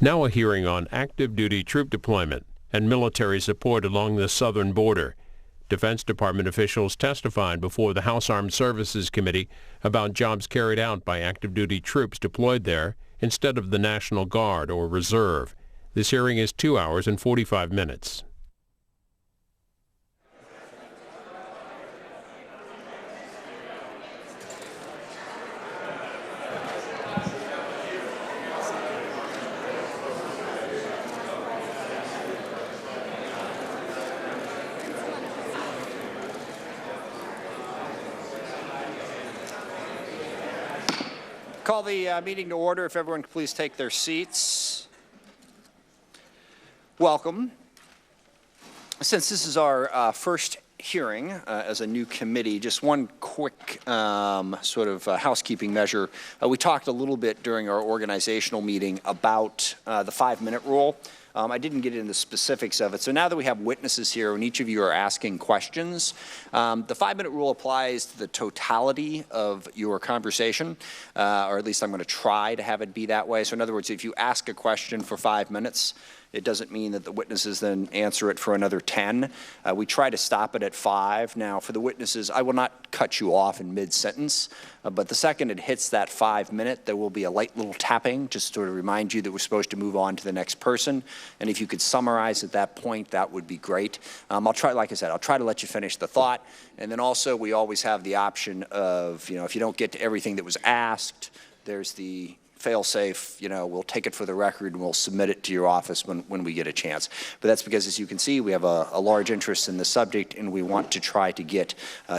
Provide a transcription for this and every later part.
Now a hearing on active duty troop deployment and military support along the southern border. Defense Department officials testified before the House Armed Services Committee about jobs carried out by active duty troops deployed there instead of the National Guard or Reserve. This hearing is 2 hours and 45 minutes. Call the meeting to order. If everyone could please take their seats. Welcome. Since this is our first hearing as a new committee, just one quick sort of housekeeping measure. We talked a little bit during our organizational meeting about the 5-minute rule. I didn't get into the specifics of it. So now that we have witnesses here and each of you are asking questions, the 5-minute rule applies to the totality of your conversation, or at least I'm going to try to have it be that way. So in other words, if you ask a question for 5 minutes, it doesn't mean that the witnesses then answer it for another 10. We try to stop it at 5. Now, for the witnesses, I will not cut you off in mid-sentence, but the second it hits that 5-minute, there will be a light little tapping just to sort of remind you that we're supposed to move on to the next person. And if you could summarize at that point, that would be great. I'll try, like I said, I'll try to let you finish the thought. And then also, we always have the option of, if you don't get to everything that was asked, there's the fail-safe, we'll take it for the record and we'll submit it to your office when we get a chance. But that's because, as you can see, we have a large interest in the subject and we want to try to get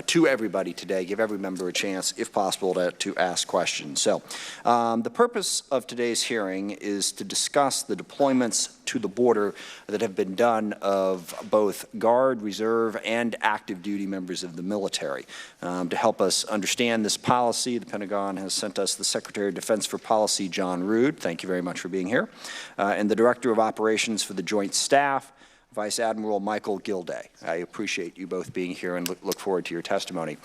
to everybody today, give every member a chance, if possible, to ask questions. So the purpose of today's hearing is to discuss the deployments to the border that have been done of both Guard, Reserve, and active duty members of the military. To help us understand this policy, the Pentagon has sent us the Secretary of Defense for Policy, John Rood. Thank you very much for being here. And the Director of Operations for the Joint Staff, Vice Admiral Michael Gilday. I appreciate you both being here and look forward to your testimony.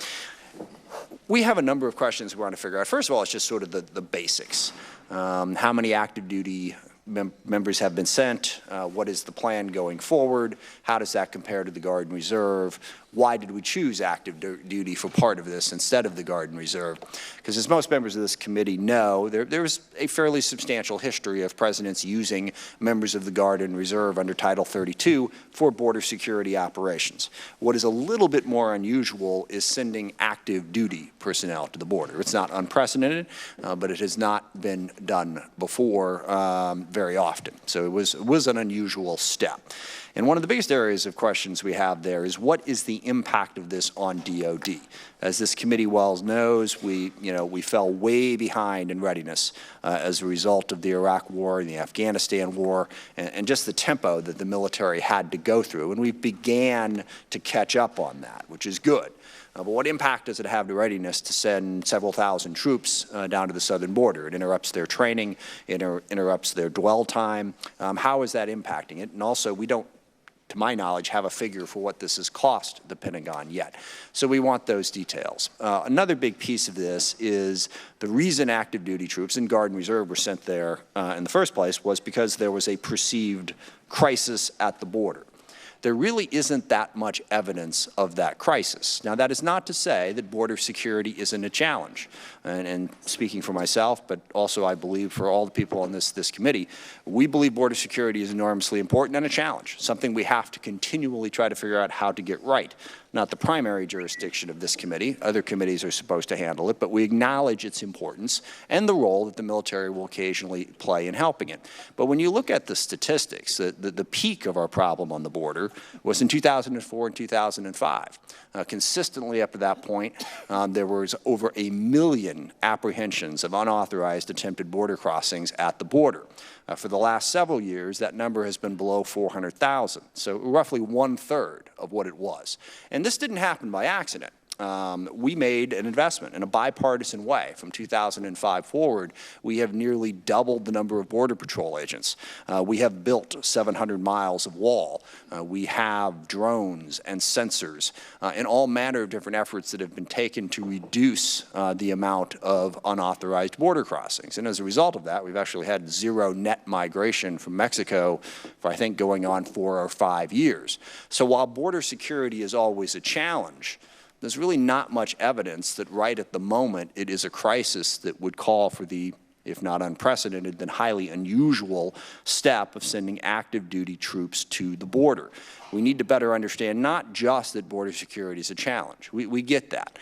We have a number of questions we want to figure out. First of all, it's just sort of the basics. How many active duty members have been sent? What is the plan going forward? How does that compare to the Guard and Reserve? Why did we choose active duty for part of this instead of the Guard and Reserve? Because as most members of this committee know, there's a fairly substantial history of presidents using members of the Guard and Reserve under Title 32 for border security operations. What is a little bit more unusual is sending active duty personnel to the border. It's not unprecedented, but it has not been done before very often. So it was an unusual step. And one of the biggest areas of questions we have there is, what is the impact of this on DOD? As this committee well knows, we fell way behind in readiness as a result of the Iraq War and the Afghanistan War, and just the tempo that the military had to go through. And we began to catch up on that, which is good. But what impact does it have to readiness to send several thousand troops down to the southern border? It interrupts their training, it interrupts their dwell time. How is that impacting it? And also, we don't, to my knowledge, have a figure for what this has cost the Pentagon yet. So we want those details. Another big piece of this is the reason active duty troops and Guard and Reserve were sent there in the first place was because there was a perceived crisis at the border. There really isn't that much evidence of that crisis. Now, that is not to say that border security isn't a challenge. And speaking for myself, but also I believe for all the people on this committee, we believe border security is enormously important and a challenge, something we have to continually try to figure out how to get right. Not the primary jurisdiction of this committee. Other committees are supposed to handle it, but we acknowledge its importance and the role that the military will occasionally play in helping it. But when you look at the statistics, the peak of our problem on the border was in 2004 and 2005. Consistently up to that point, there was over 1 million apprehensions of unauthorized attempted border crossings at the border. For the last several years, that number has been below 400,000, so roughly 1/3 of what it was. And this didn't happen by accident. we made an investment in a bipartisan way. From 2005 forward, we have nearly doubled the number of Border Patrol agents. We have built 700 miles of wall. We have drones and sensors and all manner of different efforts that have been taken to reduce the amount of unauthorized border crossings. And as a result of that, we've actually had zero net migration from Mexico for, I think, going on 4 or 5 years. So while border security is always a challenge, there's really not much evidence that right at the moment it is a crisis that would call for the, if not unprecedented, then highly unusual step of sending active duty troops to the border. We need to better understand not just that border security is a challenge. We get that.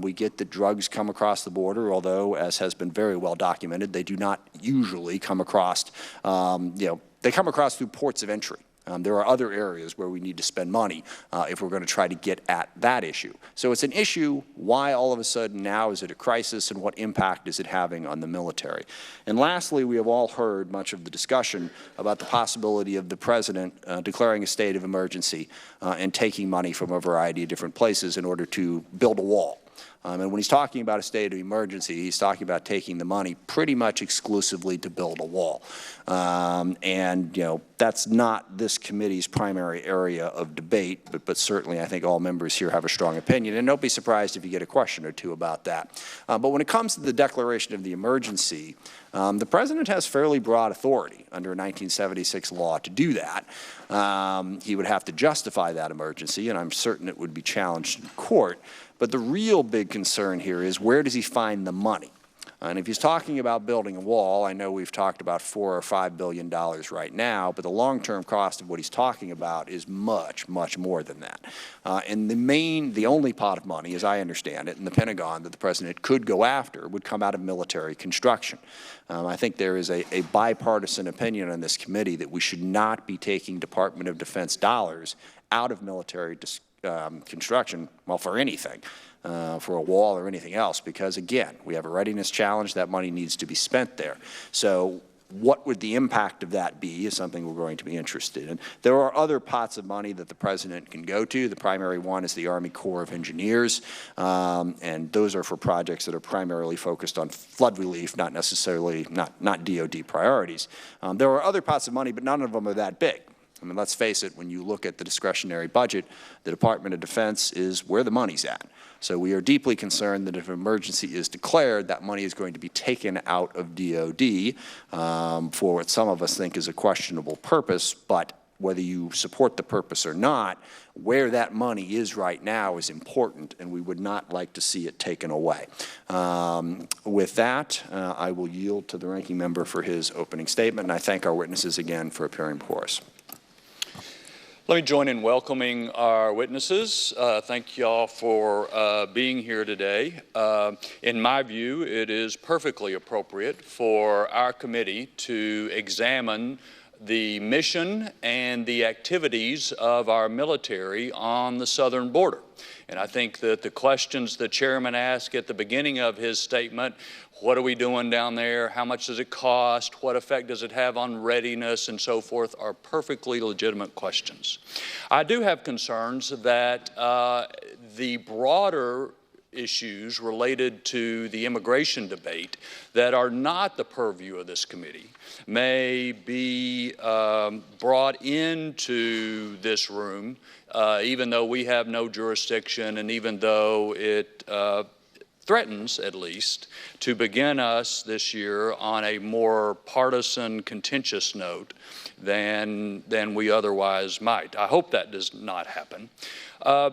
We get that drugs come across the border, although, as has been very well documented, they do not usually come across, they come across through ports of entry. There are other areas where we need to spend money if we're going to try to get at that issue. So it's an issue. Why all of a sudden now is it a crisis, and what impact is it having on the military? And lastly, we have all heard much of the discussion about the possibility of the President declaring a state of emergency and taking money from a variety of different places in order to build a wall. And when he's talking about a state of emergency, he's talking about taking the money pretty much exclusively to build a wall. That's not this committee's primary area of debate, but certainly I think all members here have a strong opinion. And don't be surprised if you get a question or two about that. But when it comes to the declaration of the emergency, the President has fairly broad authority under a 1976 law to do that. He would have to justify that emergency, and I'm certain it would be challenged in court. But the real big concern here is, where does he find the money? And if he's talking about building a wall, I know we've talked about $4 or $5 billion right now, but the long-term cost of what he's talking about is much, much more than that. And the only pot of money, as I understand it, in the Pentagon that the President could go after would come out of military construction. I think there is a bipartisan opinion on this committee that we should not be taking Department of Defense dollars out of military construction, well, for anything. For a wall or anything else, because again, we have a readiness challenge. That money needs to be spent there. So what would the impact of that be is something we're going to be interested in. There are other pots of money that the President can go to. The primary one is the Army Corps of Engineers, and those are for projects that are primarily focused on flood relief, not necessarily, not DOD priorities. There are other pots of money, but none of them are that big. I mean, let's face it, when you look at the discretionary budget, the Department of Defense is where the money's at. So we are deeply concerned that if an emergency is declared, that money is going to be taken out of DOD for what some of us think is a questionable purpose, but whether you support the purpose or not, where that money is right now is important, and we would not like to see it taken away. With that, I will yield to the ranking member for his opening statement, and I thank our witnesses again for appearing before us. Let me join in welcoming our witnesses. Thank you all for being here today. In my view, it is perfectly appropriate for our committee to examine the mission and the activities of our military on the southern border. And I think that the questions the chairman asked at the beginning of his statement, what are we doing down there? How much does it cost? What effect does it have on readiness and so forth, are perfectly legitimate questions. I do have concerns that the broader issues related to the immigration debate that are not the purview of this committee may be brought into this room, even though we have no jurisdiction and even though it threatens, at least, to begin us this year on a more partisan, contentious note than we otherwise might. I hope that does not happen.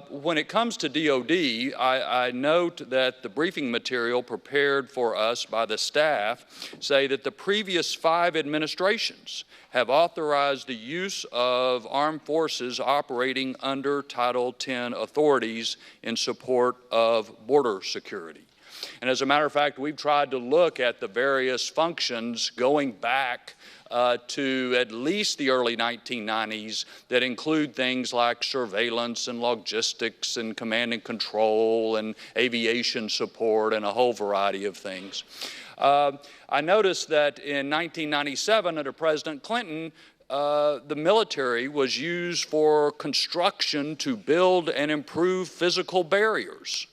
When it comes to DOD, I note that the briefing material prepared for us by the staff say that the previous 5 administrations have authorized the use of armed forces operating under Title X authorities in support of border security. And as a matter of fact, we've tried to look at the various functions going back to at least the early 1990s that include things like surveillance and logistics and command and control and aviation support and a whole variety of things. I noticed that in 1997 under President Clinton, the military was used for construction to build and improve physical barriers.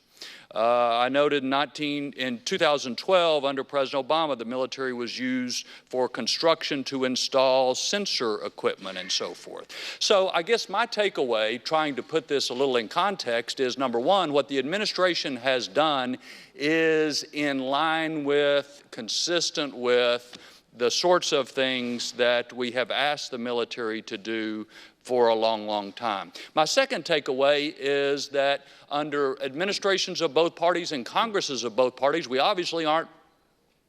I noted in 2012, under President Obama, the military was used for construction to install sensor equipment and so forth. So I guess my takeaway, trying to put this a little in context, is number one, what the administration has done is in line with, consistent with, the sorts of things that we have asked the military to do for a long, long time. My second takeaway is that under administrations of both parties and Congresses of both parties, we obviously aren't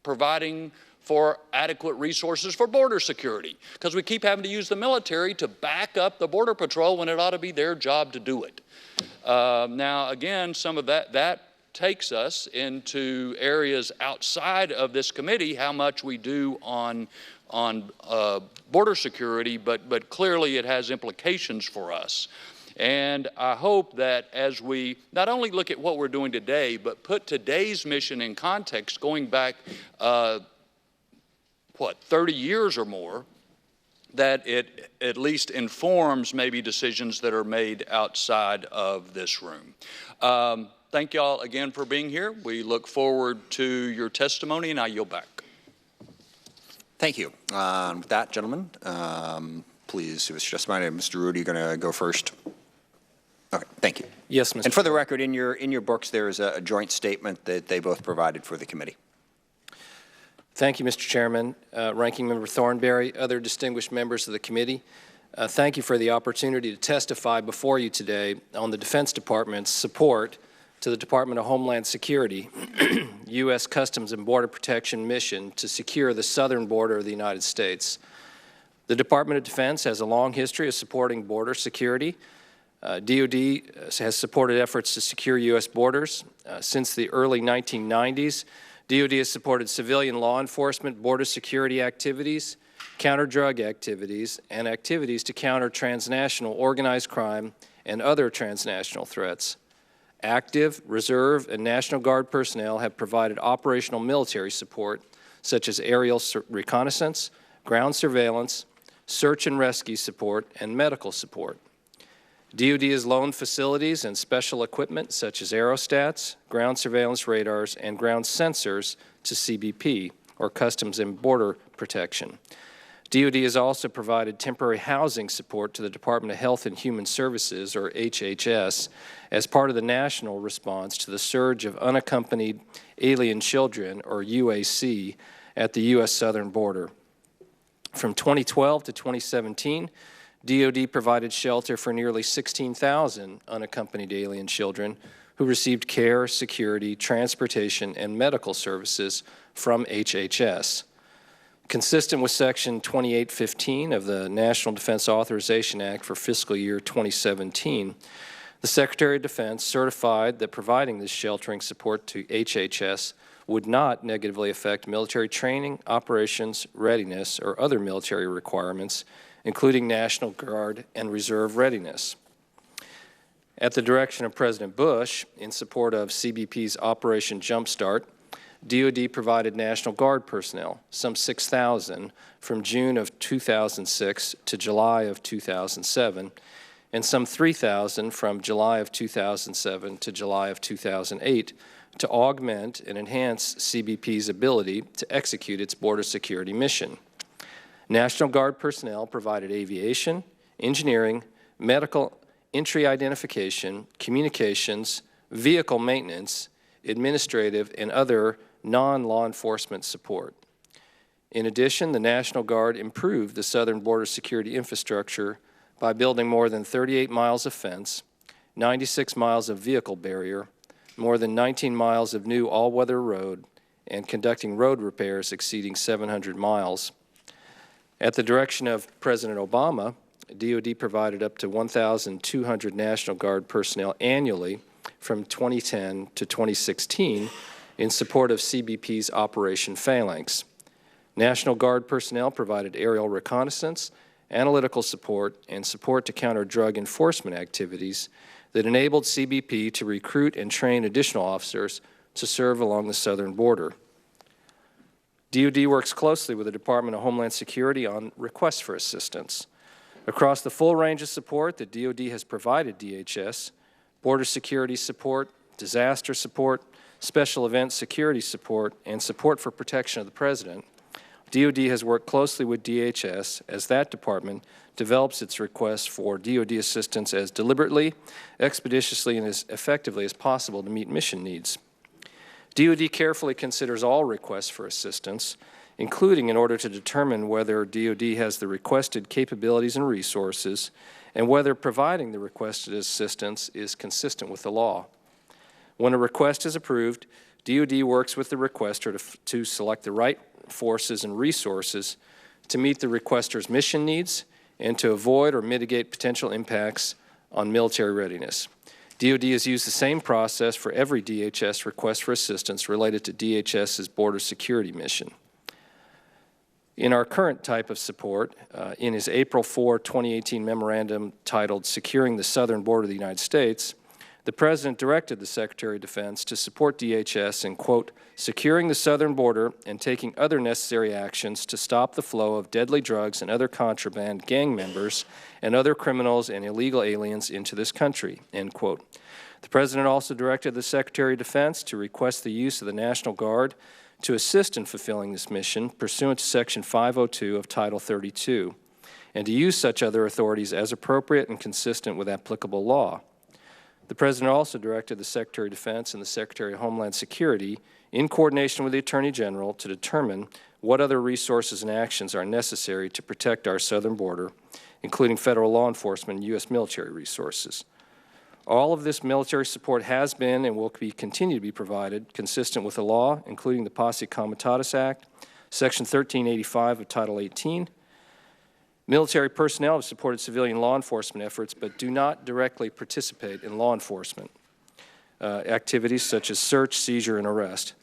providing for adequate resources for border security, because we keep having to use the military to back up the Border Patrol when it ought to be their job to do it. Now, again, some of that takes us into areas outside of this committee, how much we do on border security, but clearly it has implications for us. And I hope that as we not only look at what we're doing today, but put today's mission in context, going back, 30 years or more, that it at least informs maybe decisions that are made outside of this room. Thank you all again for being here. We look forward to your testimony, and I yield back. Thank you. With that, gentlemen, please, if it's just mine, Mr. Rudy, you're going to go first. Okay, thank you. Yes, Mr. And for the record, in your books, there is a joint statement that they both provided for the committee. Thank you, Mr. Chairman, Ranking Member Thornberry, other distinguished members of the committee. Thank you for the opportunity to testify before you today on the Defense Department's support to the Department of Homeland Security, U.S. Customs and Border Protection mission to secure the southern border of the United States. The Department of Defense has a long history of supporting border security. DoD has supported efforts to secure U.S. borders. Since the early 1990s, DoD has supported civilian law enforcement, border security activities, counter-drug activities, and activities to counter transnational organized crime and other transnational threats. Active, reserve, and National Guard personnel have provided operational military support, such as aerial reconnaissance, ground surveillance, search and rescue support, and medical support. DoD has loaned facilities and special equipment, such as aerostats, ground surveillance radars, and ground sensors to CBP, or Customs and Border Protection. DoD has also provided temporary housing support to the Department of Health and Human Services, or HHS, as part of the national response to the surge of unaccompanied alien children, or UAC, at the U.S. southern border. From 2012 to 2017, DoD provided shelter for nearly 16,000 unaccompanied alien children who received care, security, transportation, and medical services from HHS. Consistent with Section 2815 of the National Defense Authorization Act for fiscal year 2017, the Secretary of Defense certified that providing this sheltering support to HHS would not negatively affect military training, operations, readiness, or other military requirements, including National Guard and Reserve readiness. At the direction of President Bush, in support of CBP's Operation Jumpstart, DoD provided National Guard personnel, some 6,000, from June of 2006 to July of 2007, and some 3,000 from July of 2007 to July of 2008 to augment and enhance CBP's ability to execute its border security mission. National Guard personnel provided aviation, engineering, medical entry identification, communications, vehicle maintenance, administrative, and other non-law enforcement support. In addition, the National Guard improved the southern border security infrastructure by building more than 38 miles of fence, 96 miles of vehicle barrier, more than 19 miles of new all-weather road, and conducting road repairs exceeding 700 miles. At the direction of President Obama, DoD provided up to 1,200 National Guard personnel annually from 2010 to 2016 in support of CBP's Operation Phalanx. National Guard personnel provided aerial reconnaissance, analytical support, and support to counter drug enforcement activities that enabled CBP to recruit and train additional officers to serve along the southern border. DoD works closely with the Department of Homeland Security on requests for assistance. Across the full range of support that DoD has provided DHS, border security support, disaster support, special event security support, and support for protection of the President, DoD has worked closely with DHS as that department develops its requests for DoD assistance as deliberately, expeditiously, and as effectively as possible to meet mission needs. DoD carefully considers all requests for assistance, including in order to determine whether DoD has the requested capabilities and resources, and whether providing the requested assistance is consistent with the law. When a request is approved, DoD works with the requester to select the right forces and resources to meet the requester's mission needs and to avoid or mitigate potential impacts on military readiness. DoD has used the same process for every DHS request for assistance related to DHS's border security mission. In our current type of support, in his April 4, 2018 memorandum titled Securing the Southern Border of the United States, the President directed the Secretary of Defense to support DHS in, quote, securing the southern border and taking other necessary actions to stop the flow of deadly drugs and other contraband gang members and other criminals and illegal aliens into this country, end quote. The President also directed the Secretary of Defense to request the use of the National Guard to assist in fulfilling this mission pursuant to Section 502 of Title 32, and to use such other authorities as appropriate and consistent with applicable law. The President also directed the Secretary of Defense and the Secretary of Homeland Security, in coordination with the Attorney General, to determine what other resources and actions are necessary to protect our southern border, including federal law enforcement and U.S. military resources. All of this military support has been and will continue to be provided consistent with the law, including the Posse Comitatus Act, Section 1385 of Title 18. Military personnel have supported civilian law enforcement efforts but do not directly participate in law enforcement activities such as search, seizure, and arrest.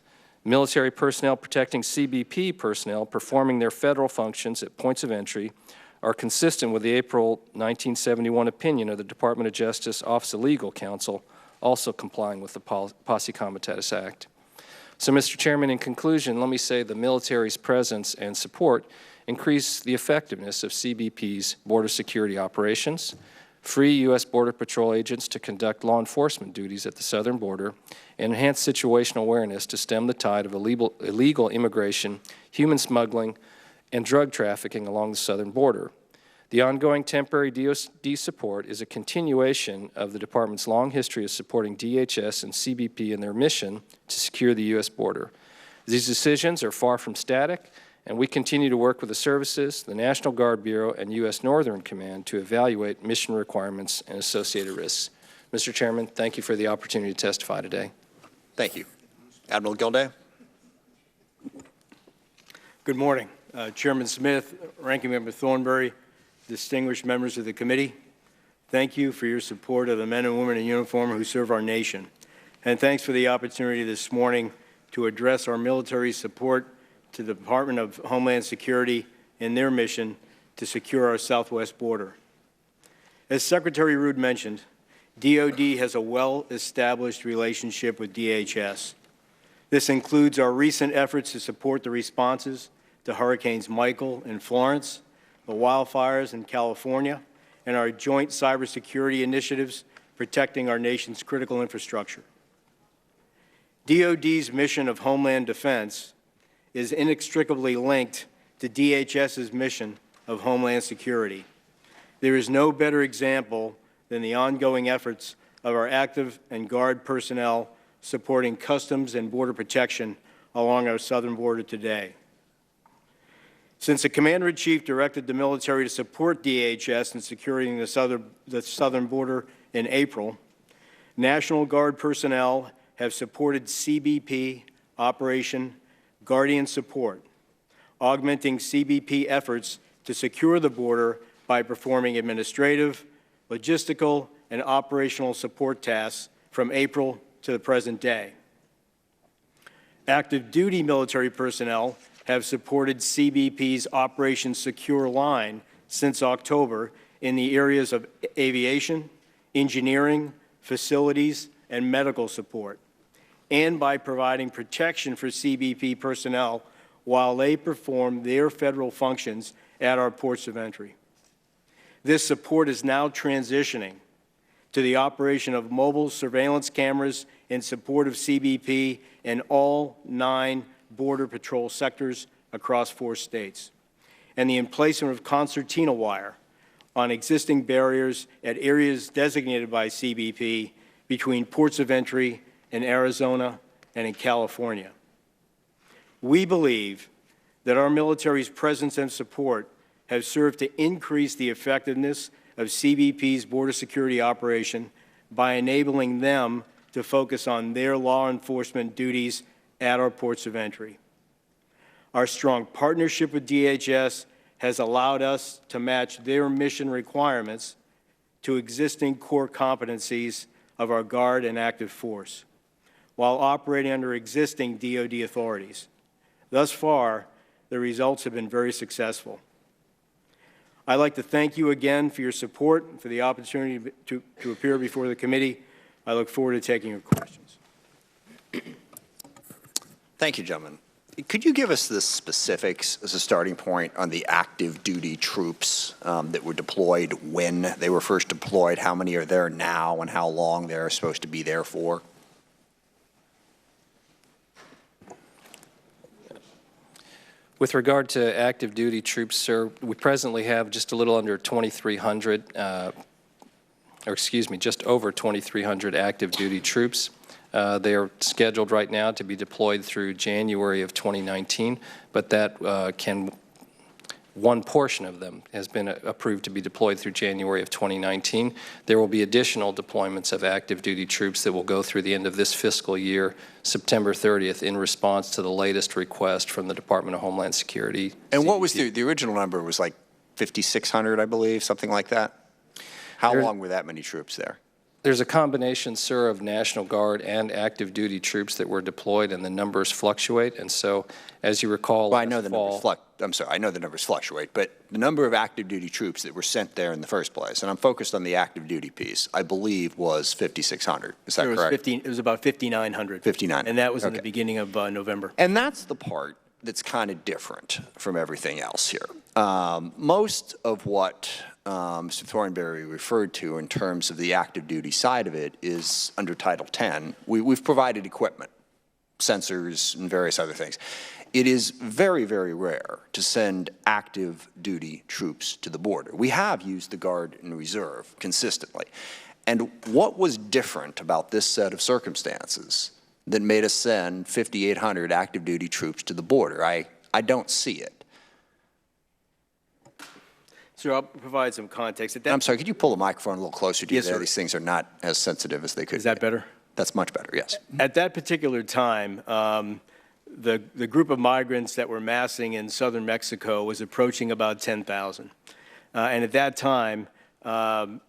Military personnel protecting CBP personnel performing their federal functions at points of entry are consistent with the April 1971 opinion of the Department of Justice Office of Legal Counsel, also complying with the Posse Comitatus Act. So, Mr. Chairman, in conclusion, let me say the military's presence and support increase the effectiveness of CBP's border security operations, free U.S. Border Patrol agents to conduct law enforcement duties at the southern border, and enhance situational awareness to stem the tide of illegal immigration, human smuggling, and drug trafficking along the southern border. The ongoing temporary DoD support is a continuation of the Department's long history of supporting DHS and CBP in their mission to secure the U.S. border. These decisions are far from static, and we continue to work with the services, the National Guard Bureau, and U.S. Northern Command to evaluate mission requirements and associated risks. Mr. Chairman, thank you for the opportunity to testify today. Thank you. Admiral Gilday. Good morning. Chairman Smith, Ranking Member Thornberry, distinguished members of the committee, thank you for your support of the men and women in uniform who serve our nation. And thanks for the opportunity this morning to address our military support to the Department of Homeland Security in their mission to secure our southwest border. As Secretary Rood mentioned, DoD has a well-established relationship with DHS. This includes our recent efforts to support the responses to Hurricanes Michael and Florence, the wildfires in California, and our joint cybersecurity initiatives protecting our nation's critical infrastructure. DoD's mission of Homeland Defense is inextricably linked to DHS's mission of Homeland Security. There is no better example than the ongoing efforts of our active and Guard personnel supporting Customs and Border Protection along our southern border today. Since the Commander-in-Chief directed the military to support DHS in securing the southern border in April, National Guard personnel have supported CBP Operation Guardian Support, augmenting CBP efforts to secure the border by performing administrative, logistical, and operational support tasks from April to the present day. Active duty military personnel have supported CBP's Operation Secure Line since October in the areas of aviation, engineering, facilities, and medical support, and by providing protection for CBP personnel while they perform their federal functions at our ports of entry. This support is now transitioning to the operation of mobile surveillance cameras in support of CBP in all 9 Border Patrol sectors across 4 states, and the emplacement of concertina wire on existing barriers at areas designated by CBP between ports of entry in Arizona and in California. We believe that our military's presence and support have served to increase the effectiveness of CBP's border security operation by enabling them to focus on their law enforcement duties at our ports of entry. Our strong partnership with DHS has allowed us to match their mission requirements to existing core competencies of our Guard and active force, while operating under existing DoD authorities. Thus far, the results have been very successful. I'd like to thank you again for your support and for the opportunity to appear before the committee. I look forward to taking your questions. Thank you, gentlemen. Could you give us the specifics as a starting point on the active duty troops that were deployed, when they were first deployed, how many are there now, and how long they're supposed to be there for? With regard to active duty troops, sir, we presently have just a little under 2,300, just over 2,300 active duty troops. They are scheduled right now to be deployed through January of 2019, but that one portion of them has been approved to be deployed through January of 2019. There will be additional deployments of active duty troops that will go through the end of this fiscal year, September 30th, in response to the latest request from the Department of Homeland Security. And what was the original number? Was like 5,600, I believe, something like that? How long were that many troops there? There's a combination, sir, of National Guard and active duty troops that were deployed, and the numbers fluctuate. And so, as you recall, well, I know the numbers fluctuate, but the number of active duty troops that were sent there in the first place, and I'm focused on the active duty piece, I believe was 5,600. Is that correct? It was about 5,900. 59. And that was in the beginning of November. And that's the part that's kind of different from everything else here. Most of what Mr. Thornberry referred to in terms of the active duty side of it is under Title 10. We've provided equipment, sensors, and various other things. It is very, very rare to send active duty troops to the border. We have used the Guard and Reserve consistently. And what was different about this set of circumstances that made us send 5,800 active duty troops to the border? I don't see it. Sir, I'll provide some context. I'm sorry, could you pull the microphone a little closer to you there? Sir. These things are not as sensitive as they could be. Is that better? That's much better, yes. At that particular time, the group of migrants that were massing in southern Mexico was approaching about 10,000. And at that time,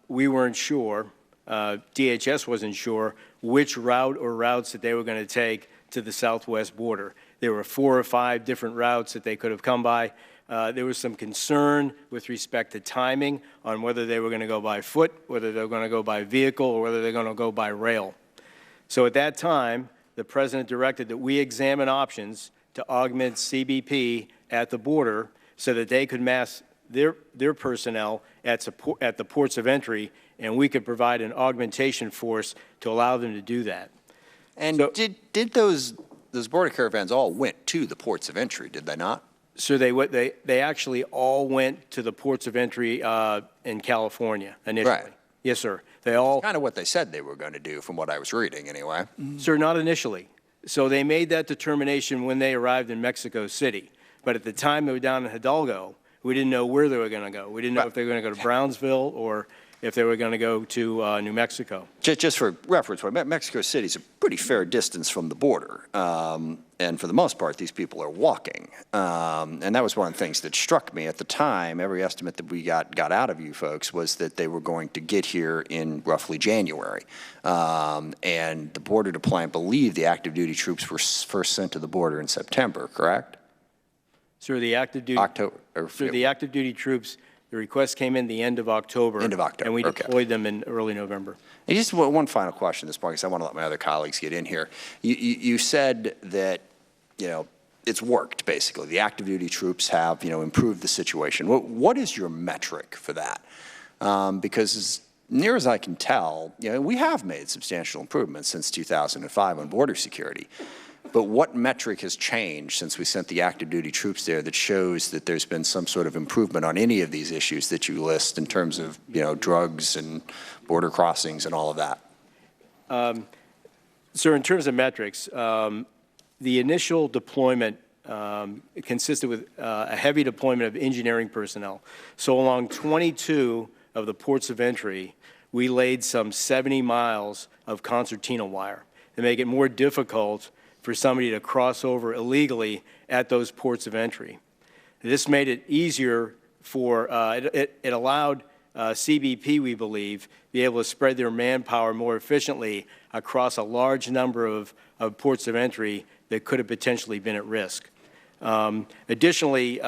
we weren't sure, DHS wasn't sure, which route or routes that they were going to take to the southwest border. There were 4 or 5 different routes that they could have come by. There was some concern with respect to timing on whether they were going to go by foot, whether they were going to go by vehicle, or whether they're going to go by rail. So at that time, the President directed that we examine options to augment CBP at the border so that they could mass their personnel at the ports of entry, and we could provide an augmentation force to allow them to do that. And so, did those border caravans all went to the ports of entry, did they not? So they actually all went to the ports of entry in California initially. Right. Yes, sir. They all. That's kind of what they said they were going to do, from what I was reading, anyway. Sir, not initially. So they made that determination when they arrived in Mexico City. But at the time they were down in Hidalgo, we didn't know where they were going to go. We didn't know if they were going to go to Brownsville or if they were going to go to New Mexico. Just for reference, Mexico City is a pretty fair distance from the border. And for the most part, these people are walking. And that was one of the things that struck me at the time. Every estimate that we got out of you folks was that they were going to get here in roughly January. And the border deployment, I believe the active duty troops were first sent to the border in September, correct? Sir, the active duty, the active duty troops, the request came in the end of October. End of October, and we deployed them in early November. And just one final question at this point, because I want to let my other colleagues get in here. You said that, it's worked, basically. The active duty troops have, improved the situation. What is your metric for that? Because near as I can tell, we have made substantial improvements since 2005 on border security. But what metric has changed since we sent the active duty troops there that shows that there's been some sort of improvement on any of these issues that you list in terms of, drugs and border crossings and all of that? Sir, in terms of metrics, the initial deployment consisted with a heavy deployment of engineering personnel. So along 22 of the ports of entry, we laid some 70 miles of concertina wire to make it more difficult for somebody to cross over illegally at those ports of entry. This made it easier for, it allowed CBP, we believe, be able to spread their manpower more efficiently across a large number of ports of entry that could have potentially been at risk. Additionally,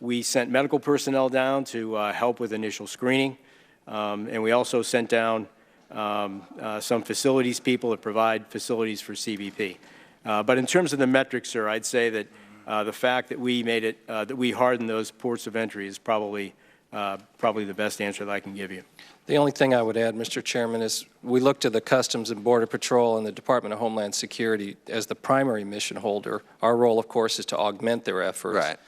we sent medical personnel down to help with initial screening, and we also sent down some facilities people that provide facilities for CBP. But in terms of the metrics, sir, I'd say that the fact that we made it, that we hardened those ports of entry is probably the best answer that I can give you. The only thing I would add, Mr. Chairman, is we look to the Customs and Border Patrol and the Department of Homeland Security as the primary mission holder. Our role, of course, is to augment their efforts. Right.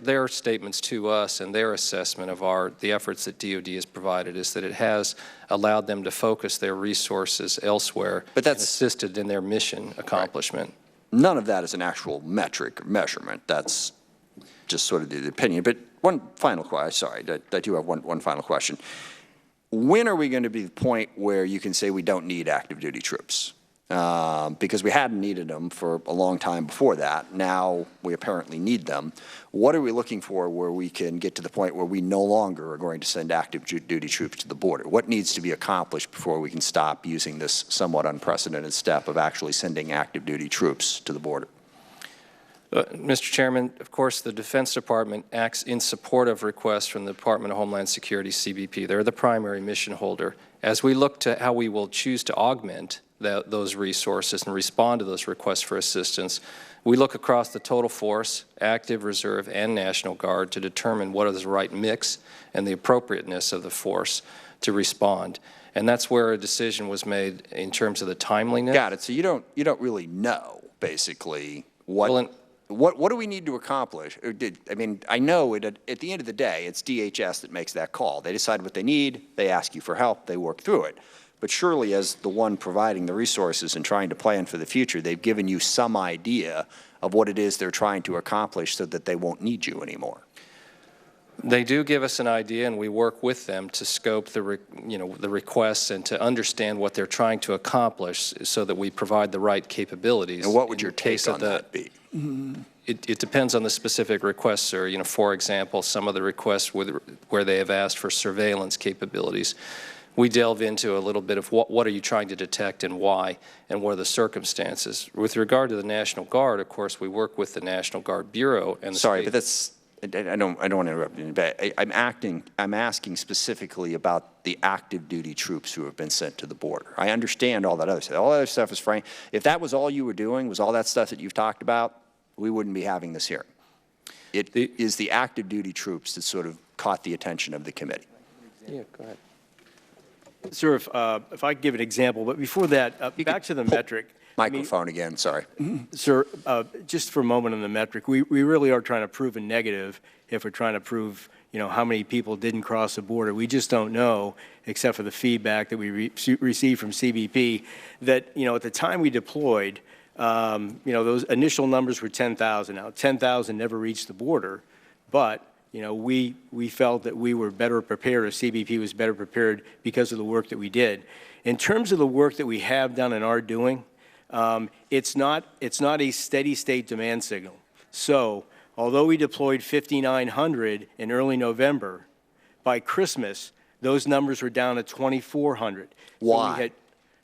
Their statements to us and their assessment of the efforts that DOD has provided is that it has allowed them to focus their resources elsewhere and assisted in their mission accomplishment. Right. None of that is an actual metric or measurement. That's just sort of the opinion. But one final question. Sorry, I do have one final question. When are we going to be the point where you can say we don't need active duty troops? Because we hadn't needed them for a long time before that. Now we apparently need them. What are we looking for where we can get to the point where we no longer are going to send active duty troops to the border? What needs to be accomplished before we can stop using this somewhat unprecedented step of actually sending active duty troops to the border? Mr. Chairman, of course, the Defense Department acts in support of requests from the Department of Homeland Security, CBP. They're the primary mission holder. As we look to how we will choose to augment those resources and respond to those requests for assistance, we look across the total force, active, reserve, and National Guard to determine what is the right mix and the appropriateness of the force to respond. And that's where a decision was made in terms of the timeliness. Got it. So you don't really know, basically, what do we need to accomplish? I mean, I know at the end of the day, it's DHS that makes that call. They decide what they need, they ask you for help, they work through it. But surely as the one providing the resources and trying to plan for the future, they've given you some idea of what it is they're trying to accomplish so that they won't need you anymore. They do give us an idea, and we work with them to scope the requests and to understand what they're trying to accomplish so that we provide the right capabilities. And what would your take on that be? It depends on the specific requests, sir. For example, some of the requests where they have asked for surveillance capabilities, we delve into a little bit of what are you trying to detect and why, and what are the circumstances. With regard to the National Guard, of course, we work with the National Guard Bureau and the Sorry, but that's. I don't want to interrupt you, but I'm asking specifically about the active duty troops who have been sent to the border. I understand all that other stuff. All that other stuff is frank. If that was all you were doing, was all that stuff that you've talked about, we wouldn't be having this hearing. It is the active duty troops that sort of caught the attention of the committee. Yeah, go ahead. Sir, if I could give an example, but before that, back to the metric. Microphone again, sorry. Sir, just for a moment on the metric, we really are trying to prove a negative if we're trying to prove, how many people didn't cross the border. We just don't know, except for the feedback that we received from CBP, that, at the time we deployed, those initial numbers were 10,000. Now, 10,000 never reached the border, but, we felt that we were better prepared, or CBP was better prepared because of the work that we did. In terms of the work that we have done and are doing, it's not a steady state demand signal. So although we deployed 5,900 in early November, by Christmas, those numbers were down to 2,400. Why? So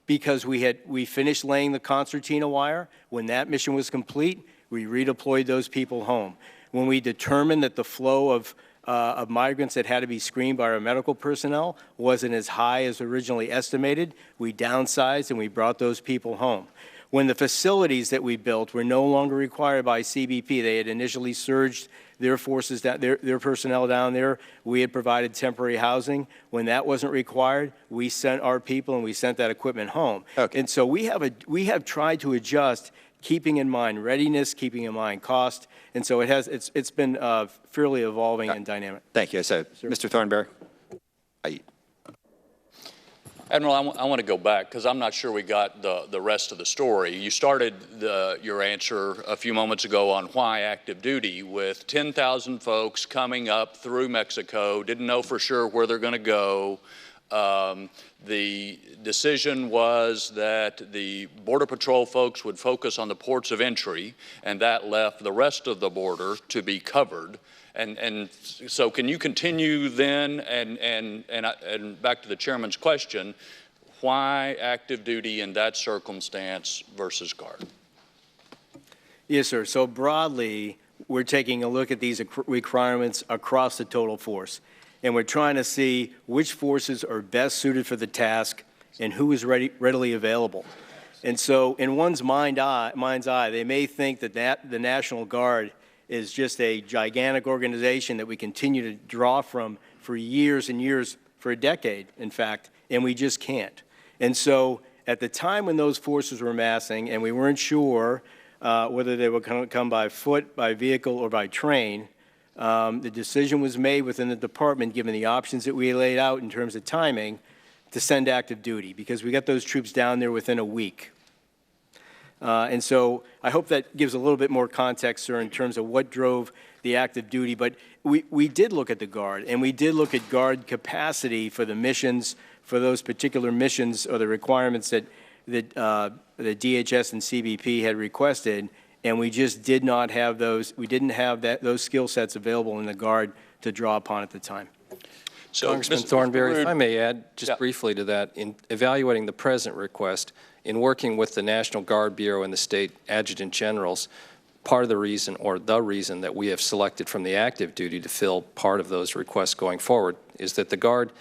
because we finished laying the concertina wire. When that mission was complete, we redeployed those people home. When we determined that the flow of migrants that had to be screened by our medical personnel wasn't as high as originally estimated, we downsized and we brought those people home. When the facilities that we built were no longer required by CBP, they had initially surged their forces, their personnel down there. We had provided temporary housing. When that wasn't required, we sent our people and we sent that equipment home. Okay. And so we have tried to adjust, keeping in mind readiness, keeping in mind cost, and so it's been fairly evolving and dynamic. Thank you. So, Mr. Thornberry. Admiral, I want to go back because I'm not sure we got the rest of the story. You started your answer a few moments ago on why active duty with 10,000 folks coming up through Mexico, didn't know for sure where they're going to go. The decision was that the Border Patrol folks would focus on the ports of entry, and that left the rest of the border to be covered. And so can you continue then, and back to the chairman's question, why active duty in that circumstance versus Guard? Yes, sir. So broadly, we're taking a look at these requirements across the total force, and we're trying to see which forces are best suited for the task and who is readily available. And so in one's mind's eye, they may think that the National Guard is just a gigantic organization that we continue to draw from for years and years, for a decade, in fact, and we just can't. And so at the time when those forces were massing and we weren't sure whether they would come by foot, by vehicle, or by train, the decision was made within the department, given the options that we laid out in terms of timing, to send active duty, because we got those troops down there within a week. And so I hope that gives a little bit more context, sir, in terms of what drove the active duty. But we did look at the Guard, and we did look at Guard capacity for the missions, for those particular missions or the requirements that the DHS and CBP had requested, and we just did not have those. We didn't have those skill sets available in the Guard to draw upon at the time. So, Congressman Thornberry, if I may add just briefly to that, in evaluating the present request, in working with the National Guard Bureau and the state adjutant generals, part of the reason, or the reason, that we have selected from the active duty to fill part of those requests going forward is that the Guard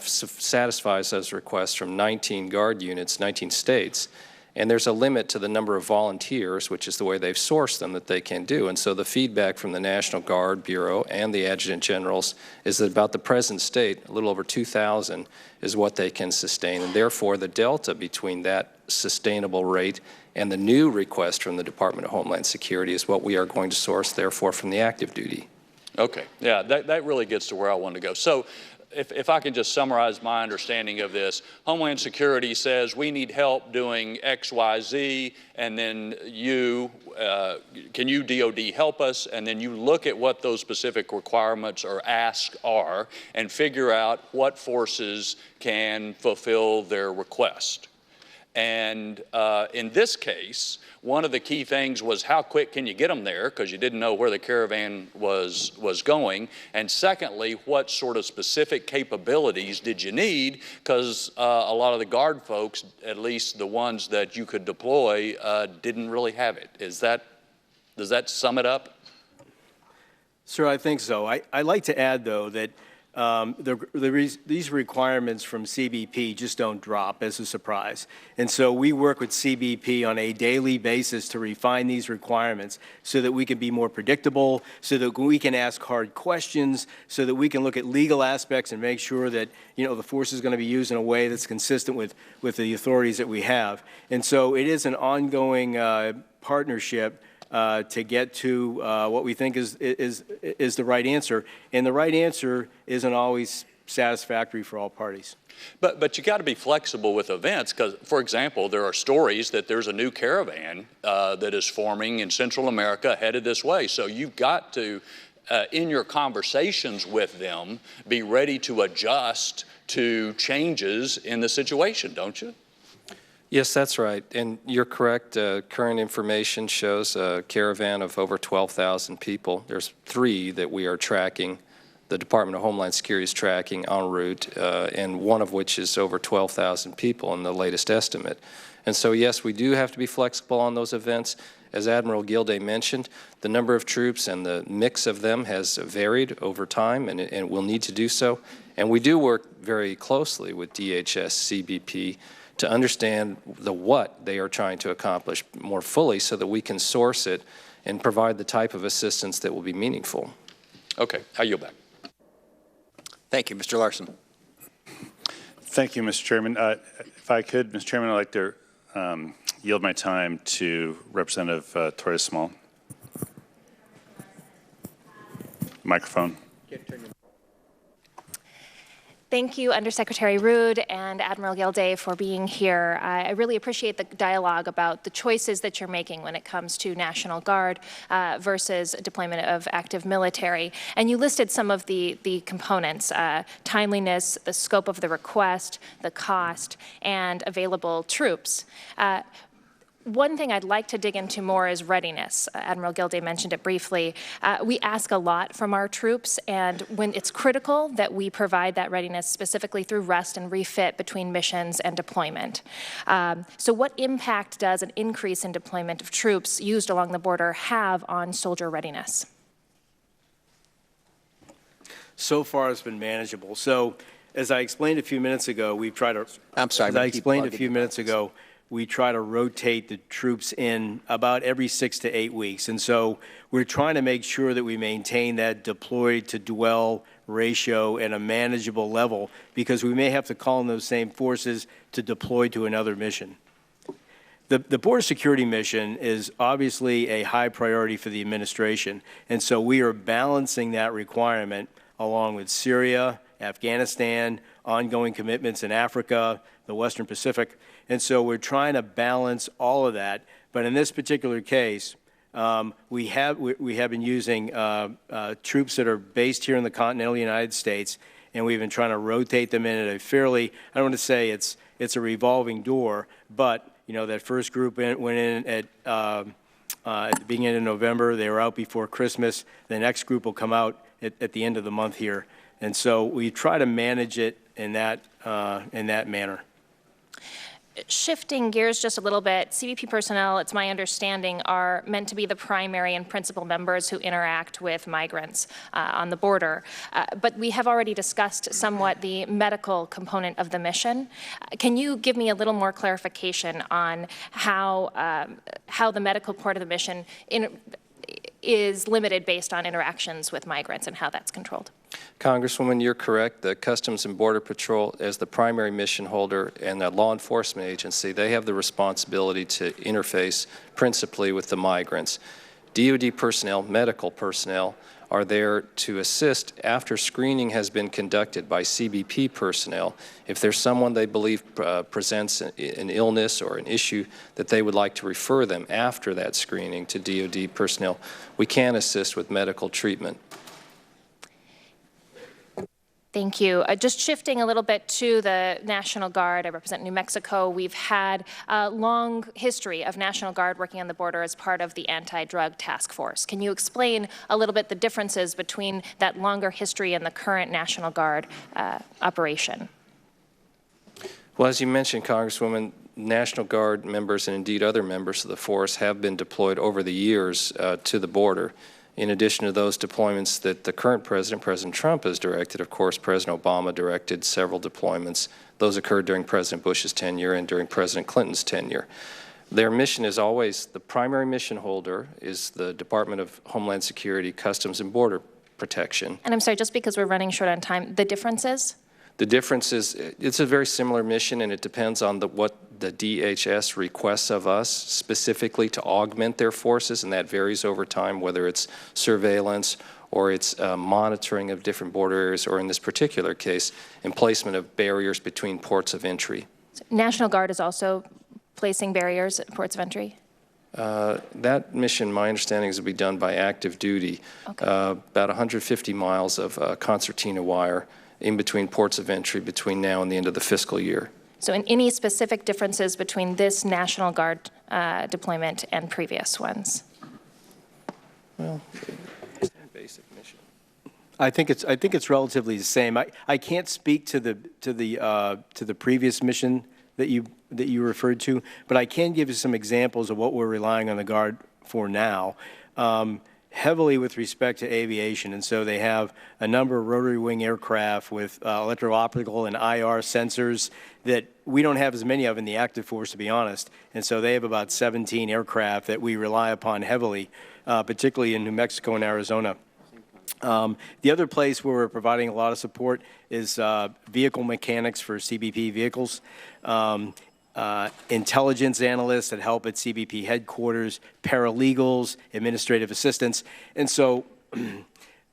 satisfies those requests from 19 Guard units, 19 states, and there's a limit to the number of volunteers, which is the way they've sourced them, that they can do. And so the feedback from the National Guard Bureau and the adjutant generals is that about the present state, a little over 2,000, is what they can sustain. And therefore, the delta between that sustainable rate and the new request from the Department of Homeland Security is what we are going to source, therefore, from the active duty. Okay. Yeah, that really gets to where I want to go. So if I can just summarize my understanding of this, Homeland Security says we need help doing X, Y, Z, and then can you, DOD, help us? And then you look at what those specific requirements or asks are and figure out what forces can fulfill their request. And in this case, one of the key things was how quick can you get them there, because you didn't know where the caravan was going. And secondly, what sort of specific capabilities did you need, because a lot of the Guard folks, at least the ones that you could deploy, didn't really have it. Does that sum it up? Sir, I think so. I'd like to add, though, that these requirements from CBP just don't drop as a surprise. And so we work with CBP on a daily basis to refine these requirements so that we can be more predictable, so that we can ask hard questions, so that we can look at legal aspects and make sure that, the force is going to be used in a way that's consistent with the authorities that we have. And so it is an ongoing partnership to get to what we think is the right answer. And the right answer isn't always satisfactory for all parties. But you got to be flexible with events, because, for example, there are stories that there's a new caravan that is forming in Central America headed this way. So you've got to, in your conversations with them, be ready to adjust to changes in the situation, don't you? Yes, that's right. And you're correct. Current information shows a caravan of over 12,000 people. There's 3 that we are tracking. The Department of Homeland Security is tracking en route, and one of which is over 12,000 people in the latest estimate. And so, yes, we do have to be flexible on those events. As Admiral Gilday mentioned, the number of troops and the mix of them has varied over time, and it will need to do so. And we do work very closely with DHS, CBP, to understand the what they are trying to accomplish more fully so that we can source it and provide the type of assistance that will be meaningful. Okay, I yield back. Thank you. Mr. Larson. Thank you, Mr. Chairman. If I could, Mr. Chairman, I'd like to yield my time to Representative Torres Small. Microphone. Thank you, Undersecretary Rood and Admiral Gilday, for being here. I really appreciate the dialogue about the choices that you're making when it comes to National Guard versus deployment of active military. And you listed some of the components, timeliness, the scope of the request, the cost, and available troops. One thing I'd like to dig into more is readiness. Admiral Gilday mentioned it briefly. We ask a lot from our troops, and when it's critical that we provide that readiness specifically through rest and refit between missions and deployment. So what impact does an increase in deployment of troops used along the border have on soldier readiness? So far, it's been manageable. So, as I explained a few minutes ago, we've tried to. I'm sorry. As I explained a few minutes ago, we try to rotate the troops in about every 6 to 8 weeks. And so we're trying to make sure that we maintain that deployed to dwell ratio at a manageable level, because we may have to call in those same forces to deploy to another mission. The border security mission is obviously a high priority for the administration. And so we are balancing that requirement along with Syria, Afghanistan, ongoing commitments in Africa, the Western Pacific. And so we're trying to balance all of that. But in this particular case, we have been using troops that are based here in the continental United States, and we've been trying to rotate them in at a fairly, I don't want to say it's a revolving door, but you know, that first group went in at the beginning of November. They were out before Christmas. The next group will come out at the end of the month here. And so we try to manage it in that manner. Shifting gears just a little bit, CBP personnel, it's my understanding, are meant to be the primary and principal members who interact with migrants on the border. But we have already discussed somewhat the medical component of the mission. Can you give me a little more clarification on how the medical part of the mission is limited based on interactions with migrants and how that's controlled? Congresswoman, you're correct. The Customs and Border Patrol, as the primary mission holder and the law enforcement agency, they have the responsibility to interface principally with the migrants. DoD personnel, medical personnel, are there to assist after screening has been conducted by CBP personnel. If there's someone they believe presents an illness or an issue that they would like to refer them after that screening to DoD personnel, we can assist with medical treatment. Thank you. Just shifting a little bit to the National Guard. I represent New Mexico. We've had a long history of National Guard working on the border as part of the anti-drug task force. Can you explain a little bit the differences between that longer history and the current National Guard operation? Well, as you mentioned, Congresswoman, National Guard members and indeed other members of the force have been deployed over the years to the border. In addition to those deployments that the current president, President Trump, has directed, of course, President Obama directed several deployments. Those occurred during President Bush's tenure and during President Clinton's tenure. Their mission is always, the primary mission holder is the Department of Homeland Security, Customs and Border Protection. And I'm sorry, just because we're running short on time, the differences? The difference is it's a very similar mission, and it depends on what the DHS requests of us specifically to augment their forces, and that varies over time, whether it's surveillance or it's monitoring of different border areas, or in this particular case, emplacement of barriers between ports of entry. So National Guard is also placing barriers at ports of entry? That mission, my understanding, is to be done by active duty. Okay. About 150 miles of concertina wire in between ports of entry between now and the end of the fiscal year. So any specific differences between this National Guard deployment and previous ones? Well, it's a basic mission. I think it's relatively the same. I can't speak to the previous mission that you referred to, but I can give you some examples of what we're relying on the Guard for now. heavily with respect to aviation, and so they have a number of rotary wing aircraft with electro-optical and IR sensors that we don't have as many of in the active force, to be honest. And so they have about 17 aircraft that we rely upon heavily, particularly in New Mexico and Arizona. The other place where we're providing a lot of support is vehicle mechanics for CBP vehicles. Intelligence analysts that help at CBP headquarters, paralegals, administrative assistants. And so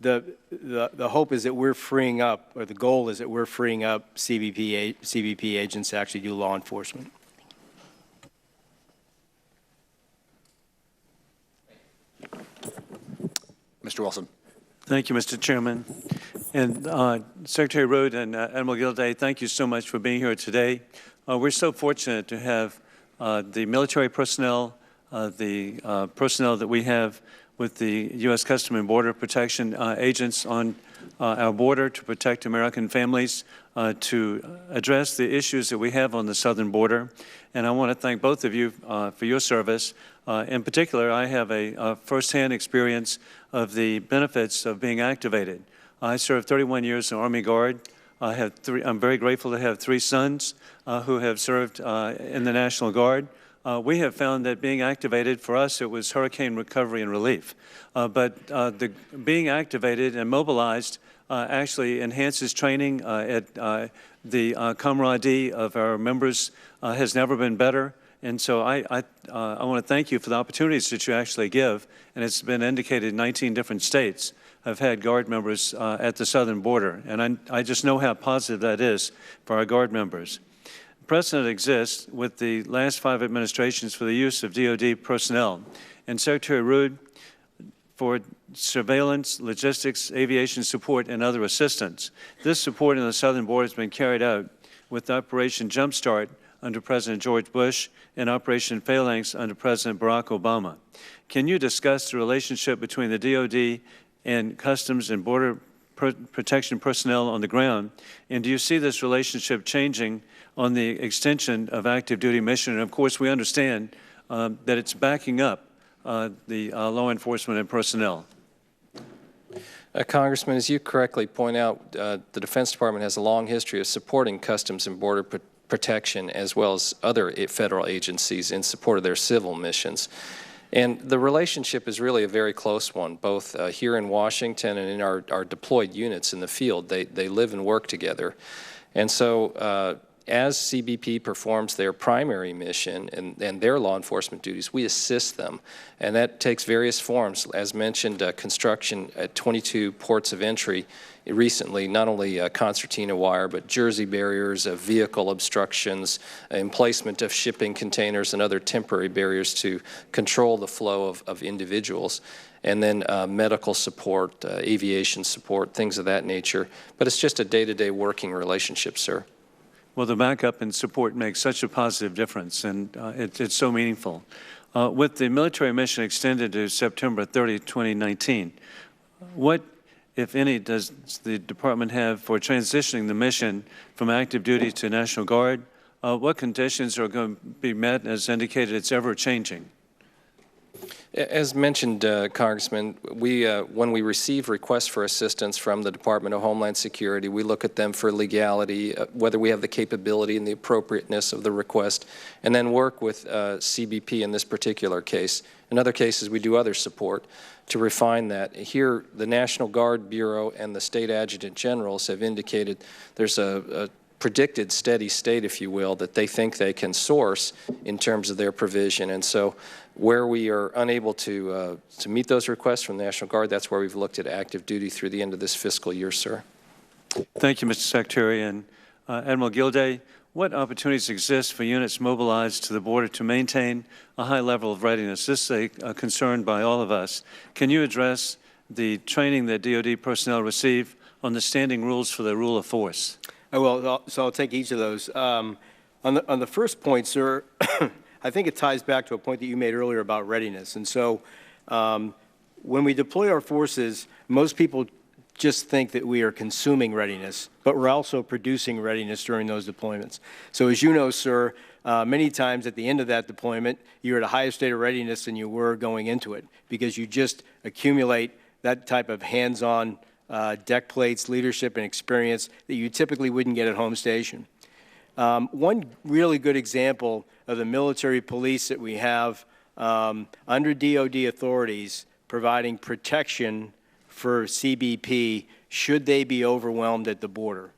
the hope is that we're freeing up, or the goal is that we're freeing up CBP agents to actually do law enforcement. Mr. Wilson. Thank you, Mr. Chairman. And Secretary Rood and Admiral Gilday, thank you so much for being here today. We're so fortunate to have the military personnel, the personnel that we have with the U.S. Customs and Border Protection agents on our border to protect American families, to address the issues that we have on the southern border. And I want to thank both of you for your service. In particular, I have a firsthand experience of the benefits of being activated. I served 31 years in the Army Guard. I'm very grateful to have 3 sons who have served in the National Guard. We have found that being activated, for us, it was hurricane recovery and relief. But being activated and mobilized actually enhances training. The camaraderie of our members has never been better. And so I want to thank you for the opportunities that you actually give. And it's been indicated 19 different states have had Guard members at the southern border. And I just know how positive that is for our Guard members. Precedent exists with the last 5 administrations for the use of DoD personnel. And Secretary Rood, for surveillance, logistics, aviation support, and other assistance. This support in the southern border has been carried out with Operation Jumpstart under President George Bush and Operation Phalanx under President Barack Obama. Can you discuss the relationship between the DoD and Customs and Border Protection personnel on the ground? And do you see this relationship changing on the extension of active duty mission? And of course, we understand that it's backing up the law enforcement and personnel. Congressman, as you correctly point out, the Defense Department has a long history of supporting Customs and Border Protection as well as other federal agencies in support of their civil missions. And the relationship is really a very close one, both here in Washington and in our deployed units in the field. They live and work together. And so as CBP performs their primary mission and their law enforcement duties, we assist them. And that takes various forms. As mentioned, construction at 22 ports of entry recently, not only concertina wire, but jersey barriers, vehicle obstructions, emplacement of shipping containers and other temporary barriers to control the flow of individuals. And then medical support, aviation support, things of that nature. But it's just a day-to-day working relationship, sir. Well, the backup and support makes such a positive difference, and it's so meaningful. With the military mission extended to September 30, 2019, what, if any, does the Department have for transitioning the mission from active duty to National Guard? What conditions are going to be met? As indicated, it's ever-changing. As mentioned, Congressman, when we receive requests for assistance from the Department of Homeland Security, we look at them for legality, whether we have the capability and the appropriateness of the request, and then work with CBP in this particular case. In other cases, we do other support to refine that. Here, the National Guard Bureau and the State Adjutant Generals have indicated there's a predicted steady state, if you will, that they think they can source in terms of their provision. And so where we are unable to meet those requests from the National Guard, that's where we've looked at active duty through the end of this fiscal year, sir. Thank you, Mr. Secretary. And Admiral Gilday, what opportunities exist for units mobilized to the border to maintain a high level of readiness? This is a concern by all of us. Can you address the training that DoD personnel receive on the standing rules for the rule of force? I will, so I'll take each of those. On the first point, sir, I think it ties back to a point that you made earlier about readiness. And so when we deploy our forces, most people just think that we are consuming readiness, but we're also producing readiness during those deployments. So as you know, sir, many times at the end of that deployment, you're at a higher state of readiness than you were going into it because you just accumulate that type of hands-on deck plates, leadership, and experience that you typically wouldn't get at home station. One really good example of the military police that we have under DOD authorities providing protection for CBP should they be overwhelmed at the border.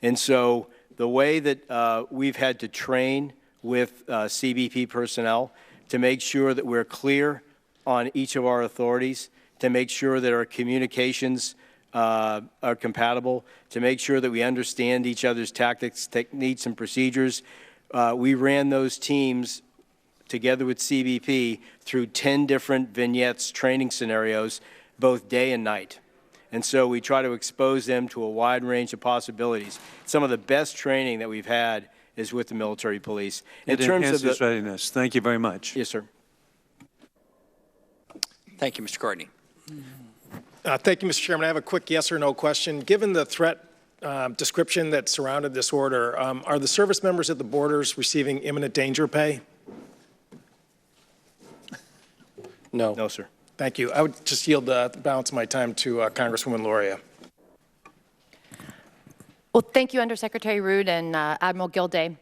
And so the way that we've had to train with CBP personnel to make sure that we're clear on each of our authorities, to make sure that our communications are compatible, to make sure that we understand each other's tactics, techniques, and procedures. We ran those teams together with CBP through 10 different vignettes training scenarios, both day and night. And so we try to expose them to a wide range of possibilities. Some of the best training that we've had is with the military police. In terms of the readiness. Thank you very much. Yes, sir. Thank you, Mr. Courtney. Thank you, Mr. Chairman. I have a quick yes or no question. Given the threat description that surrounded this order, are the service members at the borders receiving imminent danger pay? No. No, sir. Thank you. I would just yield the balance of my time to Congresswoman Loria. Well, thank you, Undersecretary Rood and Admiral Gilday.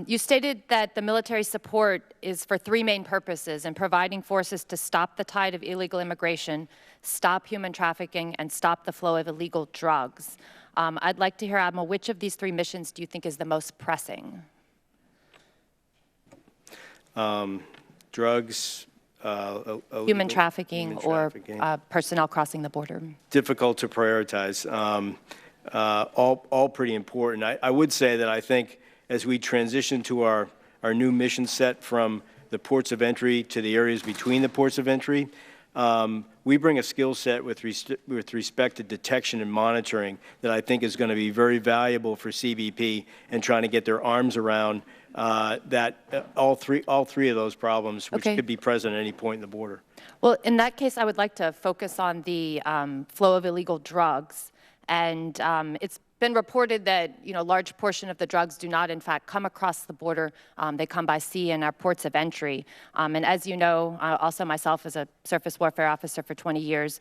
You stated that the military support is for three main purposes: in providing forces to stop the tide of illegal immigration, stop human trafficking, and stop the flow of illegal drugs. I'd like to hear, Admiral, which of these three missions do you think is the most pressing? Drugs, human trafficking, or personnel crossing the border? Difficult to prioritize. All pretty important. I would say that I think as we transition to our new mission set from the ports of entry to the areas between the ports of entry, we bring a skill set with respect to detection and monitoring that I think is going to be very valuable for CBP in trying to get their arms around all three of those problems, which could be present at any point in the border. Well, in that case, I would like to focus on the flow of illegal drugs. And it's been reported that, a large portion of the drugs do not, in fact, come across the border. They come by sea in our ports of entry. And as you know, also myself as a surface warfare officer for 20 years,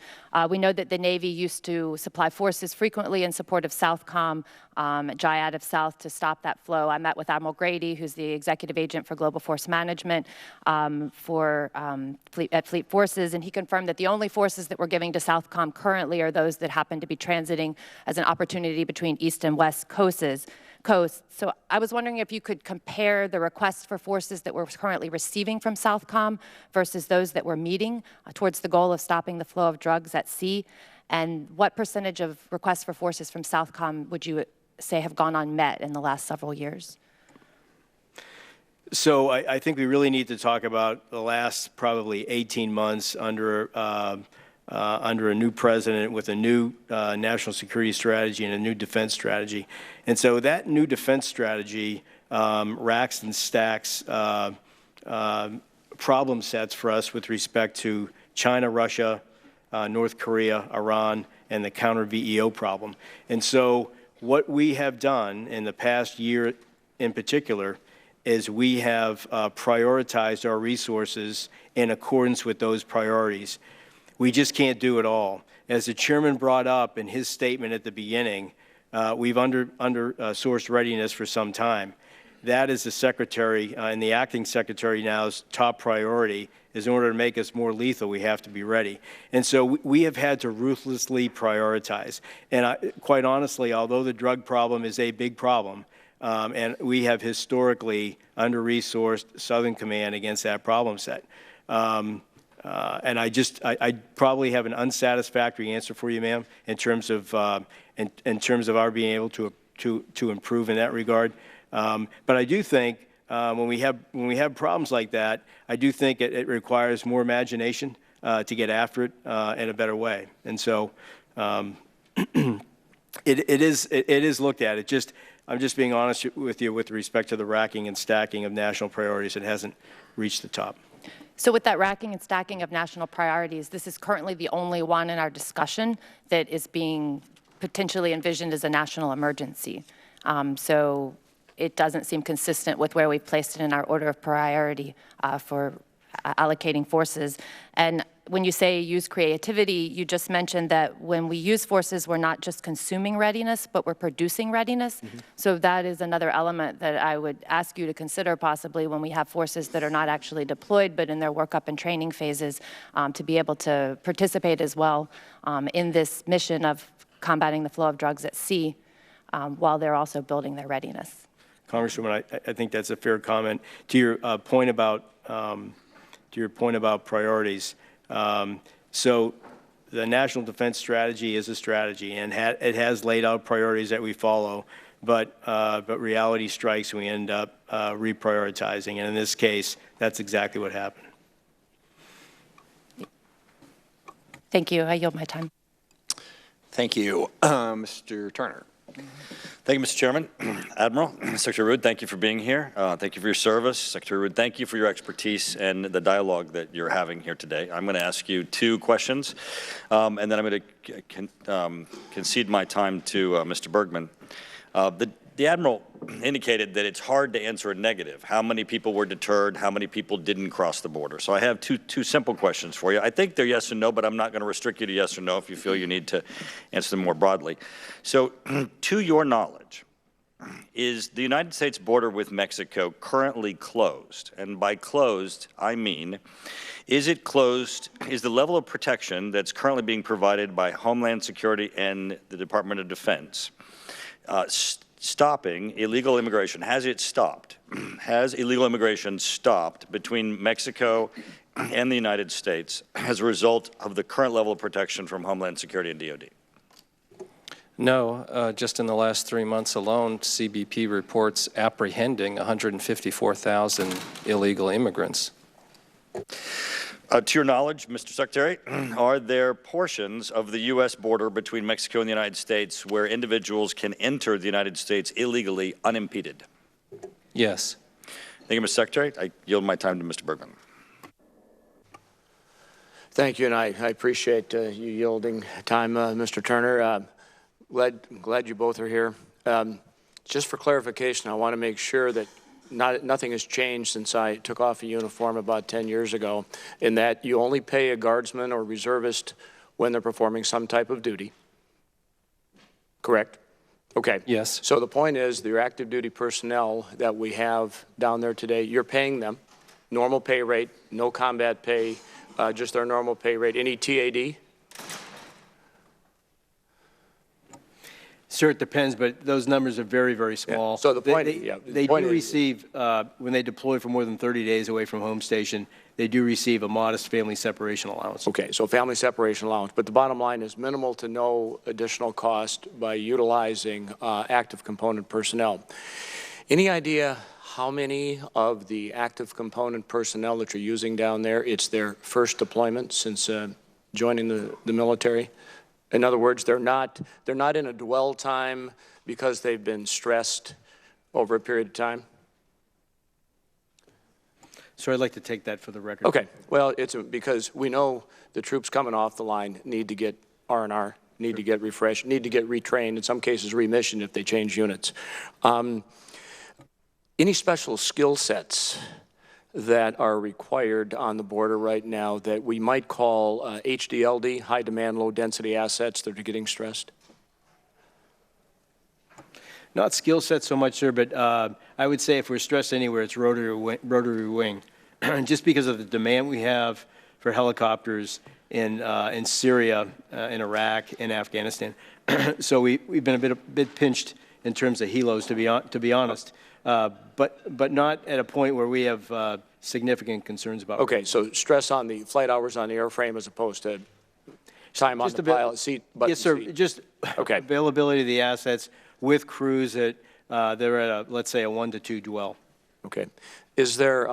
we know that the Navy used to supply forces frequently in support of Southcom, Jayad of South, to stop that flow. I met with Admiral Grady, who's the executive agent for Global Force Management at Fleet Forces, and he confirmed that the only forces that we're giving to Southcom currently are those that happen to be transiting as an opportunity between East and West coasts. So I was wondering if you could compare the requests for forces that we're currently receiving from Southcom versus those that we're meeting towards the goal of stopping the flow of drugs at sea, and what percentage of requests for forces from Southcom would you say have gone unmet in the last several years? So I think we really need to talk about the last probably 18 months under a new president with a new national security strategy and a new defense strategy. And so that new defense strategy racks and stacks problem sets for us with respect to China, Russia, North Korea, Iran, and the counter-VEO problem. And so what we have done in the past year in particular is we have prioritized our resources in accordance with those priorities. We just can't do it all. As the chairman brought up in his statement at the beginning, we've under-sourced readiness for some time. That is the secretary and the acting secretary now's top priority. Is in order to make us more lethal, we have to be ready. And so we have had to ruthlessly prioritize. And quite honestly, although the drug problem is a big problem, and we have historically under-resourced Southern Command against that problem set. And I probably have an unsatisfactory answer for you, ma'am, in terms of our being able to improve in that regard. But I do think when we have problems like that, I do think it requires more imagination to get after it in a better way. And so it is looked at. I'm just being honest with you with respect to the racking and stacking of national priorities. It hasn't reached the top. So with that racking and stacking of national priorities, this is currently the only one in our discussion that is being potentially envisioned as a national emergency. So it doesn't seem consistent with where we've placed it in our order of priority for allocating forces. And when you say use creativity, you just mentioned that when we use forces, we're not just consuming readiness, but we're producing readiness. Mm-hmm. So that is another element that I would ask you to consider possibly when we have forces that are not actually deployed, but in their workup and training phases, to be able to participate as well in this mission of combating the flow of drugs at sea while they're also building their readiness. Congresswoman, I think that's a fair comment. To your point about priorities, so the National Defense Strategy is a strategy, and it has laid out priorities that we follow, but reality strikes and we end up reprioritizing, and in this case, that's exactly what happened. Thank you. I yield my time. Thank you. Mr. Turner. Thank you, Mr. Chairman. Admiral, Secretary Rood, thank you for being here. Thank you for your service. Secretary Rood, thank you for your expertise and the dialogue that you're having here today. I'm going to ask you 2 questions, and then I'm going to concede my time to Mr. Bergman. The Admiral indicated that it's hard to answer a negative. How many people were deterred? How many people didn't cross the border? So I have two simple questions for you. I think they're yes and no, but I'm not going to restrict you to yes or no if you feel you need to answer them more broadly. So to your knowledge, is the United States border with Mexico currently closed? And by closed, I mean, is it closed? Is the level of protection that's currently being provided by Homeland Security and the Department of Defense stopping illegal immigration? Has it stopped? Has illegal immigration stopped between Mexico and the United States as a result of the current level of protection from Homeland Security and DOD? No, just in the last 3 months alone, CBP reports apprehending 154,000 illegal immigrants. To your knowledge, Mr. Secretary, are there portions of the U.S. border between Mexico and the United States where individuals can enter the United States illegally unimpeded? Yes. Thank you, Mr. Secretary. I yield my time to Mr. Bergman. Thank you, and I appreciate you yielding time, Mr. Turner. Glad you both are here. Just for clarification, I want to make sure that nothing has changed since I took off a uniform about 10 years ago, in that you only pay a guardsman or reservist when they're performing some type of duty. Correct? Okay. Yes. So the point is, your active duty personnel that we have down there today, you're paying them normal pay rate, no combat pay, just their normal pay rate. Any TAD? Sir, it depends, but those numbers are very, very small. Yeah. So the point, they do receive, when they deploy for more than 30 days away from home station, they do receive a modest family separation allowance. Okay, so family separation allowance. But the bottom line is minimal to no additional cost by utilizing active component personnel. Any idea how many of the active component personnel that you're using down there, it's their first deployment since joining the military? In other words, they're not in a dwell time because they've been stressed over a period of time? So I'd like to take that for the record. Okay. Well, it's because we know the troops coming off the line need to get R&R, need to get refreshed, need to get retrained, in some cases remissioned if they change units. Any special skill sets that are required on the border right now that we might call HDLD, high demand, low density assets that are getting stressed? Not skill set so much, sir, but I would say if we're stressed anywhere, it's rotary wing. Just because of the demand we have for helicopters in Syria, in Iraq, in Afghanistan. So we've been a bit pinched in terms of helos, to be honest. But not at a point where we have significant concerns about. Okay, so stress on the flight hours on the airframe as opposed to time on the pilot seat. Yes, sir. Seat. Just okay. Availability of the assets with crews that they're at let's say a 1 to 2 dwell. Okay. Is there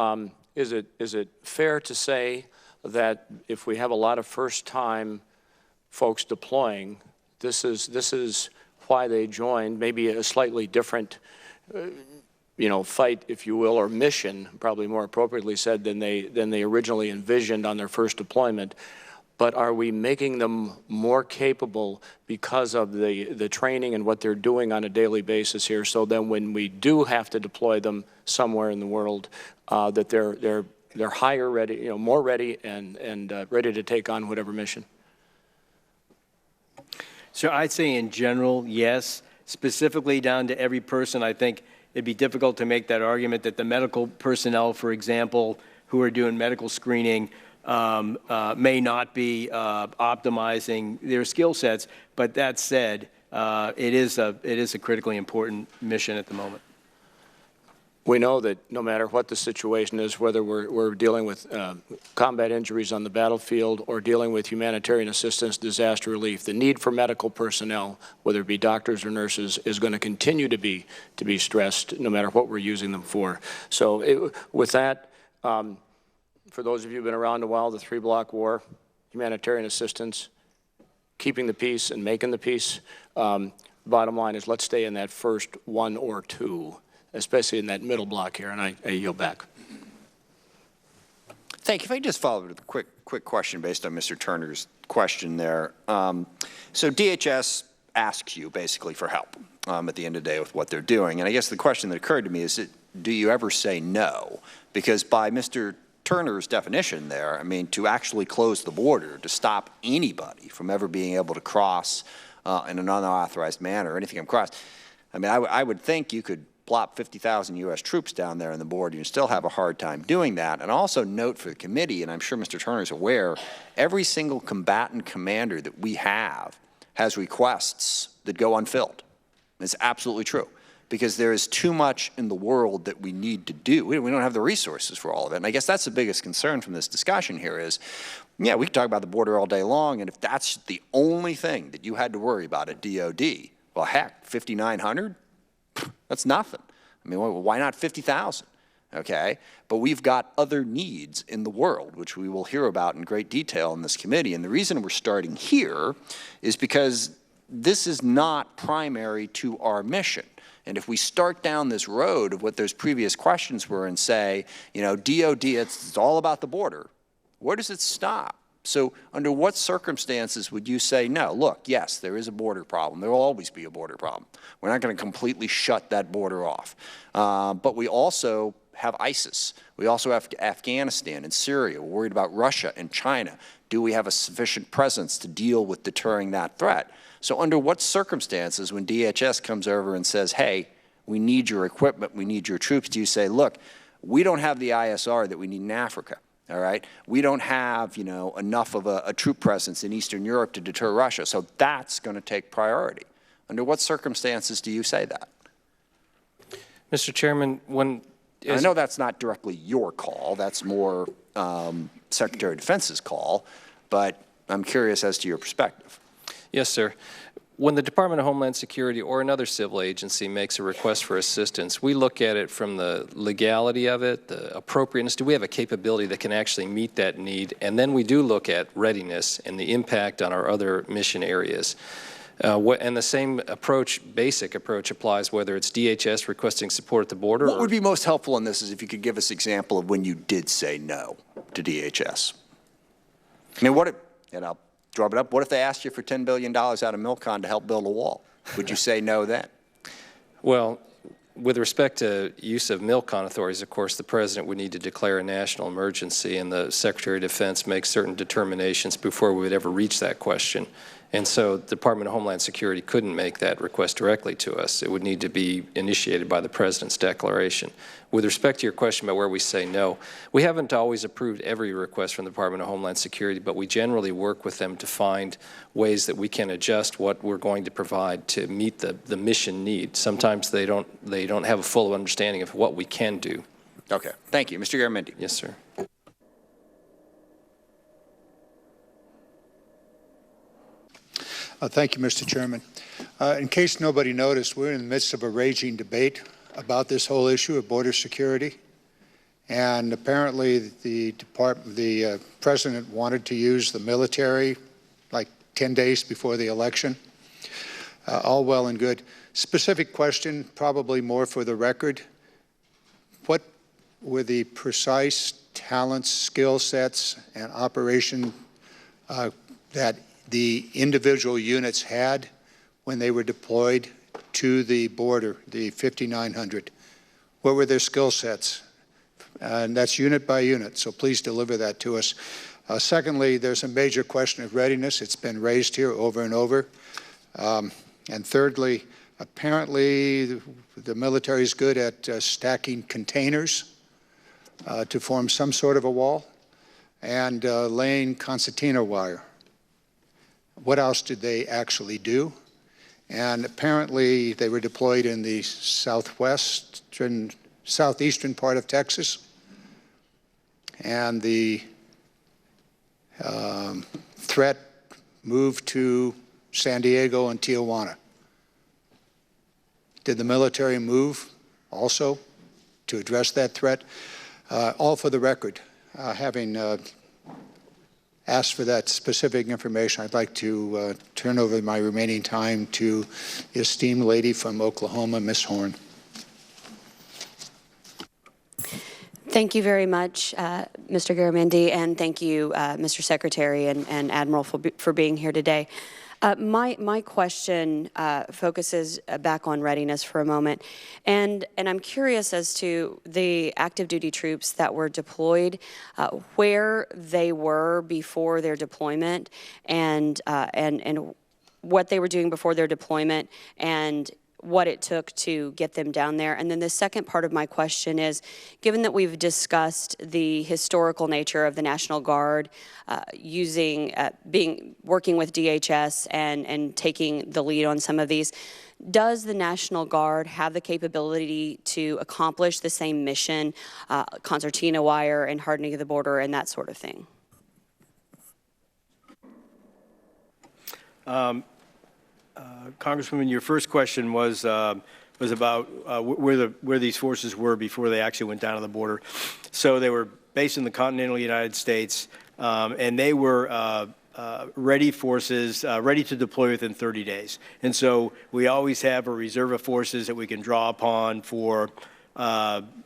is it fair to say that if we have a lot of first-time folks deploying, this is why they joined, maybe a slightly different fight, if you will, or mission, probably more appropriately said, than they originally envisioned on their first deployment. But are we making them more capable because of the training and what they're doing on a daily basis here, so then when we do have to deploy them somewhere in the world, that they're higher ready, more ready and ready to take on whatever mission? So I'd say in general, yes. Specifically down to every person, I think it'd be difficult to make that argument that the medical personnel, for example, who are doing medical screening may not be optimizing their skill sets. But that said, it is a critically important mission at the moment. We know that no matter what the situation is, whether we're dealing with combat injuries on the battlefield or dealing with humanitarian assistance, disaster relief, the need for medical personnel, whether it be doctors or nurses, is going to continue to be stressed no matter what we're using them for. So with that, for those of you who've been around a while, the 3-block war, humanitarian assistance, keeping the peace and making the peace, bottom line is let's stay in that first 1 or 2. Especially in that middle block here, and I yield back. Thank you. If I just follow with a quick question based on Mr. Turner's question there. So DHS asks you basically for help at the end of the day with what they're doing. And I guess the question that occurred to me is, do you ever say no? Because by Mr. Turner's definition there, I mean, to actually close the border, to stop anybody from ever being able to cross in an unauthorized manner or anything across, I mean, I would think you could plop 50,000 U.S. troops down there on the border, you still have a hard time doing that. And also note for the committee, and I'm sure Mr. Turner is aware, every single combatant commander that we have has requests that go unfilled. It's absolutely true, because there is too much in the world that we need to do. We don't have the resources for all of it. And I guess that's the biggest concern from this discussion here is, yeah, we can talk about the border all day long, and if that's the only thing that you had to worry about at DOD, well, heck, 5,900? That's nothing. I mean, why not 50,000? Okay? But we've got other needs in the world, which we will hear about in great detail in this committee. And the reason we're starting here is because this is not primary to our mission. And if we start down this road of what those previous questions were and say, DOD, it's all about the border, where does it stop? So under what circumstances would you say, no, look, yes, there is a border problem. There will always be a border problem. We're not going to completely shut that border off. But we also have ISIS. We also have Afghanistan and Syria. We're worried about Russia and China. Do we have a sufficient presence to deal with deterring that threat? So under what circumstances, when DHS comes over and says, hey, we need your equipment, we need your troops, do you say, look, we don't have the ISR that we need in Africa? All right, we don't have, enough of a troop presence in Eastern Europe to deter Russia, so that's going to take priority. Under what circumstances do you say that? Mr. Chairman, I know that's not directly your call. That's more Secretary of Defense's call, but I'm curious as to your perspective. Yes, sir. When the Department of Homeland Security or another civil agency makes a request for assistance, we look at it from the legality of it, the appropriateness. Do we have a capability that can actually meet that need? And then we do look at readiness and the impact on our other mission areas. And the same approach, basic approach, applies whether it's DHS requesting support at the border. What would be most helpful in this is if you could give us an example of when you did say no to DHS. I mean, and I'll drop it up, what if they asked you for $10 billion out of Milcon to help build a wall? Would you say no then? Well, with respect to use of Milcon authorities, of course, the President would need to declare a national emergency, and the Secretary of Defense makes certain determinations before we would ever reach that question. And so the Department of Homeland Security couldn't make that request directly to us. It would need to be initiated by the President's declaration. With respect to your question about where we say no, we haven't always approved every request from the Department of Homeland Security, but we generally work with them to find ways that we can adjust what we're going to provide to meet the mission need. Sometimes they don't have a full understanding of what we can do. Okay. Thank you. Mr. Garamendi. Yes, sir. Thank you, Mr. Chairman. In case nobody noticed, we're in the midst of a raging debate about this whole issue of border security. And apparently the President wanted to use the military like 10 days before the election. All well and good. Specific question, probably more for the record. what were the precise talents, skill sets, and operation that the individual units had when they were deployed to the border, the 5,900? What were their skill sets? And that's unit by unit, so please deliver that to us. Secondly, there's a major question of readiness. It's been raised here over and over. And thirdly, apparently the military is good at stacking containers to form some sort of a wall and laying concertina wire. What else did they actually do? And apparently they were deployed in the southeastern part of Texas. And the threat moved to San Diego and Tijuana. Did the military move also to address that threat? All for the record, having asked for that specific information, I'd like to turn over my remaining time to the esteemed lady from Oklahoma, Ms. Horn. Thank you very much, Mr. Garamendi, and thank you, Mr. Secretary and Admiral, for being here today. My question focuses back on readiness for a moment, and I'm curious as to the active duty troops that were deployed, where they were before their deployment, and what they were doing before their deployment, and what it took to get them down there. And then the second part of my question is, given that we've discussed the historical nature of the National Guard working with DHS and taking the lead on some of these, does the National Guard have the capability to accomplish the same mission, concertina wire and hardening of the border and that sort of thing? Congresswoman, your first question was about where these forces were before they actually went down to the border. So they were based in the continental United States, and they were ready forces, ready to deploy within 30 days. And so we always have a reserve of forces that we can draw upon for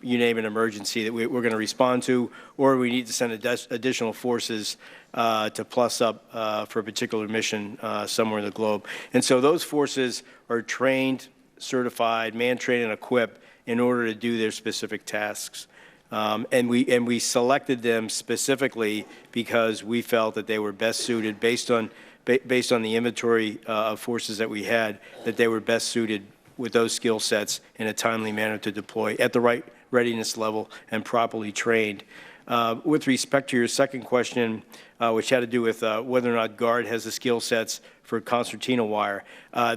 you name an emergency that we're going to respond to, or we need to send additional forces to plus up for a particular mission somewhere in the globe. And so those forces are trained, certified, man-trained, and equipped in order to do their specific tasks. And we selected them specifically because we felt that they were best suited, based on the inventory of forces that we had, that they were best suited with those skill sets in a timely manner to deploy at the right readiness level and properly trained. With respect to your second question, which had to do with whether or not Guard has the skill sets for concertina wire,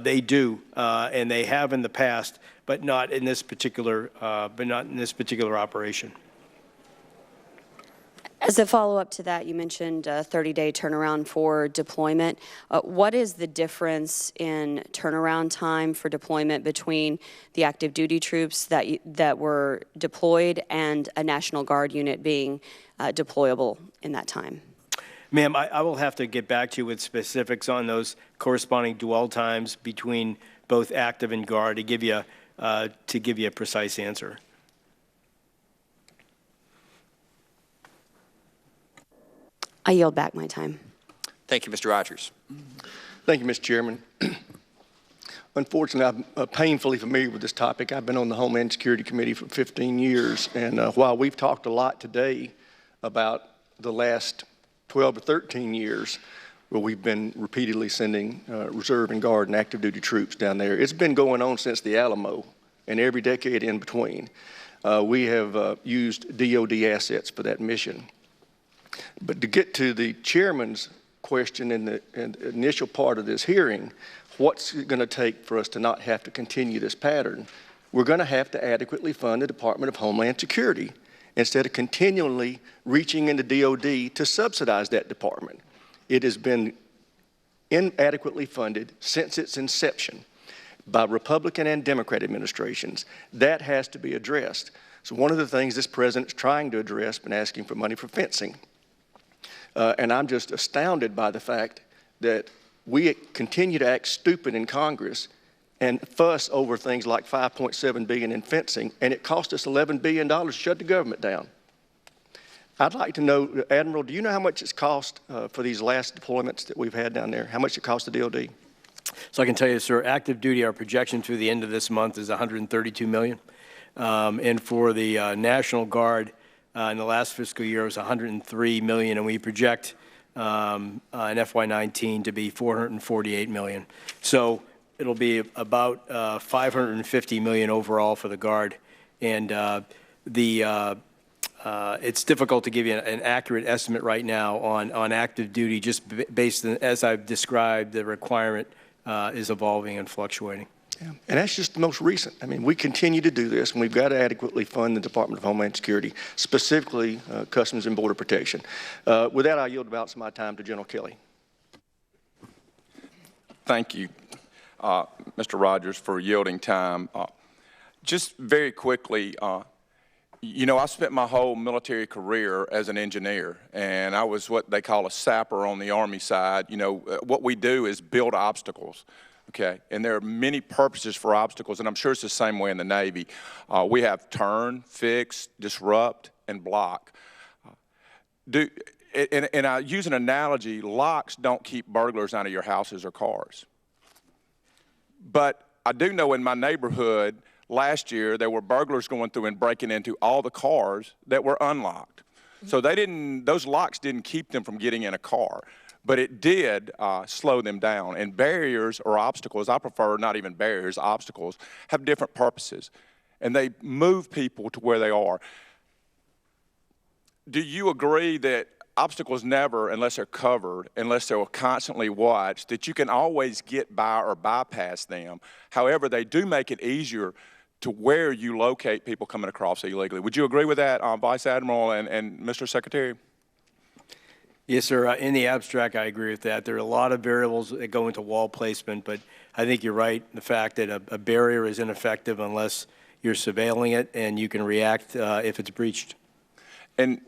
they do, and they have in the past, but not in this particular operation. As a follow-up to that, you mentioned a 30-day turnaround for deployment. What is the difference in turnaround time for deployment between the active duty troops that were deployed and a National Guard unit being deployable in that time? Ma'am, I will have to get back to you with specifics on those corresponding dwell times between both active and Guard to give you a precise answer. I yield back my time. Thank you, Mr. Rogers. Thank you, Mr. Chairman. Unfortunately, I'm painfully familiar with this topic. I've been on the Homeland Security Committee for 15 years, and while we've talked a lot today about the last 12 or 13 years where we've been repeatedly sending reserve and Guard and active duty troops down there, it's been going on since the Alamo and every decade in between. We have used DOD assets for that mission. But to get to the chairman's question in the initial part of this hearing, what's it going to take for us to not have to continue this pattern? We're going to have to adequately fund the Department of Homeland Security instead of continually reaching into DOD to subsidize that department. It has been inadequately funded since its inception by Republican and Democrat administrations. That has to be addressed. So one of the things this president's trying to address has been asking for money for fencing. And I'm just astounded by the fact that we continue to act stupid in Congress and fuss over things like $5.7 billion in fencing, and it cost us $11 billion to shut the government down. I'd like to know, Admiral, do you know how much it's cost for these last deployments that we've had down there? How much it cost the DOD? So I can tell you, sir, active duty, our projection through the end of this month is $132 million. And for the National Guard, in the last fiscal year, it was $103 million, and we project in FY19 to be $448 million. So it'll be about $550 million overall for the Guard. And it's difficult to give you an accurate estimate right now on active duty, just based on, as I've described, the requirement is evolving and fluctuating. Yeah. And that's just the most recent. I mean, we continue to do this, and we've got to adequately fund the Department of Homeland Security, specifically Customs and Border Protection. With that, I yield about some of my time to General Kelly. Thank you, Mr. Rogers, for yielding time. Just very quickly, you know, I spent my whole military career as an engineer, and I was what they call a sapper on the Army side. You know, what we do is build obstacles. Okay, and there are many purposes for obstacles, and I'm sure it's the same way in the Navy. We have turn, fix, disrupt, and block. And I use an analogy, locks don't keep burglars out of your houses or cars. But I do know in my neighborhood, last year, there were burglars going through and breaking into all the cars that were unlocked. So those locks didn't keep them from getting in a car. But it did slow them down. And barriers or obstacles, I prefer not even barriers, obstacles, have different purposes. And they move people to where they are. Do you agree that obstacles never, unless they're covered, unless they're constantly watched, that you can always get by or bypass them? However, they do make it easier to where you locate people coming across illegally. Would you agree with that, Vice Admiral and Mr. Secretary? Yes, sir. In the abstract, I agree with that. There are a lot of variables that go into wall placement, but I think you're right. The fact that a barrier is ineffective unless you're surveilling it and you can react if it's breached. And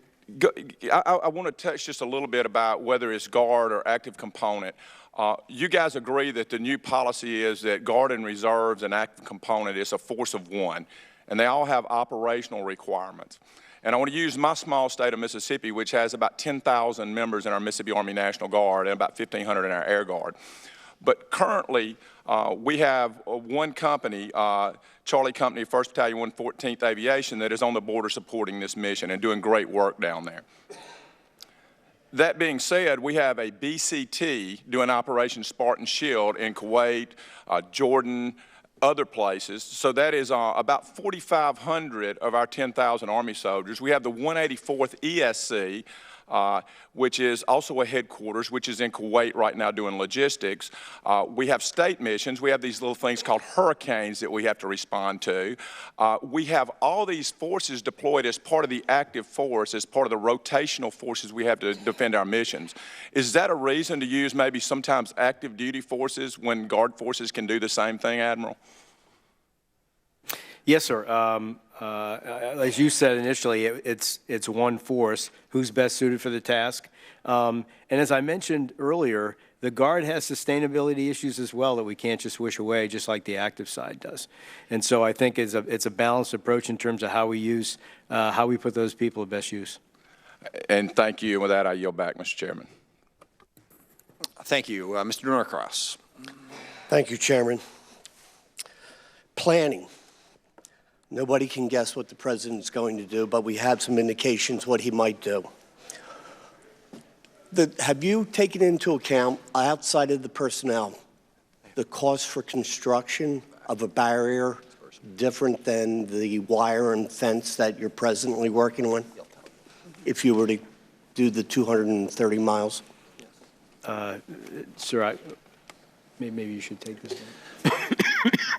I want to touch just a little bit about whether it's guard or active component. You guys agree that the new policy is that guard and reserves and active component is a force of one, and they all have operational requirements. And I want to use my small state of Mississippi, which has about 10,000 members in our Mississippi Army National Guard and about 1,500 in our Air Guard. But currently, we have one company, Charlie Company, 1st Battalion, 114th Aviation, that is on the border supporting this mission and doing great work down there. That being said, we have a BCT doing Operation Spartan Shield in Kuwait, Jordan, other places. So that is about 4,500 of our 10,000 Army soldiers. We have the 184th ESC, which is also a headquarters, which is in Kuwait right now doing logistics. We have state missions. We have these little things called hurricanes that we have to respond to. We have all these forces deployed as part of the active force, as part of the rotational forces we have to defend our missions. Is that a reason to use maybe sometimes active duty forces when Guard forces can do the same thing, Admiral? Yes, sir. As you said initially, it's one force who's best suited for the task. And as I mentioned earlier, the Guard has sustainability issues as well that we can't just wish away, just like the active side does. And so I think it's a balanced approach in terms of how we use, how we put those people to best use. And thank you. And with that, I yield back, Mr. Chairman. Thank you. Mr. Norcross. Thank you, Chairman. Planning. Nobody can guess what the president's going to do, but we have some indications what he might do. Have you taken into account, outside of the personnel, the cost for construction of a barrier different than the wire and fence that you're presently working on, if you were to do the 230 miles? Sir, maybe you should take this.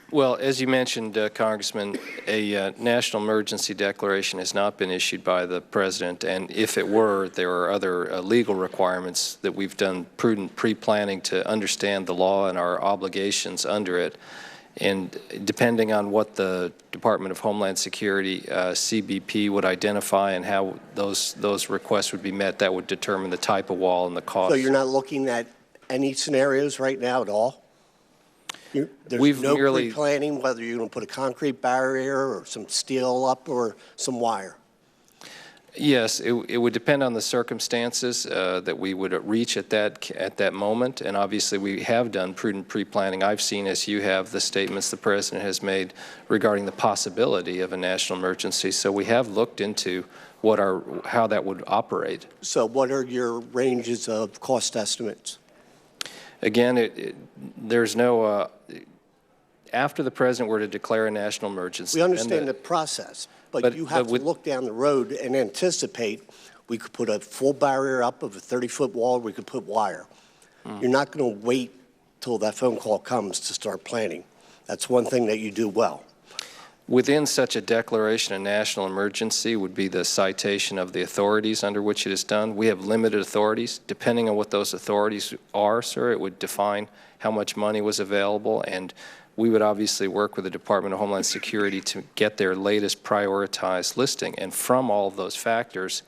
Well, as you mentioned, Congressman, a national emergency declaration has not been issued by the President, and if it were, there are other legal requirements that we've done prudent pre-planning to understand the law and our obligations under it. And depending on what the Department of Homeland Security, CBP, would identify and how those requests would be met, that would determine the type of wall and the cost. So you're not looking at any scenarios right now at all? There's no pre-planning, whether you're going to put a concrete barrier or some steel up or some wire. Yes, it would depend on the circumstances that we would reach at that moment, and obviously we have done prudent pre-planning. I've seen, as you have, the statements the President has made regarding the possibility of a national emergency, so we have looked into how that would operate. So what are your ranges of cost estimates? Again, there's no, after the President were to declare a national emergency. We understand the process. But you have to look down the road and anticipate we could put a full barrier up of a 30-foot wall, we could put wire. You're not going to wait till that phone call comes to start planning. That's one thing that you do well. Within such a declaration, a national emergency would be the citation of the authorities under which it is done. We have limited authorities. Depending on what those authorities are, sir, it would define how much money was available, and we would obviously work with the Department of Homeland Security to get their latest prioritized listing. And from all of those factors,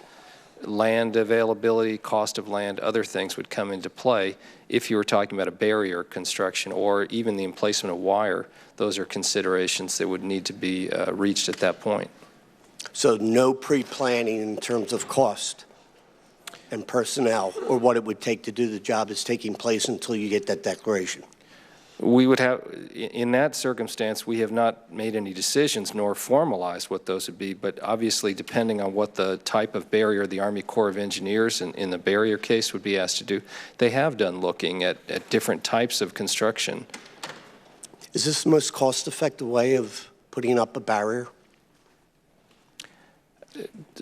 land availability, cost of land, other things would come into play. If you were talking about a barrier construction or even the emplacement of wire, those are considerations that would need to be reached at that point. So no pre-planning in terms of cost and personnel or what it would take to do the job is taking place until you get that declaration? We would have, in that circumstance, we have not made any decisions nor formalized what those would be, but obviously depending on what the type of barrier the Army Corps of Engineers in the barrier case would be asked to do, they have done looking at different types of construction. Is this the most cost-effective way of putting up a barrier?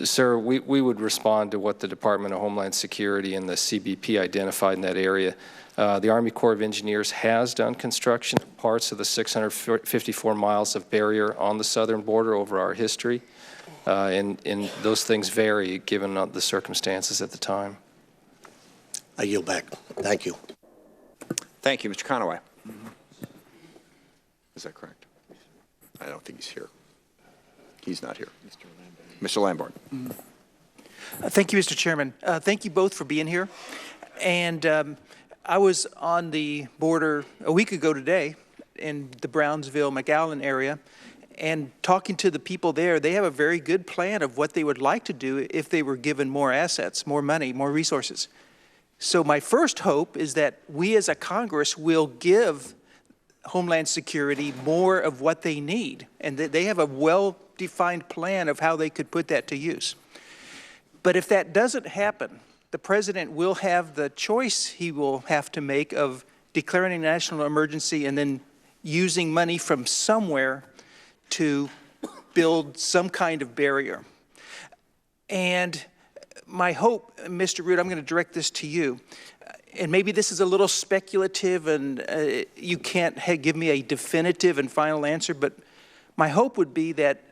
Sir, we would respond to what the Department of Homeland Security and the CBP identified in that area. The Army Corps of Engineers has done construction of parts of the 654 miles of barrier on the southern border over our history, and those things vary given the circumstances at the time. I yield back. Thank you. Thank you, Mr. Conaway. Is that correct? I don't think he's here. He's not here. Mr. Lamborn. Thank you, Mr. Chairman. Thank you both for being here. And I was on the border a week ago today in the Brownsville-McAllen area, and talking to the people there, they have a very good plan of what they would like to do if they were given more assets, more money, more resources. So my first hope is that we as a Congress will give Homeland Security more of what they need, and that they have a well-defined plan of how they could put that to use. But if that doesn't happen, the President will have the choice he will have to make of declaring a national emergency and then using money from somewhere to build some kind of barrier. And my hope, Mr. Root, I'm going to direct this to you, and maybe this is a little speculative and you can't give me a definitive and final answer, but my hope would be that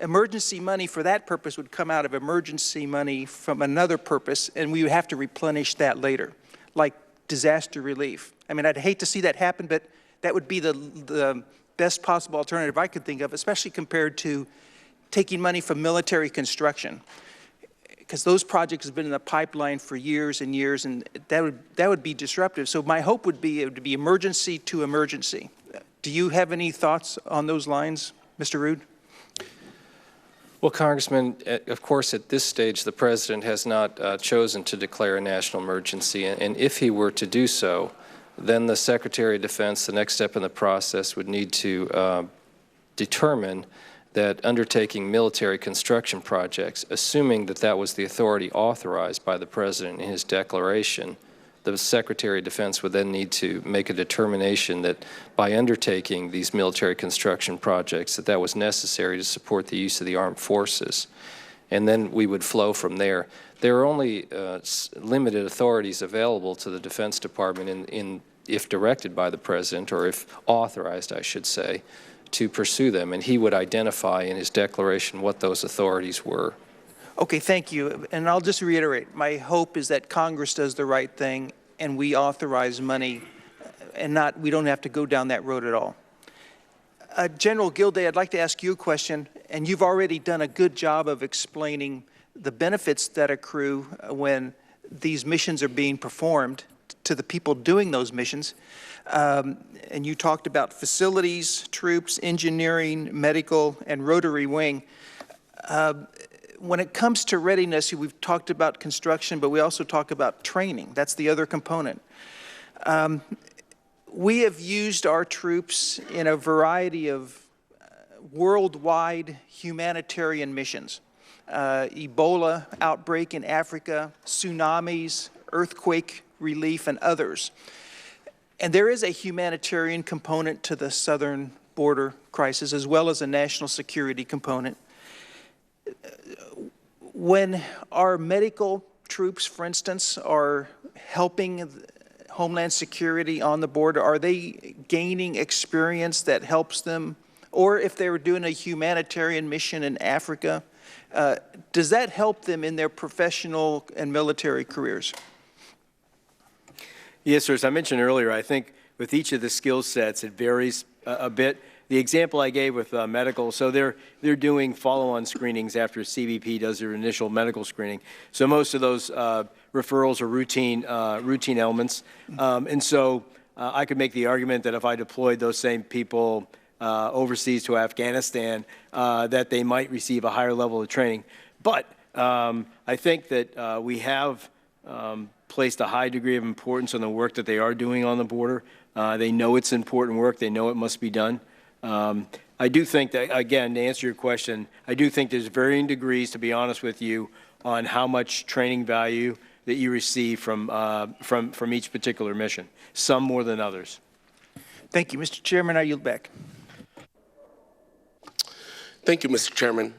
emergency money for that purpose would come out of emergency money from another purpose, and we would have to replenish that later, like disaster relief. I mean, I'd hate to see that happen, but that would be the best possible alternative I could think of, especially compared to taking money from military construction, because those projects have been in the pipeline for years and years, and that would be disruptive. So my hope would be it would be emergency to emergency. Do you have any thoughts on those lines, Mr. Rood? Well, Congressman, of course, at this stage, the President has not chosen to declare a national emergency, and if he were to do so, then the Secretary of Defense, the next step in the process, would need to determine that undertaking military construction projects, assuming that that was the authority authorized by the President in his declaration, the Secretary of Defense would then need to make a determination that by undertaking these military construction projects, that was necessary to support the use of the armed forces. And then we would flow from there. There are only limited authorities available to the Defense Department if directed by the President, or if authorized, I should say, to pursue them. And he would identify in his declaration what those authorities were. Okay, thank you. And I'll just reiterate, my hope is that Congress does the right thing and we authorize money and we don't have to go down that road at all. General Gilday, I'd like to ask you a question, and you've already done a good job of explaining the benefits that accrue when these missions are being performed to the people doing those missions. And you talked about facilities, troops, engineering, medical, and rotary wing. When it comes to readiness, we've talked about construction, but we also talk about training. That's the other component. We have used our troops in a variety of worldwide humanitarian missions. Ebola outbreak in Africa, tsunamis, earthquake relief, and others. And there is a humanitarian component to the southern border crisis, as well as a national security component. When our medical troops, for instance, are helping Homeland Security on the border, are they gaining experience that helps them? Or if they were doing a humanitarian mission in Africa, does that help them in their professional and military careers? Yes, sir. As I mentioned earlier, I think with each of the skill sets, it varies a bit. The example I gave with medical, so they're doing follow-on screenings after CBP does their initial medical screening. So most of those referrals are routine elements. And so I could make the argument that if I deployed those same people overseas to Afghanistan, that they might receive a higher level of training. But I think that we have placed a high degree of importance on the work that they are doing on the border. They know it's important work. They know it must be done. I do think that, again, to answer your question, I do think there's varying degrees, to be honest with you, on how much training value that you receive from each particular mission, some more than others. Thank you. Mr. Chairman, I yield back. Thank you, Mr. Chairman.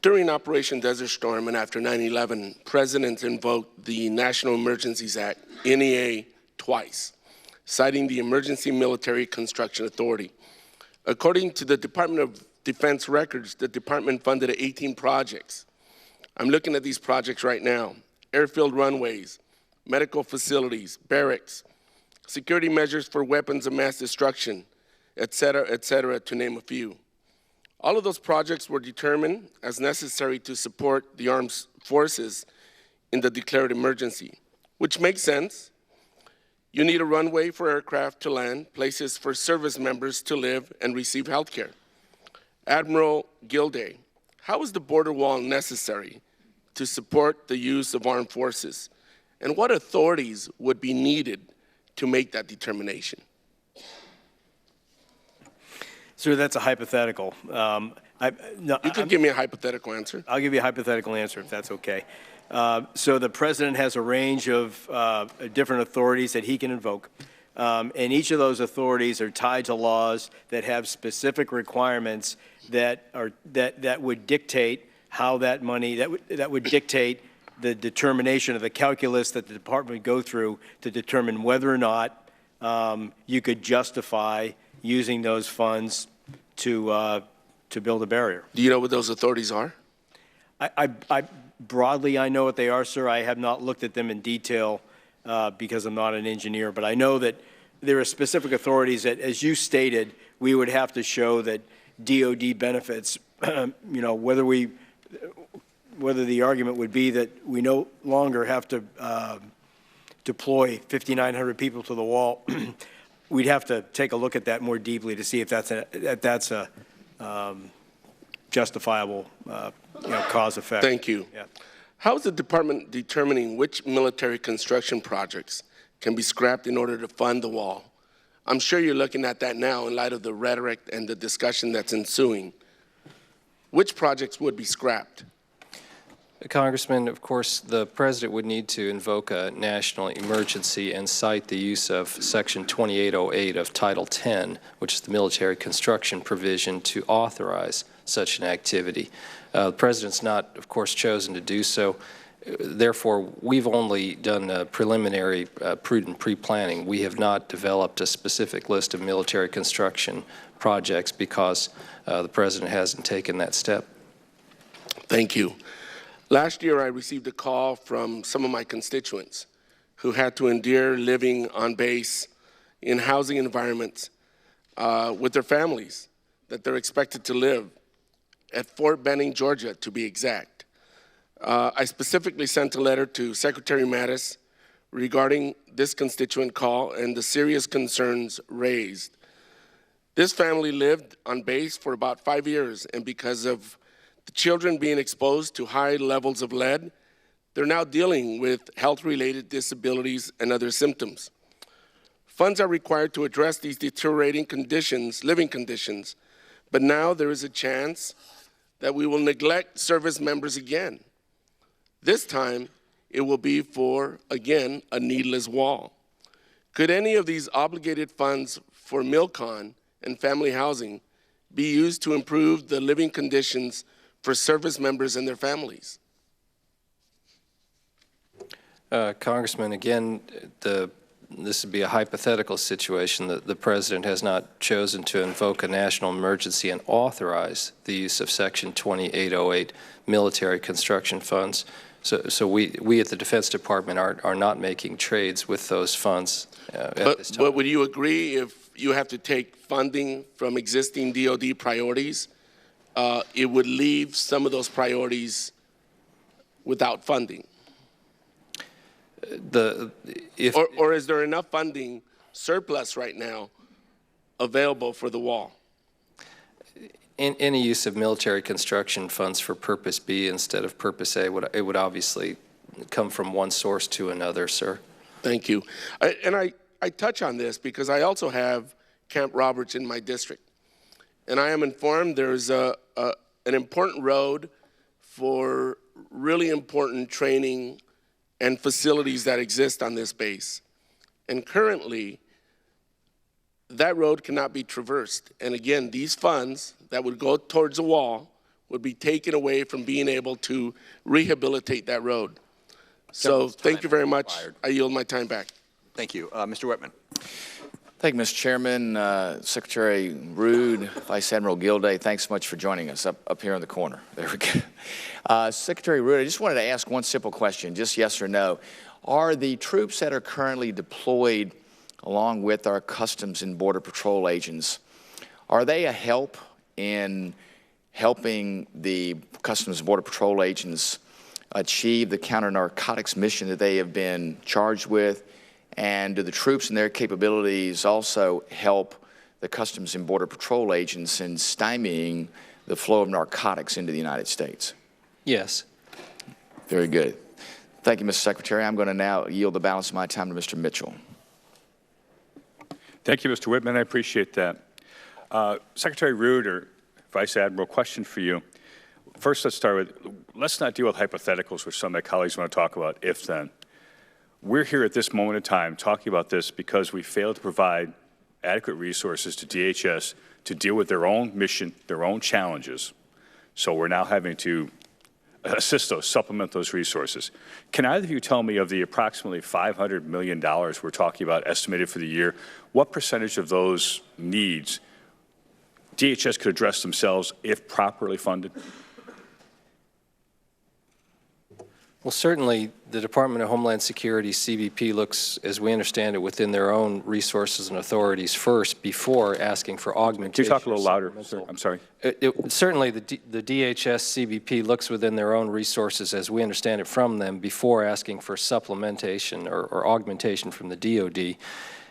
During Operation Desert Storm and after 9/11, President invoked the National Emergencies Act, NEA, twice, citing the Emergency Military Construction Authority. According to the Department of Defense records, the department funded 18 projects. I'm looking at these projects right now: airfield runways, medical facilities, barracks, security measures for weapons of mass destruction, et cetera, to name a few. All of those projects were determined as necessary to support the armed forces in the declared emergency, which makes sense. You need a runway for aircraft to land, places for service members to live and receive health care. Admiral Gilday, how is the border wall necessary to support the use of armed forces? And what authorities would be needed to make that determination? Sir, that's a hypothetical. You could give me a hypothetical answer. I'll give you a hypothetical answer if that's okay. So the president has a range of different authorities that he can invoke. And each of those authorities are tied to laws that have specific requirements that would dictate how that money, that would dictate the determination of the calculus that the department would go through to determine whether or not you could justify using those funds to build a barrier. Do you know what those authorities are? Broadly, I know what they are, sir. I have not looked at them in detail because I'm not an engineer, but I know that there are specific authorities that, as you stated, we would have to show that DOD benefits, you know, whether the argument would be that we no longer have to deploy 5,900 people to the wall. We'd have to take a look at that more deeply to see if that's a justifiable cause effect. Thank you. Yeah. How is the department determining which military construction projects can be scrapped in order to fund the wall? I'm sure you're looking at that now in light of the rhetoric and the discussion that's ensuing. Which projects would be scrapped? Congressman, of course, the President would need to invoke a national emergency and cite the use of Section 2808 of Title 10, which is the military construction provision, to authorize such an activity. The President's not, of course, chosen to do so. Therefore, we've only done preliminary prudent pre-planning. We have not developed a specific list of military construction projects because the President hasn't taken that step. Thank you. Last year, I received a call from some of my constituents who had to endure living on base in housing environments with their families that they're expected to live at Fort Benning, Georgia, to be exact. I specifically sent a letter to Secretary Mattis regarding this constituent call and the serious concerns raised. This family lived on base for about 5 years, and because of the children being exposed to high levels of lead, they're now dealing with health-related disabilities and other symptoms. Funds are required to address these deteriorating conditions, living conditions, but now there is a chance that we will neglect service members again. This time, it will be for, again, a needless wall. Could any of these obligated funds for MilCon and family housing be used to improve the living conditions for service members and their families? Congressman, again, this would be a hypothetical situation that the President has not chosen to invoke a national emergency and authorize the use of Section 2808 military construction funds. So we at the Defense Department are not making trades with those funds at this time. But would you agree if you have to take funding from existing DoD priorities, it would leave some of those priorities without funding? Or is there enough funding surplus right now available for the wall? Any use of military construction funds for Purpose B instead of Purpose A, would obviously come from one source to another, sir. Thank you. I touch on this because I also have Camp Roberts in my district. And I am informed there's an important road for really important training and facilities that exist on this base. And currently, that road cannot be traversed. And again, these funds that would go towards the wall would be taken away from being able to rehabilitate that road. So thank you very much. I yield my time back. Thank you. Mr. Whitman. Thank you, Mr. Chairman. Secretary Rood, Vice Admiral Gilday, thanks so much for joining us up here in the corner. There we go. Secretary Rood, I just wanted to ask one simple question, just yes or no. Are the troops that are currently deployed along with our Customs and Border Patrol agents, are they a help in helping the Customs and Border Patrol agents achieve the counter-narcotics mission that they have been charged with? And do the troops and their capabilities also help the Customs and Border Patrol agents in stymieing the flow of narcotics into the United States? Yes. Very good. Thank you, Mr. Secretary. I'm going to now yield the balance of my time to Mr. Mitchell. Thank you, Mr. Whitman. I appreciate that. Secretary Rood or Vice Admiral, question for you. First, let's not deal with hypotheticals, which some of my colleagues want to talk about, if then. We're here at this moment in time talking about this because we failed to provide adequate resources to DHS to deal with their own mission, their own challenges. So we're now having to assist those, supplement those resources. Can either of you tell me of the approximately $500 million we're talking about estimated for the year, what percentage of those needs DHS could address themselves if properly funded? Well, certainly the Department of Homeland Security, CBP, looks, as we understand it, within their own resources and authorities first before asking for augmentation. Can you talk a little louder, sir? I'm sorry. Certainly the DHS, CBP looks within their own resources, as we understand it, from them before asking for supplementation or augmentation from the DOD.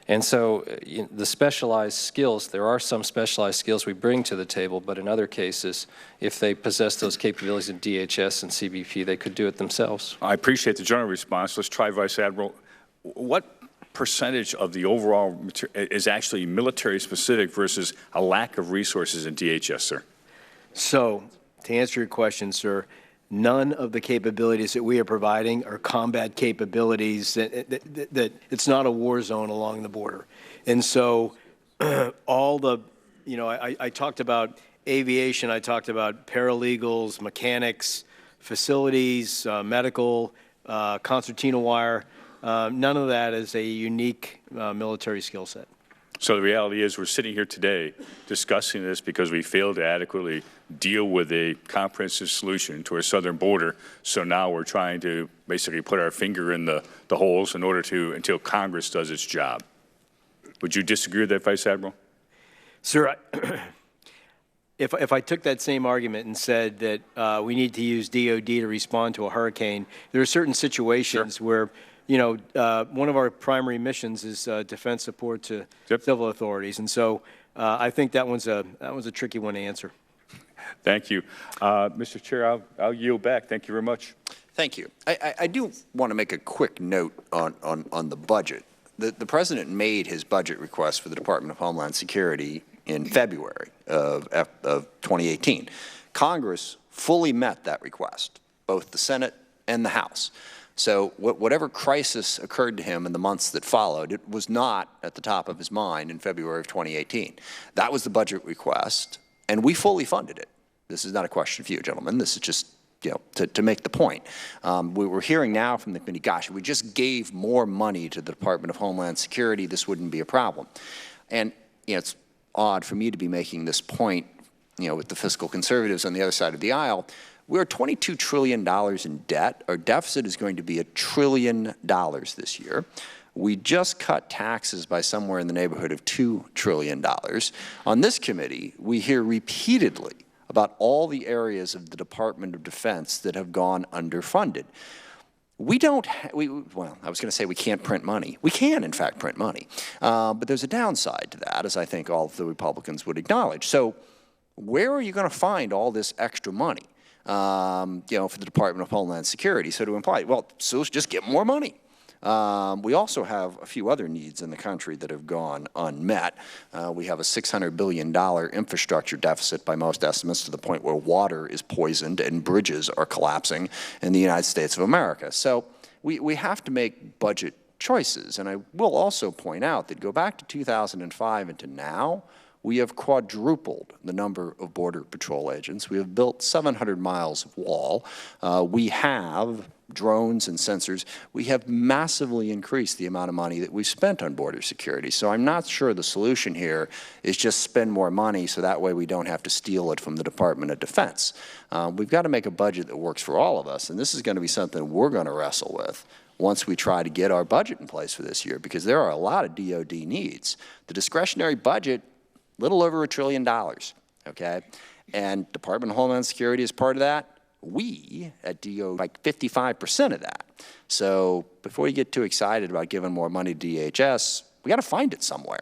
And so the specialized skills, there are some specialized skills we bring to the table, but in other cases, if they possess those capabilities in DHS and CBP, they could do it themselves. I appreciate the general response. Let's try Vice Admiral. What percentage of the overall is actually military specific versus a lack of resources in DHS, sir? So, to answer your question, sir, none of the capabilities that we are providing are combat capabilities that it's not a war zone along the border. And so all the, I talked about aviation, I talked about paralegals, mechanics, facilities, medical, concertina wire. None of that is a unique military skill set. So the reality is we're sitting here today discussing this because we failed to adequately deal with a comprehensive solution to our southern border. So now we're trying to basically put our finger in the holes in order to, until Congress does its job. Would you disagree with that, Vice Admiral? Sir, if I took that same argument and said that we need to use DOD to respond to a hurricane, there are certain situations where one of our primary missions is defense support to civil authorities, and so I think that one's a tricky one to answer. Thank you. Mr. Chair, I'll yield back. Thank you very much. Thank you. I do want to make a quick note on the budget. The President made his budget request for the Department of Homeland Security in February of 2018. Congress fully met that request, both the Senate and the House. So whatever crisis occurred to him in the months that followed, it was not at the top of his mind in February of 2018. That was the budget request, and we fully funded it. This is not a question for you, gentlemen. This is just, to make the point. We're hearing now from the committee, gosh, if we just gave more money to the Department of Homeland Security, this wouldn't be a problem. And, it's odd for me to be making this point, with the fiscal conservatives on the other side of the aisle. We're $22 trillion in debt. Our deficit is going to be $1 trillion this year. We just cut taxes by somewhere in the neighborhood of $2 trillion. On this committee, we hear repeatedly about all the areas of the Department of Defense that have gone underfunded. Well, I was going to say we can't print money. We can, in fact, print money. But there's a downside to that, as I think all of the Republicans would acknowledge. So where are you going to find all this extra money, for the Department of Homeland Security? So to imply, well, so let's just get more money. We also have a few other needs in the country that have gone unmet. We have a $600 billion infrastructure deficit by most estimates, to the point where water is poisoned and bridges are collapsing in the United States of America. So we have to make budget choices. And I will also point out that go back to 2005 and to now, we have quadrupled the number of Border Patrol agents. We have built 700 miles of wall. We have drones and sensors. We have massively increased the amount of money that we've spent on border security. So I'm not sure the solution here is just spend more money so that way we don't have to steal it from the Department of Defense. We've got to make a budget that works for all of us, and this is going to be something we're going to wrestle with once we try to get our budget in place for this year, because there are a lot of DOD needs. The discretionary budget, little over $1 trillion, okay? And Department of Homeland Security is part of that. We at DO like 55% of that. So before you get too excited about giving more money to DHS, we got to find it somewhere.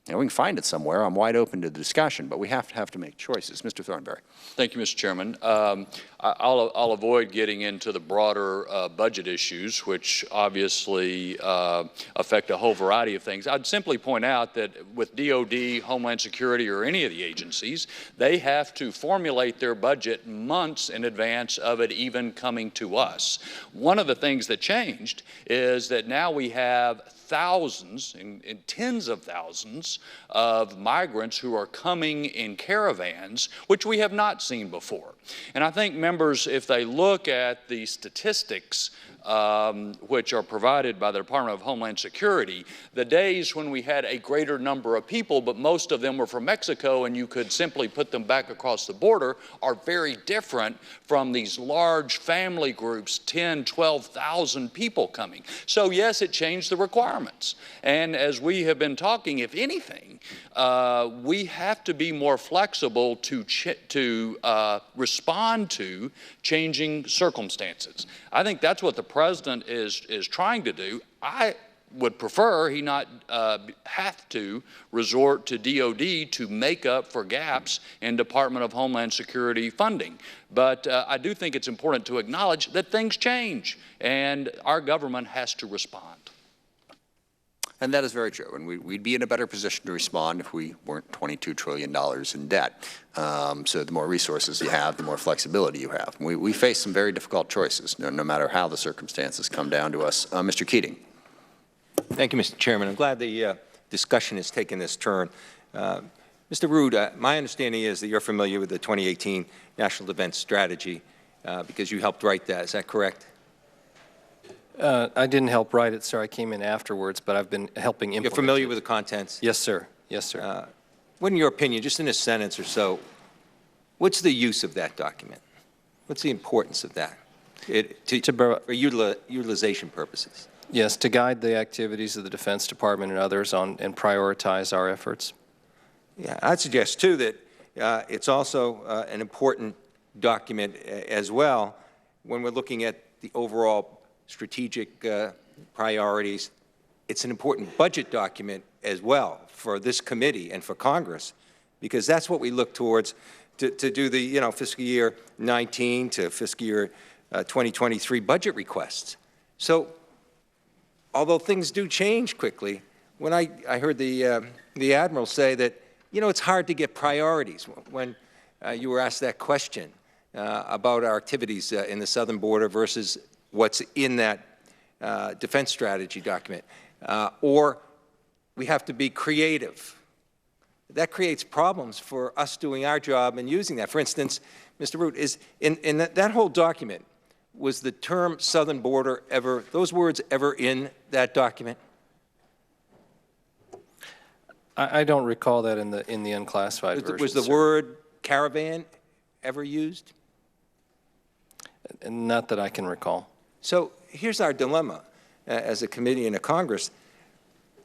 We can find it somewhere. I'm wide open to the discussion, but we have to make choices. Mr. Thornberry. Thank you, Mr. Chairman. I'll avoid getting into the broader budget issues, which obviously affect a whole variety of things. I'd simply point out that with DOD, Homeland Security, or any of the agencies, they have to formulate their budget months in advance of it even coming to us. One of the things that changed is that now we have thousands and tens of thousands of migrants who are coming in caravans, which we have not seen before. And I think members, if they look at the statistics which are provided by the Department of Homeland Security, the days when we had a greater number of people, but most of them were from Mexico and you could simply put them back across the border, are very different from these large family groups, 10, 12,000 people coming. So yes, it changed the requirements. And as we have been talking, if anything, we have to be more flexible to respond to changing circumstances. I think that's what the President is trying to do. I would prefer he not have to resort to DOD to make up for gaps in Department of Homeland Security funding. But I do think it's important to acknowledge that things change and our government has to respond. And that is very true. And we'd be in a better position to respond if we weren't $22 trillion in debt. So the more resources you have, the more flexibility you have. We face some very difficult choices, no matter how the circumstances come down to us. Mr. Keating. Thank you, Mr. Chairman. I'm glad the discussion has taken this turn. Mr. Rood, my understanding is that you're familiar with the 2018 National Defense Strategy because you helped write that. Is that correct? I didn't help write it, sir. I came in afterwards, but I've been helping implement it. You're familiar with the contents? Yes, sir. Yes, sir. What, in your opinion, just in a sentence or so, what's the use of that document? What's the importance of that for utilization purposes? Yes, to guide the activities of the Defense Department and others and prioritize our efforts. Yeah, I'd suggest, too, that it's also an important document as well when we're looking at the overall strategic priorities. It's an important budget document as well for this committee and for Congress, because that's what we look towards to do the, fiscal year 19 to fiscal year 2023 budget requests. So although things do change quickly, when I heard the Admiral say that, it's hard to get priorities when you were asked that question about our activities in the southern border versus what's in that defense strategy document, or we have to be creative. That creates problems for us doing our job and using that. For instance, Mr. Root, is in that whole document, was the term southern border ever, those words ever in that document? I don't recall that in the unclassified version. Was the word caravan ever used? Not that I can recall. So here's our dilemma as a committee and a Congress.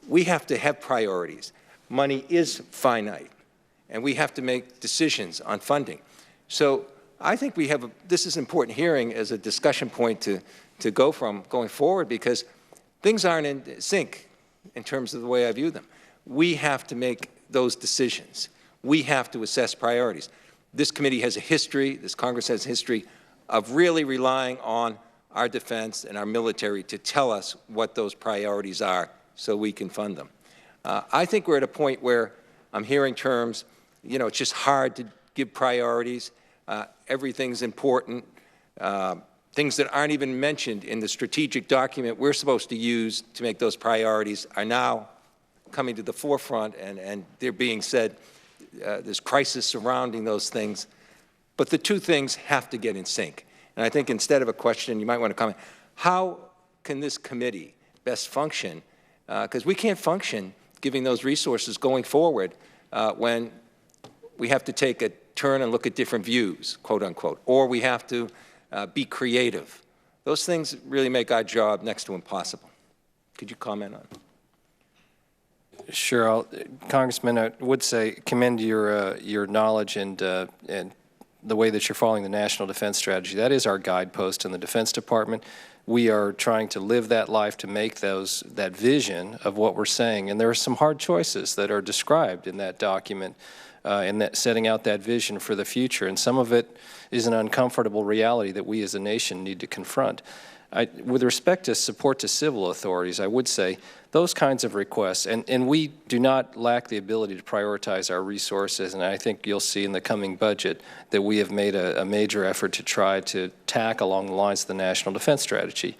We have to have priorities. Money is finite, and we have to make decisions on funding. So I think we have this is an important hearing as a discussion point to go from going forward, because things aren't in sync in terms of the way I view them. We have to make those decisions. We have to assess priorities. This committee has a history, this Congress has a history of really relying on our defense and our military to tell us what those priorities are so we can fund them. I think we're at a point where I'm hearing terms, it's just hard to give priorities. Everything's important. Things that aren't even mentioned in the strategic document we're supposed to use to make those priorities are now coming to the forefront, and they're being said. There's crisis surrounding those things. But the two things have to get in sync. And I think instead of a question, you might want to comment, how can this committee best function? Because we can't function giving those resources going forward when we have to take a turn and look at different views, quote unquote, or we have to be creative. Those things really make our job next to impossible. Could you comment on it? Sure, Congressman, I would say commend your knowledge and the way that you're following the National Defense Strategy. That is our guidepost in the Defense Department. We are trying to live that life to make that vision of what we're saying. And there are some hard choices that are described in that document and that setting out that vision for the future. And some of it is an uncomfortable reality that we as a nation need to confront. With respect to support to civil authorities, I would say those kinds of requests, and we do not lack the ability to prioritize our resources, and I think you'll see in the coming budget that we have made a major effort to try to tack along the lines of the National Defense Strategy.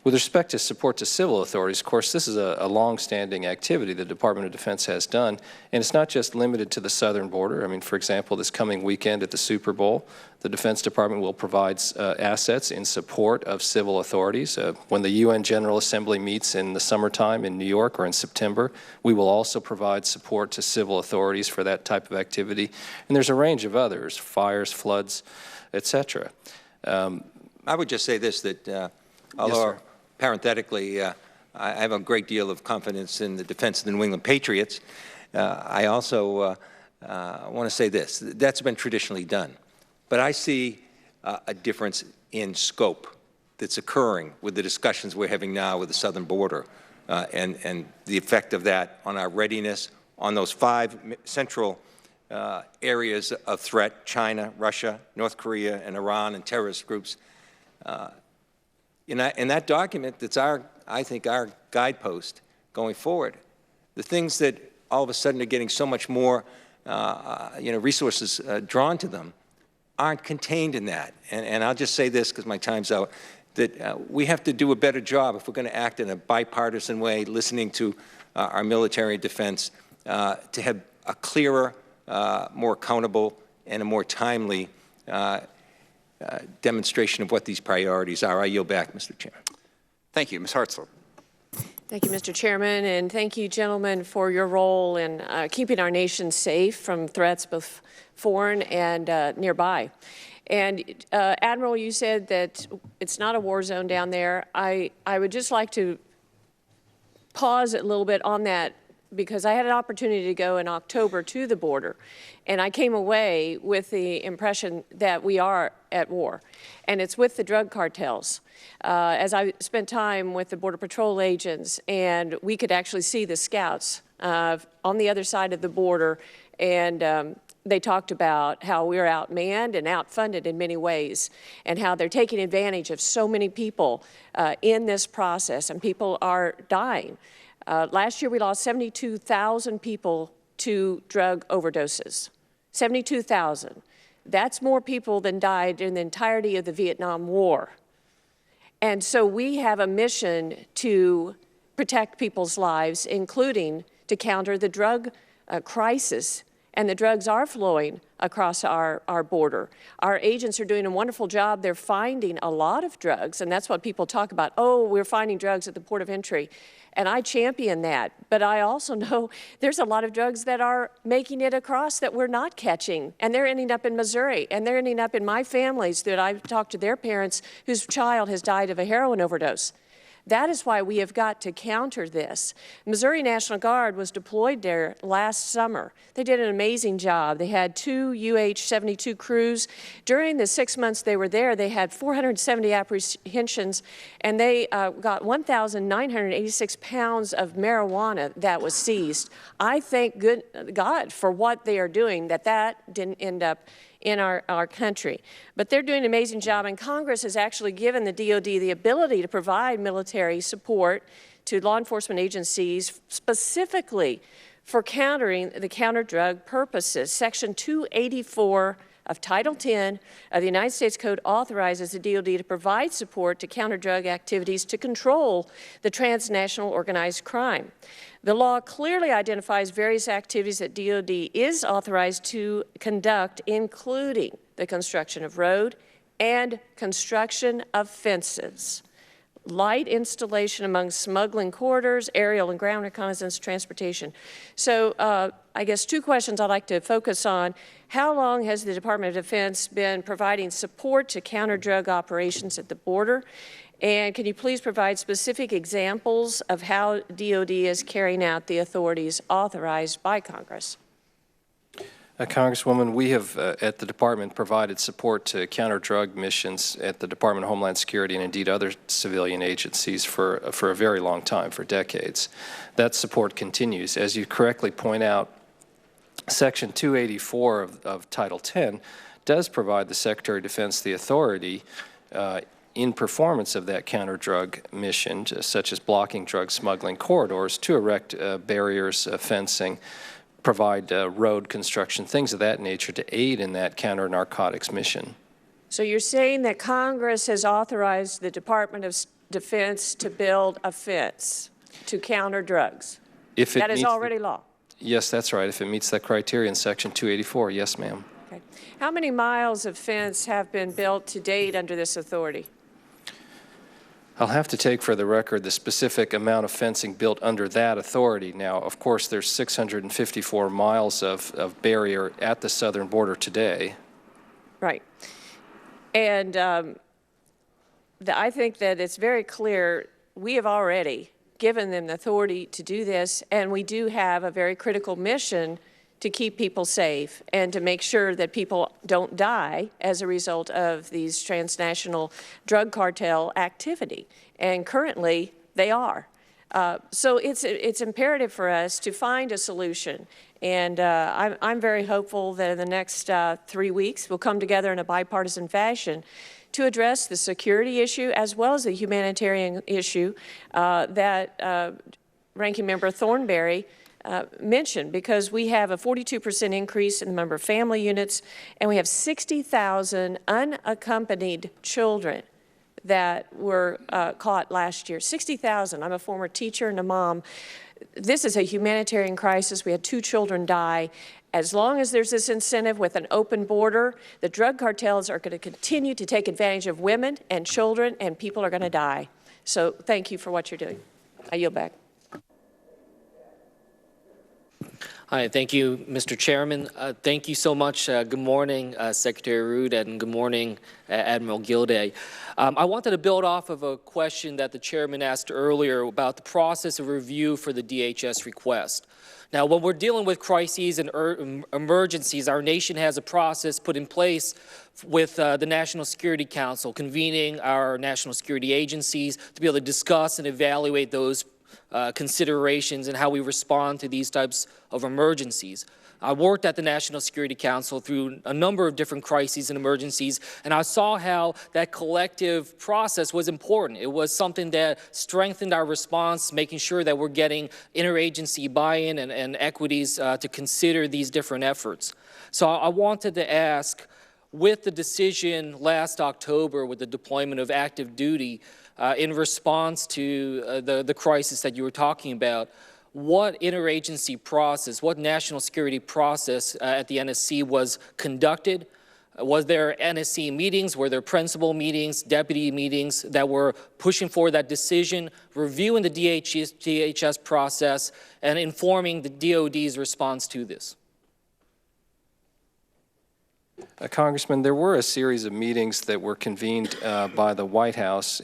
With respect to support to civil authorities, of course, this is a long-standing activity the Department of Defense has done, and it's not just limited to the southern border. I mean, for example, this coming weekend at the Super Bowl, the Defense Department will provide assets in support of civil authorities. When the UN General Assembly meets in the summertime in New York or in September, we will also provide support to civil authorities for that type of activity. And there's a range of others, fires, floods, et cetera. I would just say this, that although parenthetically, I have a great deal of confidence in the defense of the New England Patriots, I also want to say this. That's been traditionally done. But I see a difference in scope that's occurring with the discussions we're having now with the southern border and the effect of that on our readiness, on those 5 central areas of threat: China, Russia, North Korea, and Iran, and terrorist groups. In that document, that's I think our guidepost going forward. The things that all of a sudden are getting so much more, resources drawn to them, aren't contained in that. And I'll just say this because my time's out, that we have to do a better job if we're going to act in a bipartisan way, listening to our military defense, to have a clearer, more accountable, and a more timely demonstration of what these priorities are. I yield back, Mr. Chairman. Thank you. Ms. Hartzler. Thank you, Mr. Chairman, and thank you, gentlemen, for your role in keeping our nation safe from threats both foreign and nearby. And Admiral, you said that it's not a war zone down there. I would just like to pause a little bit on that because I had an opportunity to go in October to the border, and I came away with the impression that we are at war, and it's with the drug cartels. As I spent time with the Border Patrol agents, and we could actually see the scouts on the other side of the border, and they talked about how we're outmanned and outfunded in many ways, and how they're taking advantage of so many people in this process, and people are dying. Last year, we lost 72,000 people to drug overdoses. 72,000. That's more people than died in the entirety of the Vietnam War. And so we have a mission to protect people's lives, including to counter the drug crisis. And the drugs are flowing across our border. Our agents are doing a wonderful job. They're finding a lot of drugs, and that's what people talk about. Oh, we're finding drugs at the port of entry. And I champion that. But I also know there's a lot of drugs that are making it across that we're not catching. And they're ending up in Missouri. And they're ending up in my families that I've talked to their parents whose child has died of a heroin overdose. That is why we have got to counter this. Missouri National Guard was deployed there last summer. They did an amazing job. They had 2 UH-72 crews. During the 6 months they were there, they had 470 apprehensions, and they got 1,986 pounds of marijuana that was seized. I thank God for what they are doing, that didn't end up in our country. But they're doing an amazing job, and Congress has actually given the DOD the ability to provide military support to law enforcement agencies specifically for countering the counter-drug purposes. Section 284 of Title 10 of the United States Code authorizes the DOD to provide support to counter-drug activities to control the transnational organized crime. The law clearly identifies various activities that DOD is authorized to conduct, including the construction of road and construction of fences, light installation among smuggling corridors, aerial and ground reconnaissance, transportation. So I guess 2 questions I'd like to focus on. How long has the Department of Defense been providing support to counter-drug operations at the border? And can you please provide specific examples of how DOD is carrying out the authorities authorized by Congress? Congresswoman, we have at the Department provided support to counter-drug missions at the Department of Homeland Security and indeed other civilian agencies for a very long time, for decades. That support continues. As you correctly point out, Section 284 of Title 10 does provide the Secretary of Defense the authority in performance of that counter-drug mission, such as blocking drug smuggling corridors, to erect barriers, fencing, provide road construction, things of that nature to aid in that counter-narcotics mission. So you're saying that Congress has authorized the Department of Defense to build a fence to counter drugs? That is already law? Yes, that's right. If it meets that criteria in Section 284, yes, ma'am. Okay. How many miles of fence have been built to date under this authority? I'll have to take for the record the specific amount of fencing built under that authority. Now, of course, there's 654 miles of barrier at the southern border today. Right. And I think that it's very clear we have already given them the authority to do this, and we do have a very critical mission to keep people safe and to make sure that people don't die as a result of these transnational drug cartel activity. And currently, they are. So it's imperative for us to find a solution. And I'm very hopeful that in the next 3 weeks, we'll come together in a bipartisan fashion to address the security issue as well as the humanitarian issue that Ranking Member Thornberry mentioned, because we have a 42% increase in the number of family units, and we have 60,000 unaccompanied children that were caught last year. 60,000. I'm a former teacher and a mom. This is a humanitarian crisis. We had 2 children die. As long as there's this incentive with an open border, the drug cartels are going to continue to take advantage of women and children, and people are going to die. So thank you for what you're doing. I yield back. Hi, thank you, Mr. Chairman. Thank you so much. Good morning, Secretary Rood, and good morning, Admiral Gilday. I wanted to build off of a question that the chairman asked earlier about the process of review for the DHS request. Now, when we're dealing with crises and emergencies, our nation has a process put in place with the National Security Council, convening our national security agencies to be able to discuss and evaluate those considerations and how we respond to these types of emergencies. I worked at the National Security Council through a number of different crises and emergencies, and I saw how that collective process was important. It was something that strengthened our response, making sure that we're getting interagency buy-in and equities to consider these different efforts. So I wanted to ask, with the decision last October with the deployment of active duty, in response to the crisis that you were talking about, what interagency process, what national security process at the NSC was conducted? Was there NSC meetings? Were there principal meetings, deputy meetings that were pushing for that decision, reviewing the DHS process, and informing the DOD's response to this? Congressman, there were a series of meetings that were convened by the White House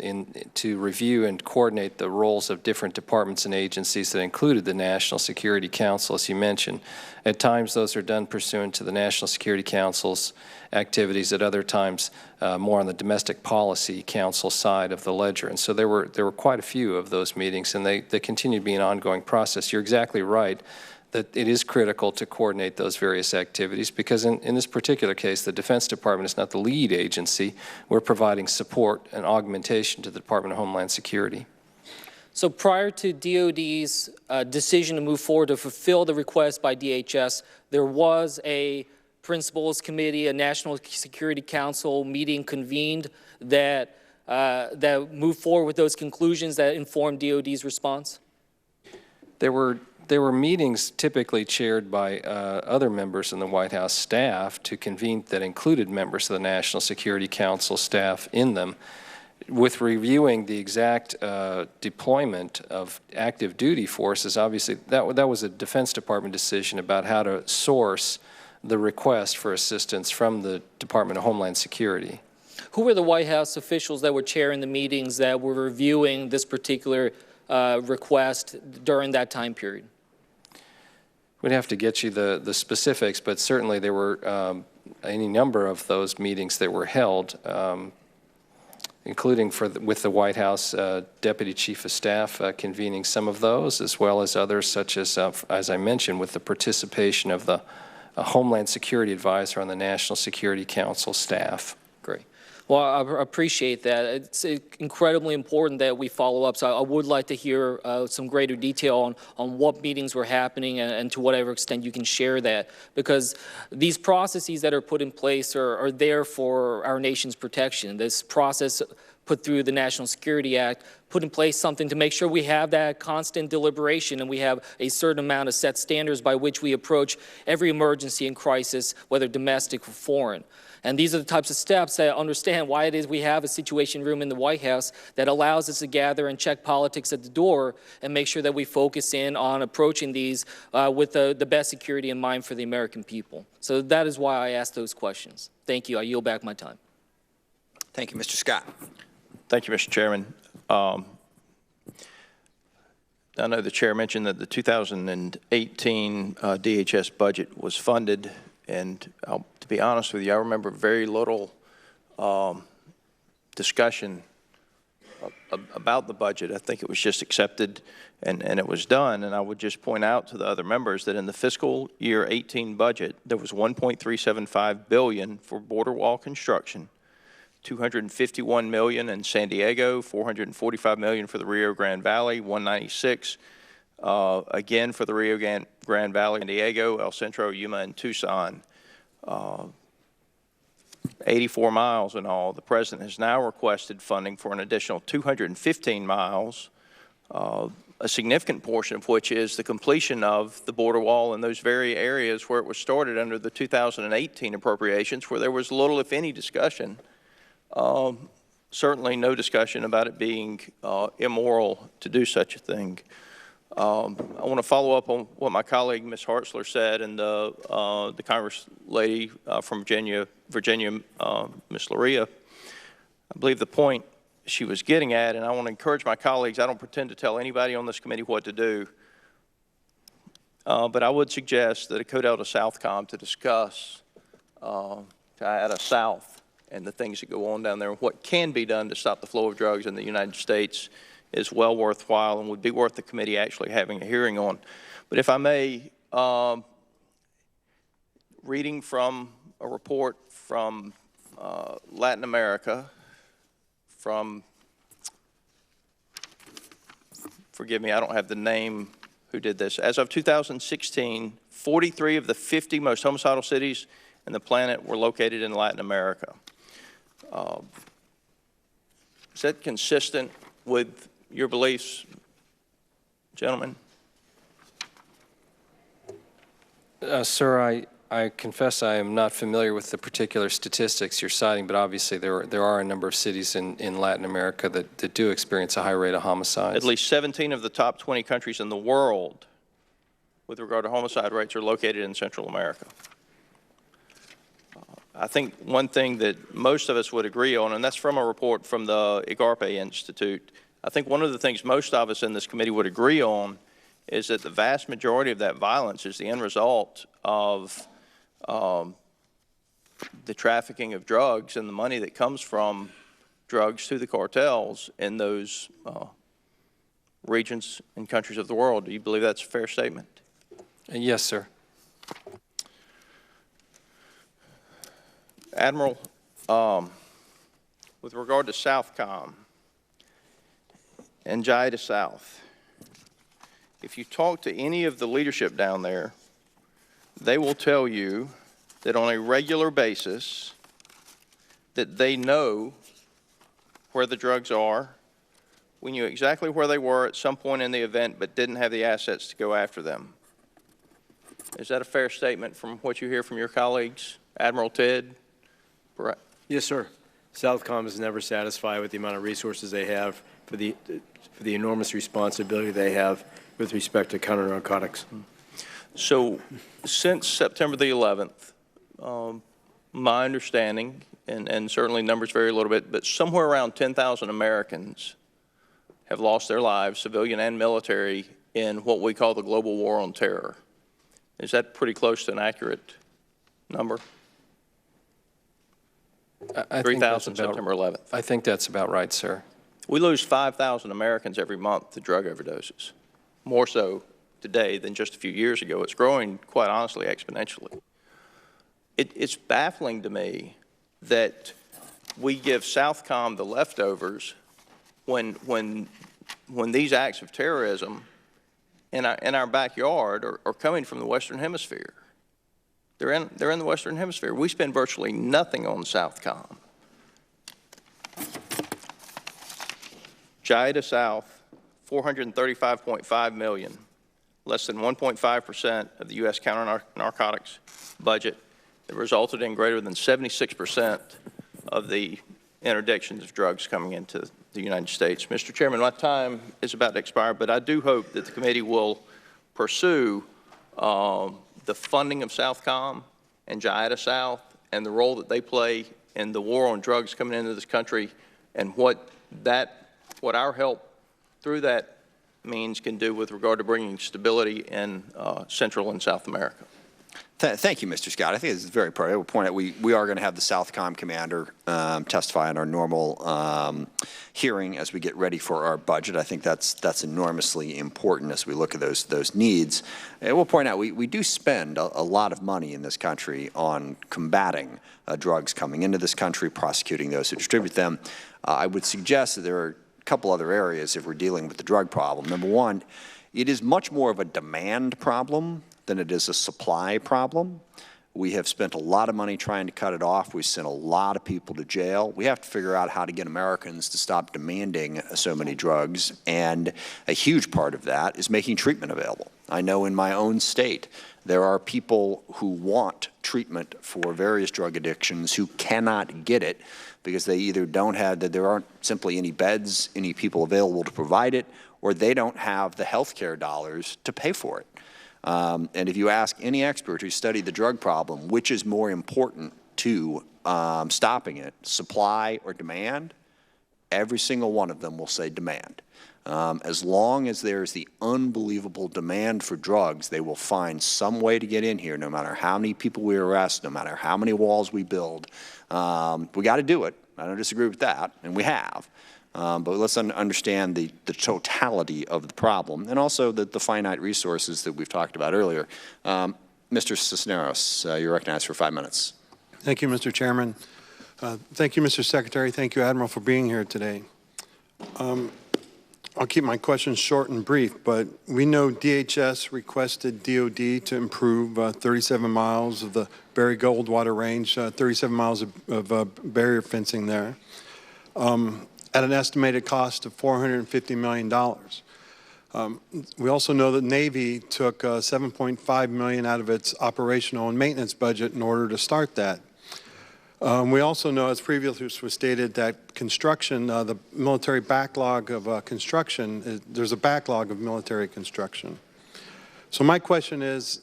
to review and coordinate the roles of different departments and agencies that included the National Security Council, as you mentioned. At times, those are done pursuant to the National Security Council's activities. At other times, more on the Domestic Policy Council side of the ledger. And so there were quite a few of those meetings, and they continue to be an ongoing process. You're exactly right that it is critical to coordinate those various activities because in this particular case, the Defense Department is not the lead agency. We're providing support and augmentation to the Department of Homeland Security. So prior to DOD's decision to move forward to fulfill the request by DHS, there was a Principals Committee, a National Security Council meeting convened that moved forward with those conclusions that informed DOD's response? There were meetings typically chaired by other members in the White House staff to convene that included members of the National Security Council staff in them. With reviewing the exact deployment of active duty forces, obviously that was a Defense Department decision about how to source the request for assistance from the Department of Homeland Security. Who were the White House officials that were chairing the meetings that were reviewing this particular request during that time period? We'd have to get you the specifics, but certainly there were any number of those meetings that were held, including with the White House Deputy Chief of Staff convening some of those, as well as others such as I mentioned, with the participation of the Homeland Security Advisor on the National Security Council staff. Great. Well, I appreciate that. It's incredibly important that we follow up, so I would like to hear some greater detail on what meetings were happening and to whatever extent you can share that, because these processes that are put in place are there for our nation's protection. This process put through the National Security Act put in place something to make sure we have that constant deliberation and we have a certain amount of set standards by which we approach every emergency and crisis, whether domestic or foreign. And these are the types of steps that understand why it is we have a Situation Room in the White House that allows us to gather and check politics at the door and make sure that we focus in on approaching these with the best security in mind for the American people. So that is why I asked those questions. Thank you. I yield back my time. Thank you, Mr. Scott. Thank you, Mr. Chairman. I know the chair mentioned that the 2018 DHS budget was funded, and to be honest with you, I remember very little discussion about the budget. I think it was just accepted and it was done. And I would just point out to the other members that in the fiscal year 18 budget, there was $1.375 billion for border wall construction, $251 million in San Diego, $445 million for the Rio Grande Valley, $196 again for the Rio Grande Valley, San Diego, El Centro, Yuma, and Tucson. 84 miles in all. The President has now requested funding for an additional 215 miles, a significant portion of which is the completion of the border wall in those very areas where it was started under the 2018 appropriations, where there was little, if any, discussion. Certainly no discussion about it being immoral to do such a thing. I want to follow up on what my colleague, Ms. Hartzler, said, and the Congress lady from Virginia, Ms. Loria. I believe the point she was getting at, and I want to encourage my colleagues, I don't pretend to tell anybody on this committee what to do, but I would suggest that a CODEL to Southcom to discuss Guyana South and the things that go on down there and what can be done to stop the flow of drugs in the United States is well worthwhile and would be worth the committee actually having a hearing on. But if I may, reading from a report from Latin America, from, forgive me, I don't have the name who did this. As of 2016, 43 of the 50 most homicidal cities in the planet were located in Latin America. Is that consistent with your beliefs, gentlemen? Sir, I confess I am not familiar with the particular statistics you're citing, but obviously there are a number of cities in Latin America that do experience a high rate of homicides. At least 17 of the top 20 countries in the world with regard to homicide rates are located in Central America. I think one thing that most of us would agree on, and that's from a report from the IGARPE Institute, I think one of the things most of us in this committee would agree on is that the vast majority of that violence is the end result of the trafficking of drugs and the money that comes from drugs to the cartels in those regions and countries of the world. Do you believe that's a fair statement? Yes, sir. Admiral, with regard to Southcom and Jida South, if you talk to any of the leadership down there, they will tell you that on a regular basis that they know where the drugs are. We knew exactly where they were at some point in the event but didn't have the assets to go after them. Is that a fair statement from what you hear from your colleagues? Admiral Ted? Yes, sir. Southcom is never satisfied with the amount of resources they have for the enormous responsibility they have with respect to counter-narcotics. So since September the 11th, my understanding, and certainly numbers vary a little bit, but somewhere around 10,000 Americans have lost their lives, civilian and military, in what we call the global war on terror. Is that pretty close to an accurate number? 3,000 September 11th. I think that's about right, sir. We lose 5,000 Americans every month to drug overdoses, more so today than just a few years ago. It's growing, quite honestly, exponentially. It's baffling to me that we give Southcom the leftovers when these acts of terrorism in our backyard are coming from the Western Hemisphere. They're in the Western Hemisphere. We spend virtually nothing on Southcom. Jida South, $435.5 million, less than 1.5% of the U.S. counter-narcotics budget. It resulted in greater than 76% of the interdictions of drugs coming into the United States. Mr. Chairman, my time is about to expire, but I do hope that the committee will pursue the funding of Southcom and Jida South and the role that they play in the war on drugs coming into this country and what our help through that means can do with regard to bringing stability in Central and South America. Thank you, Mr. Scott. I think it's very important. I will point out we are going to have the Southcom commander testify in our normal hearing as we get ready for our budget. I think that's enormously important as we look at those needs. And we'll point out we do spend a lot of money in this country on combating drugs coming into this country, prosecuting those who distribute them. I would suggest that there are a couple other areas if we're dealing with the drug problem. Number one, it is much more of a demand problem than it is a supply problem. We have spent a lot of money trying to cut it off. We've sent a lot of people to jail. We have to figure out how to get Americans to stop demanding so many drugs, and a huge part of that is making treatment available. I know in my own state there are people who want treatment for various drug addictions who cannot get it because they either don't have, that there aren't simply any beds, any people available to provide it, or they don't have the health care dollars to pay for it. And if you ask any expert who studied the drug problem, which is more important to stopping it, supply or demand, every single one of them will say demand. As long as there's the unbelievable demand for drugs, they will find some way to get in here, no matter how many people we arrest, no matter how many walls we build. We got to do it. I don't disagree with that, and we have. But let's understand the totality of the problem and also the finite resources that we've talked about earlier. Mr. Cisneros, you're recognized for 5 minutes. Thank you, Mr. Chairman. Thank you, Mr. Secretary. Thank you, Admiral, for being here today. I'll keep my questions short and brief, but we know DHS requested DOD to improve 37 miles of the Barry Goldwater Range, 37 miles of barrier fencing there, at an estimated cost of $450 million. We also know that Navy took $7.5 million out of its operational and maintenance budget in order to start that. We also know, as previously was stated, that construction, the military backlog of construction, there's a backlog of military construction. So my question is,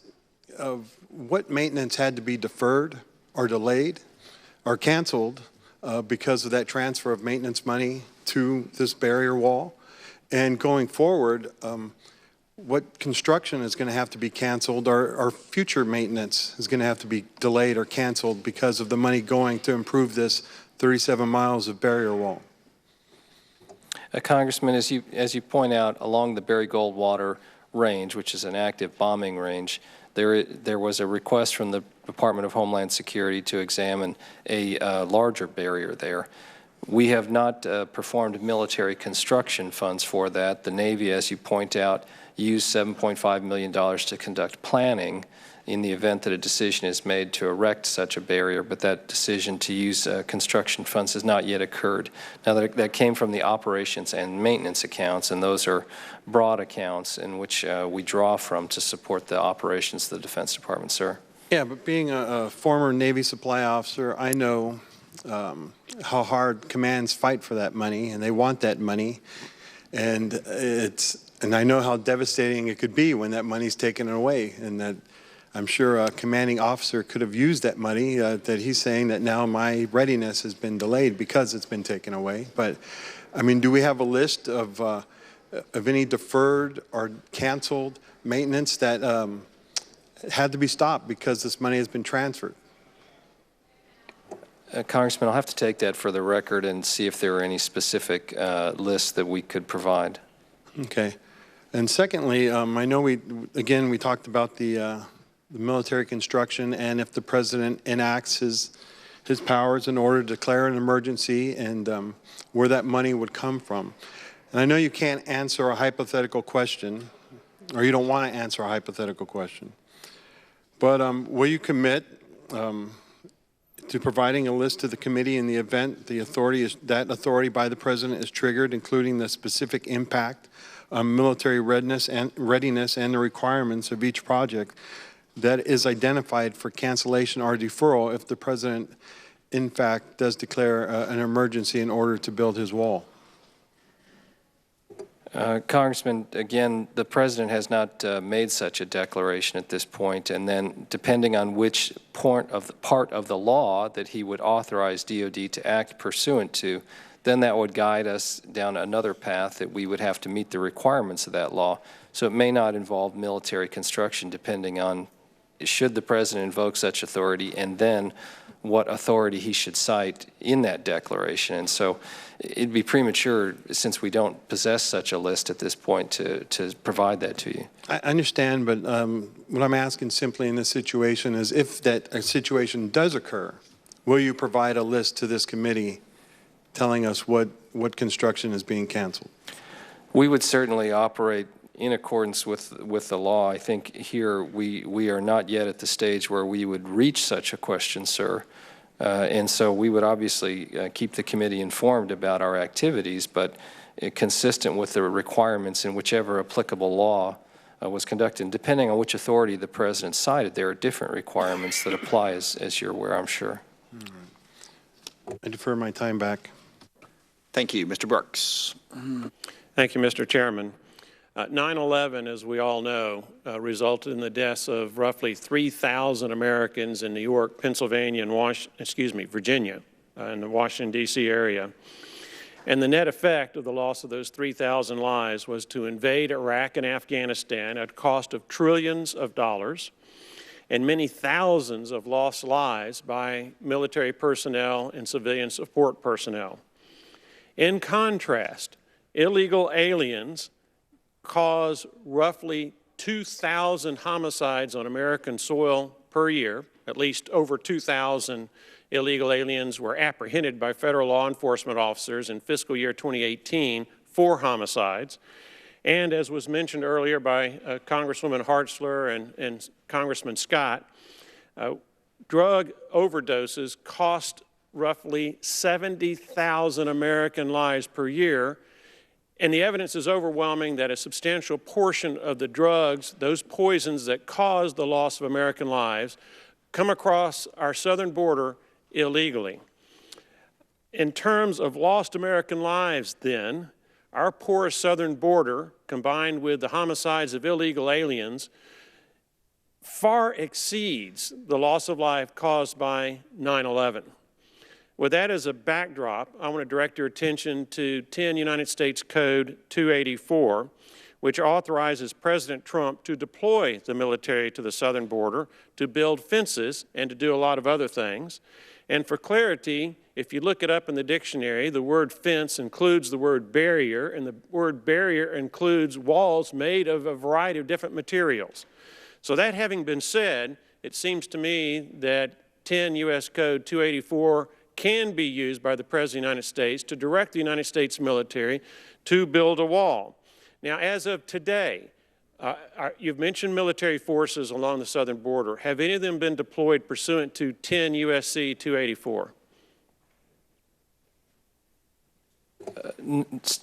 what maintenance had to be deferred or delayed or canceled because of that transfer of maintenance money to this barrier wall? And going forward, what construction is going to have to be canceled, or future maintenance is going to have to be delayed or canceled because of the money going to improve this 37 miles of barrier wall? Congressman, as you point out, along the Barry Goldwater Range, which is an active bombing range, there was a request from the Department of Homeland Security to examine a larger barrier there. We have not performed military construction funds for that. The Navy, as you point out, used $7.5 million to conduct planning in the event that a decision is made to erect such a barrier, but that decision to use construction funds has not yet occurred. Now, that came from the operations and maintenance accounts, and those are broad accounts in which we draw from to support the operations of the Defense Department, sir. Yeah, but being a former Navy supply officer, I know how hard commands fight for that money, and they want that money, and I know how devastating it could be when that money's taken away, and that I'm sure a commanding officer could have used that money that he's saying that now my readiness has been delayed because it's been taken away. But, I mean, do we have a list of any deferred or canceled maintenance that had to be stopped because this money has been transferred? Congressman, I'll have to take that for the record and see if there are any specific lists that we could provide. Okay. And secondly, I know we talked about the military construction and if the president enacts his powers in order to declare an emergency and where that money would come from. And I know you can't answer a hypothetical question, or you don't want to answer a hypothetical question, but will you commit to providing a list to the committee in the event that authority by the president is triggered, including the specific impact on military readiness and the requirements of each project that is identified for cancellation or deferral if the president, in fact, does declare an emergency in order to build his wall? Congressman, again, the president has not made such a declaration at this point, and then depending on which part of the law that he would authorize DOD to act pursuant to, then that would guide us down another path that we would have to meet the requirements of that law. So it may not involve military construction, depending on should the president invoke such authority, and then what authority he should cite in that declaration. And so it'd be premature, since we don't possess such a list at this point, to provide that to you. I understand, but what I'm asking simply in this situation is if that situation does occur, will you provide a list to this committee telling us what construction is being canceled? We would certainly operate in accordance with the law. I think here we are not yet at the stage where we would reach such a question, sir. And so we would obviously keep the committee informed about our activities, but consistent with the requirements in whichever applicable law was conducted. And depending on which authority the president cited, there are different requirements that apply, as you're aware, I'm sure. I defer my time back. Thank you. Mr. Brooks. Thank you, Mr. Chairman. 9/11, as we all know, resulted in the deaths of roughly 3,000 Americans in New York, Pennsylvania, and Virginia, in the Washington, D.C. area. And the net effect of the loss of those 3,000 lives was to invade Iraq and Afghanistan at a cost of trillions of dollars and many thousands of lost lives by military personnel and civilian support personnel. In contrast, illegal aliens cause roughly 2,000 homicides on American soil per year. At least over 2,000 illegal aliens were apprehended by federal law enforcement officers in fiscal year 2018 for homicides. And as was mentioned earlier by Congresswoman Hartzler and Congressman Scott, drug overdoses cost roughly 70,000 American lives per year. And the evidence is overwhelming that a substantial portion of the drugs, those poisons that cause the loss of American lives, come across our southern border illegally. In terms of lost American lives, then, our porous southern border, combined with the homicides of illegal aliens, far exceeds the loss of life caused by 9/11. With that as a backdrop, I want to direct your attention to 10 United States Code 284, which authorizes President Trump to deploy the military to the southern border, to build fences, and to do a lot of other things. And for clarity, if you look it up in the dictionary, the word fence includes the word barrier, and the word barrier includes walls made of a variety of different materials. So that having been said, it seems to me that 10 U.S. Code 284 can be used by the President of the United States to direct the United States military to build a wall. Now, as of today, you've mentioned military forces along the southern border. Have any of them been deployed pursuant to 10 U.S.C. 284?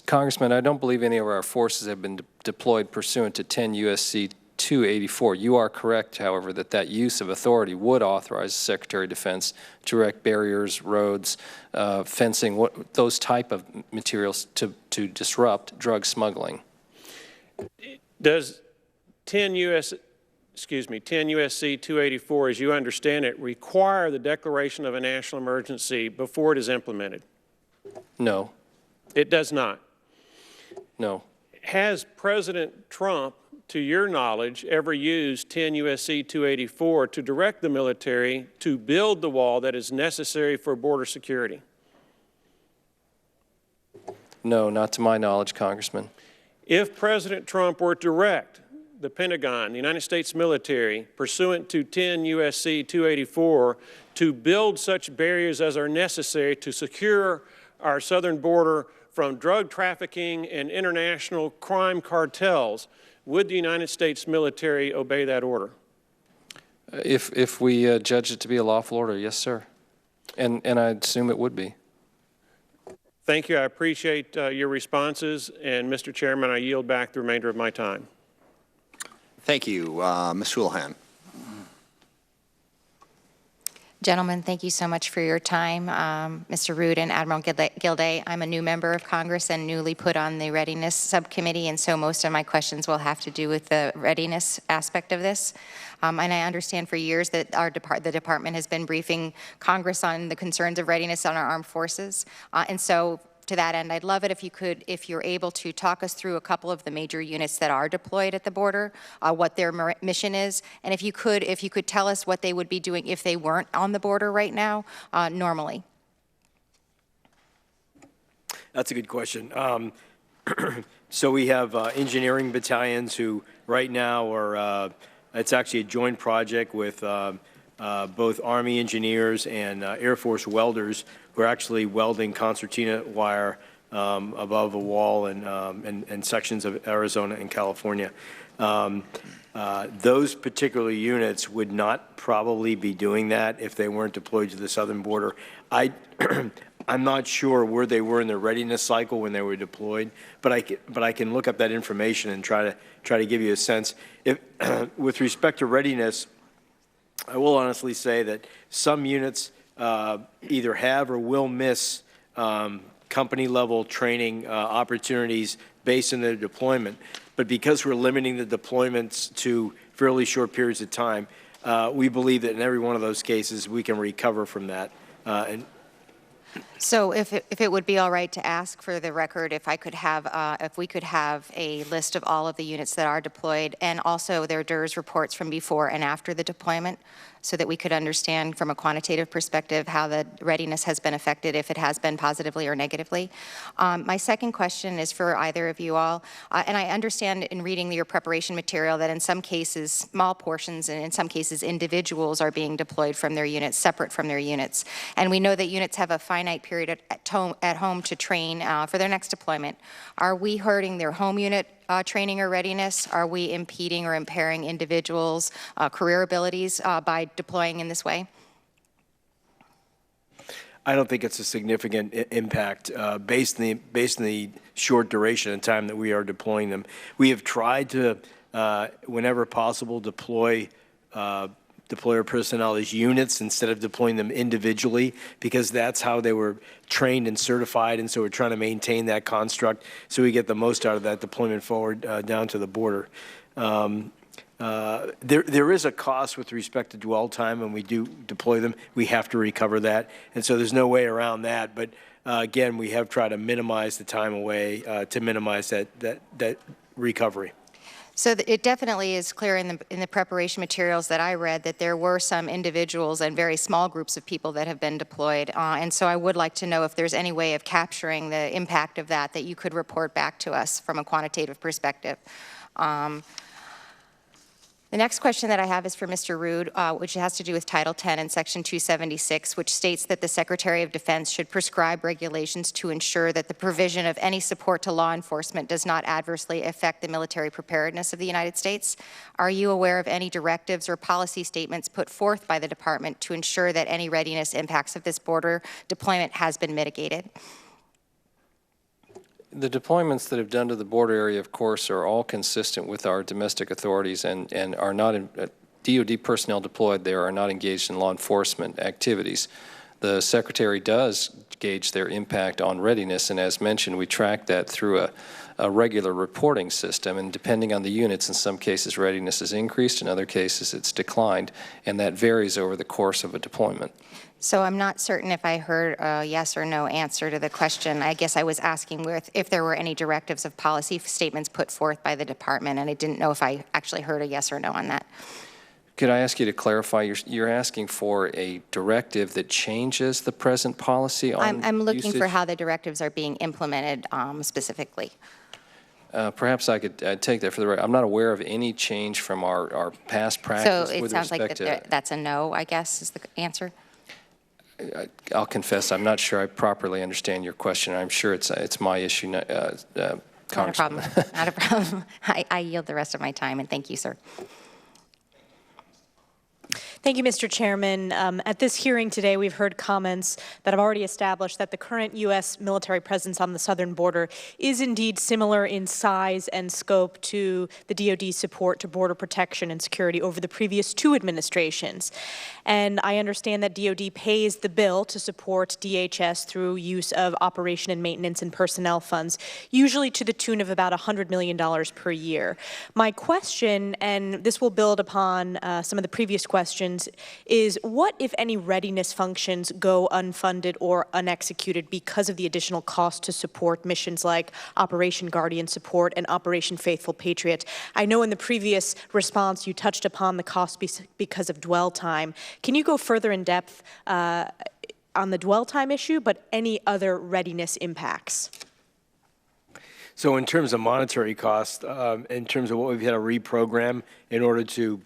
Congressman, I don't believe any of our forces have been deployed pursuant to 10 U.S.C. 284. You are correct, however, that use of authority would authorize the Secretary of Defense to erect barriers, roads, fencing, those type of materials to disrupt drug smuggling. Does 10 U.S.C. 284, as you understand it, require the declaration of a national emergency before it is implemented? No. It does not? No. Has President Trump, to your knowledge, ever used 10 U.S.C. 284 to direct the military to build the wall that is necessary for border security? No, not to my knowledge, Congressman. If President Trump were to direct the Pentagon, the United States military, pursuant to 10 U.S.C. 284, to build such barriers as are necessary to secure our southern border from drug trafficking and international crime cartels, would the United States military obey that order? If we judge it to be a lawful order, yes, sir. And I assume it would be. Thank you. I appreciate your responses. And, Mr. Chairman, I yield back the remainder of my time. Thank you. Ms. Houlihan. Gentlemen, thank you so much for your time. Mr. Rood and Admiral Gilday, I'm a new member of Congress and newly put on the Readiness Subcommittee, and so most of my questions will have to do with the readiness aspect of this. And I understand for years that the department has been briefing Congress on the concerns of readiness on our armed forces. And so to that end, I'd love it if you're able to talk us through a couple of the major units that are deployed at the border, what their mission is, and if you could tell us what they would be doing if they weren't on the border right now, normally. That's a good question. So we have engineering battalions who right now are, it's actually a joint project with both Army engineers and Air Force welders who are actually welding concertina wire above a wall in sections of Arizona and California. Those particular units would not probably be doing that if they weren't deployed to the southern border. I'm not sure where they were in their readiness cycle when they were deployed, but I can look up that information and try to give you a sense. With respect to readiness, I will honestly say that some units either have or will miss company-level training opportunities based on their deployment. But because we're limiting the deployments to fairly short periods of time, we believe that in every one of those cases, we can recover from that. So if it would be all right to ask for the record, if we could have a list of all of the units that are deployed and also their DERS reports from before and after the deployment, so that we could understand from a quantitative perspective how the readiness has been affected, if it has been positively or negatively. My second question is for either of you all, and I understand in reading your preparation material that in some cases, small portions, and in some cases, individuals are being deployed from their units, separate from their units. And we know that units have a finite period at home to train for their next deployment. Are we hurting their home unit training or readiness? Are we impeding or impairing individuals' career abilities by deploying in this way? I don't think it's a significant impact based on the short duration of time that we are deploying them. We have tried to, whenever possible, deploy our personnel as units instead of deploying them individually, because that's how they were trained and certified, and so we're trying to maintain that construct so we get the most out of that deployment forward down to the border. There is a cost with respect to dwell time when we do deploy them. We have to recover that, and so there's no way around that. But again, we have tried to minimize the time away to minimize that recovery. So it definitely is clear in the preparation materials that I read that there were some individuals and very small groups of people that have been deployed. And so I would like to know if there's any way of capturing the impact of that you could report back to us from a quantitative perspective. The next question that I have is for Mr. Rood, which has to do with Title 10 and Section 276, which states that the Secretary of Defense should prescribe regulations to ensure that the provision of any support to law enforcement does not adversely affect the military preparedness of the United States. Are you aware of any directives or policy statements put forth by the Department to ensure that any readiness impacts of this border deployment has been mitigated? The deployments that have done to the border area, of course, are all consistent with our domestic authorities and are not DOD personnel deployed there are not engaged in law enforcement activities. The Secretary does gauge their impact on readiness, and as mentioned, we track that through a regular reporting system, and depending on the units, in some cases readiness is increased, in other cases it's declined, and that varies over the course of a deployment. So I'm not certain if I heard a yes or no answer to the question. I guess I was asking if there were any directives of policy statements put forth by the Department, and I didn't know if I actually heard a yes or no on that. Could I ask you to clarify? You're asking for a directive that changes the present policy on I'm looking usage? for how the directives are being implemented specifically. Perhaps I could take that for the record. I'm not aware of any change from our past practice So it with sounds like respect to that's a no, I guess, is the answer. I'll confess, I'm not sure I properly understand your question. I'm sure it's my issue, Not a problem. Not a problem. I yield the rest of my time, and thank you, sir. Thank you, Mr. Chairman. At this hearing today, we've heard comments that have already established that the current U.S. military presence on the southern border is indeed similar in size and scope to the DoD's support to border protection and security over the previous two administrations. And I understand that DoD pays the bill to support DHS through use of operation and maintenance and personnel funds, usually to the tune of about $100 million per year. My question, and this will build upon some of the previous questions, is what, if any, readiness functions go unfunded or unexecuted because of the additional cost to support missions like Operation Guardian Support and Operation Faithful Patriot? I know in the previous response you touched upon the cost because of dwell time. Can you go further in depth on the dwell time issue, but any other readiness impacts? So in terms of monetary cost, in terms of what we've had to reprogram in order to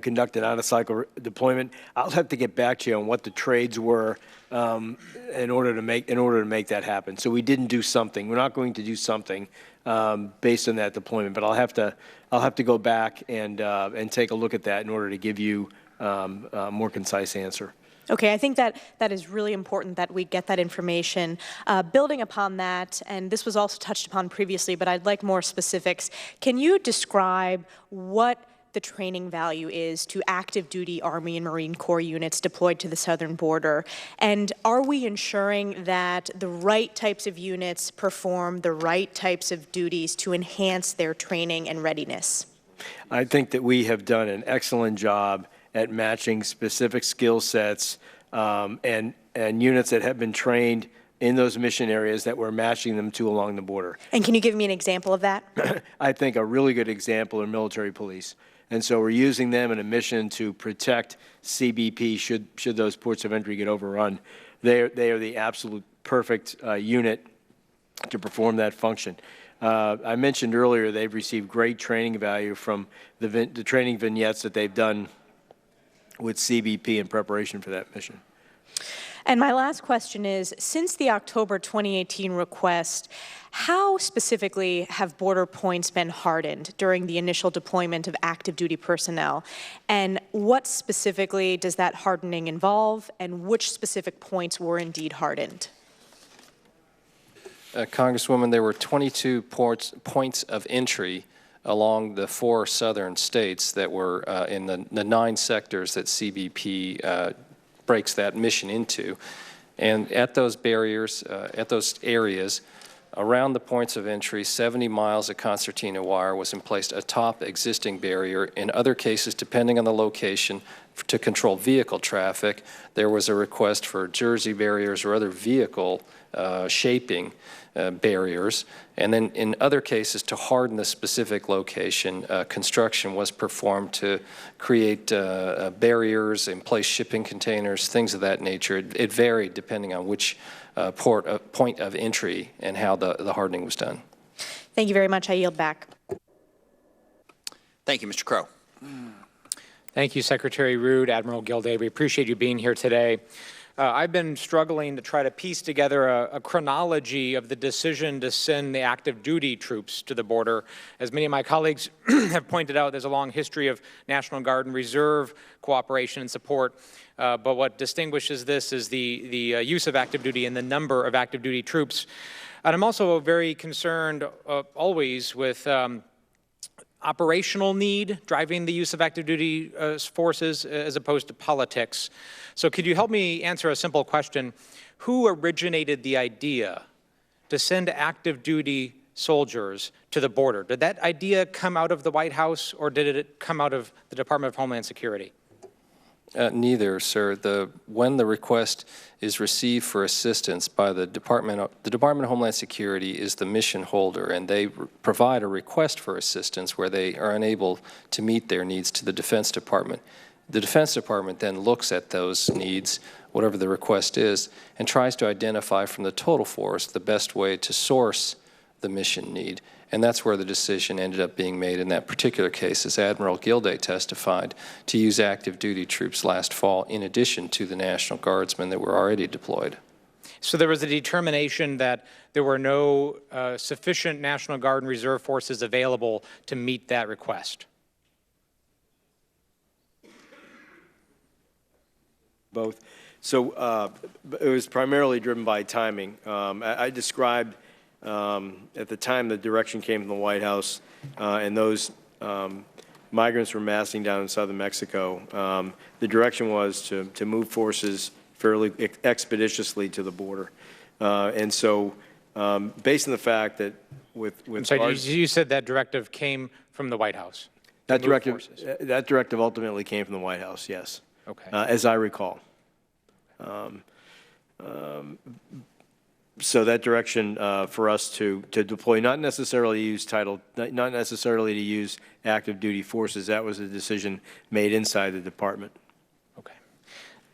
conduct an out-of-cycle deployment, I'll have to get back to you on what the trades were in order to make that happen. So we didn't do something. We're not going to do something based on that deployment, but I'll have to go back and take a look at that in order to give you a more concise answer. Okay, I think that is really important that we get that information. Building upon that, and this was also touched upon previously, but I'd like more specifics. Can you describe what the training value is to active duty Army and Marine Corps units deployed to the southern border? And are we ensuring that the right types of units perform the right types of duties to enhance their training and readiness? I think that we have done an excellent job at matching specific skill sets and units that have been trained in those mission areas that we're matching them to along the border. And can you give me an example of that? I think a really good example are military police. And so we're using them in a mission to protect CBP should those ports of entry get overrun. They are the absolute perfect unit to perform that function. I mentioned earlier they've received great training value from the training vignettes that they've done with CBP in preparation for that mission. And my last question is, since the October 2018 request, how specifically have border points been hardened during the initial deployment of active duty personnel? And what specifically does that hardening involve, and which specific points were indeed hardened? Congresswoman, there were 22 points of entry along the 4 southern states that were in the 9 sectors that CBP breaks that mission into. And at those barriers, at those areas, around the points of entry, 70 miles of concertina wire was in place atop existing barrier. In other cases, depending on the location, to control vehicle traffic, there was a request for jersey barriers or other vehicle shaping barriers. And then in other cases, to harden the specific location, construction was performed to create barriers and place shipping containers, things of that nature. It varied depending on which point of entry and how the hardening was done. Thank you very much. I yield back. Thank you, Mr. Crow. Thank you, Secretary Rood, Admiral Gilday. We appreciate you being here today. I've been struggling to try to piece together a chronology of the decision to send the active duty troops to the border. As many of my colleagues have pointed out, there's a long history of National Guard and Reserve cooperation and support. But what distinguishes this is the use of active duty and the number of active duty troops. And I'm also very concerned always with operational need driving the use of active duty forces as opposed to politics. So could you help me answer a simple question? Who originated the idea to send active duty soldiers to the border? Did that idea come out of the White House, or did it come out of the Department of Homeland Security? Neither, sir. When the request is received for assistance by the Department of Homeland Security is the mission holder, and they provide a request for assistance where they are unable to meet their needs to the Defense Department. The Defense Department then looks at those needs, whatever the request is, and tries to identify from the total force the best way to source the mission need. And that's where the decision ended up being made in that particular case, as Admiral Gilday testified, to use active duty troops last fall in addition to the National Guardsmen that were already deployed. So there was a determination that there were no sufficient National Guard and Reserve forces available to meet that request. Both. So it was primarily driven by timing. I described at the time the direction came from the White House and those migrants were massing down in southern Mexico. The direction was to move forces fairly expeditiously to the border. And so based on the fact that with so you said that directive came from the White House? That directive ultimately came from the White House, yes. Okay. As I recall. So that direction for us to deploy, not necessarily to use active duty forces, that was a decision made inside the department. Okay.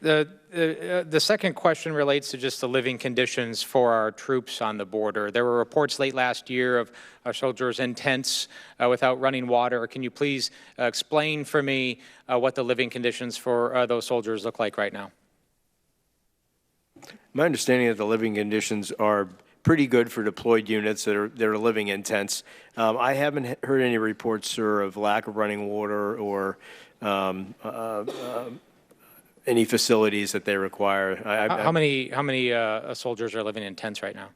The second question relates to just the living conditions for our troops on the border. There were reports late last year of our soldiers in tents without running water. Can you please explain for me what the living conditions for those soldiers look like right now? My understanding is that the living conditions are pretty good for deployed units that are living in tents. I haven't heard any reports, sir, of lack of running water or any facilities that they require. How many soldiers are living in tents right now?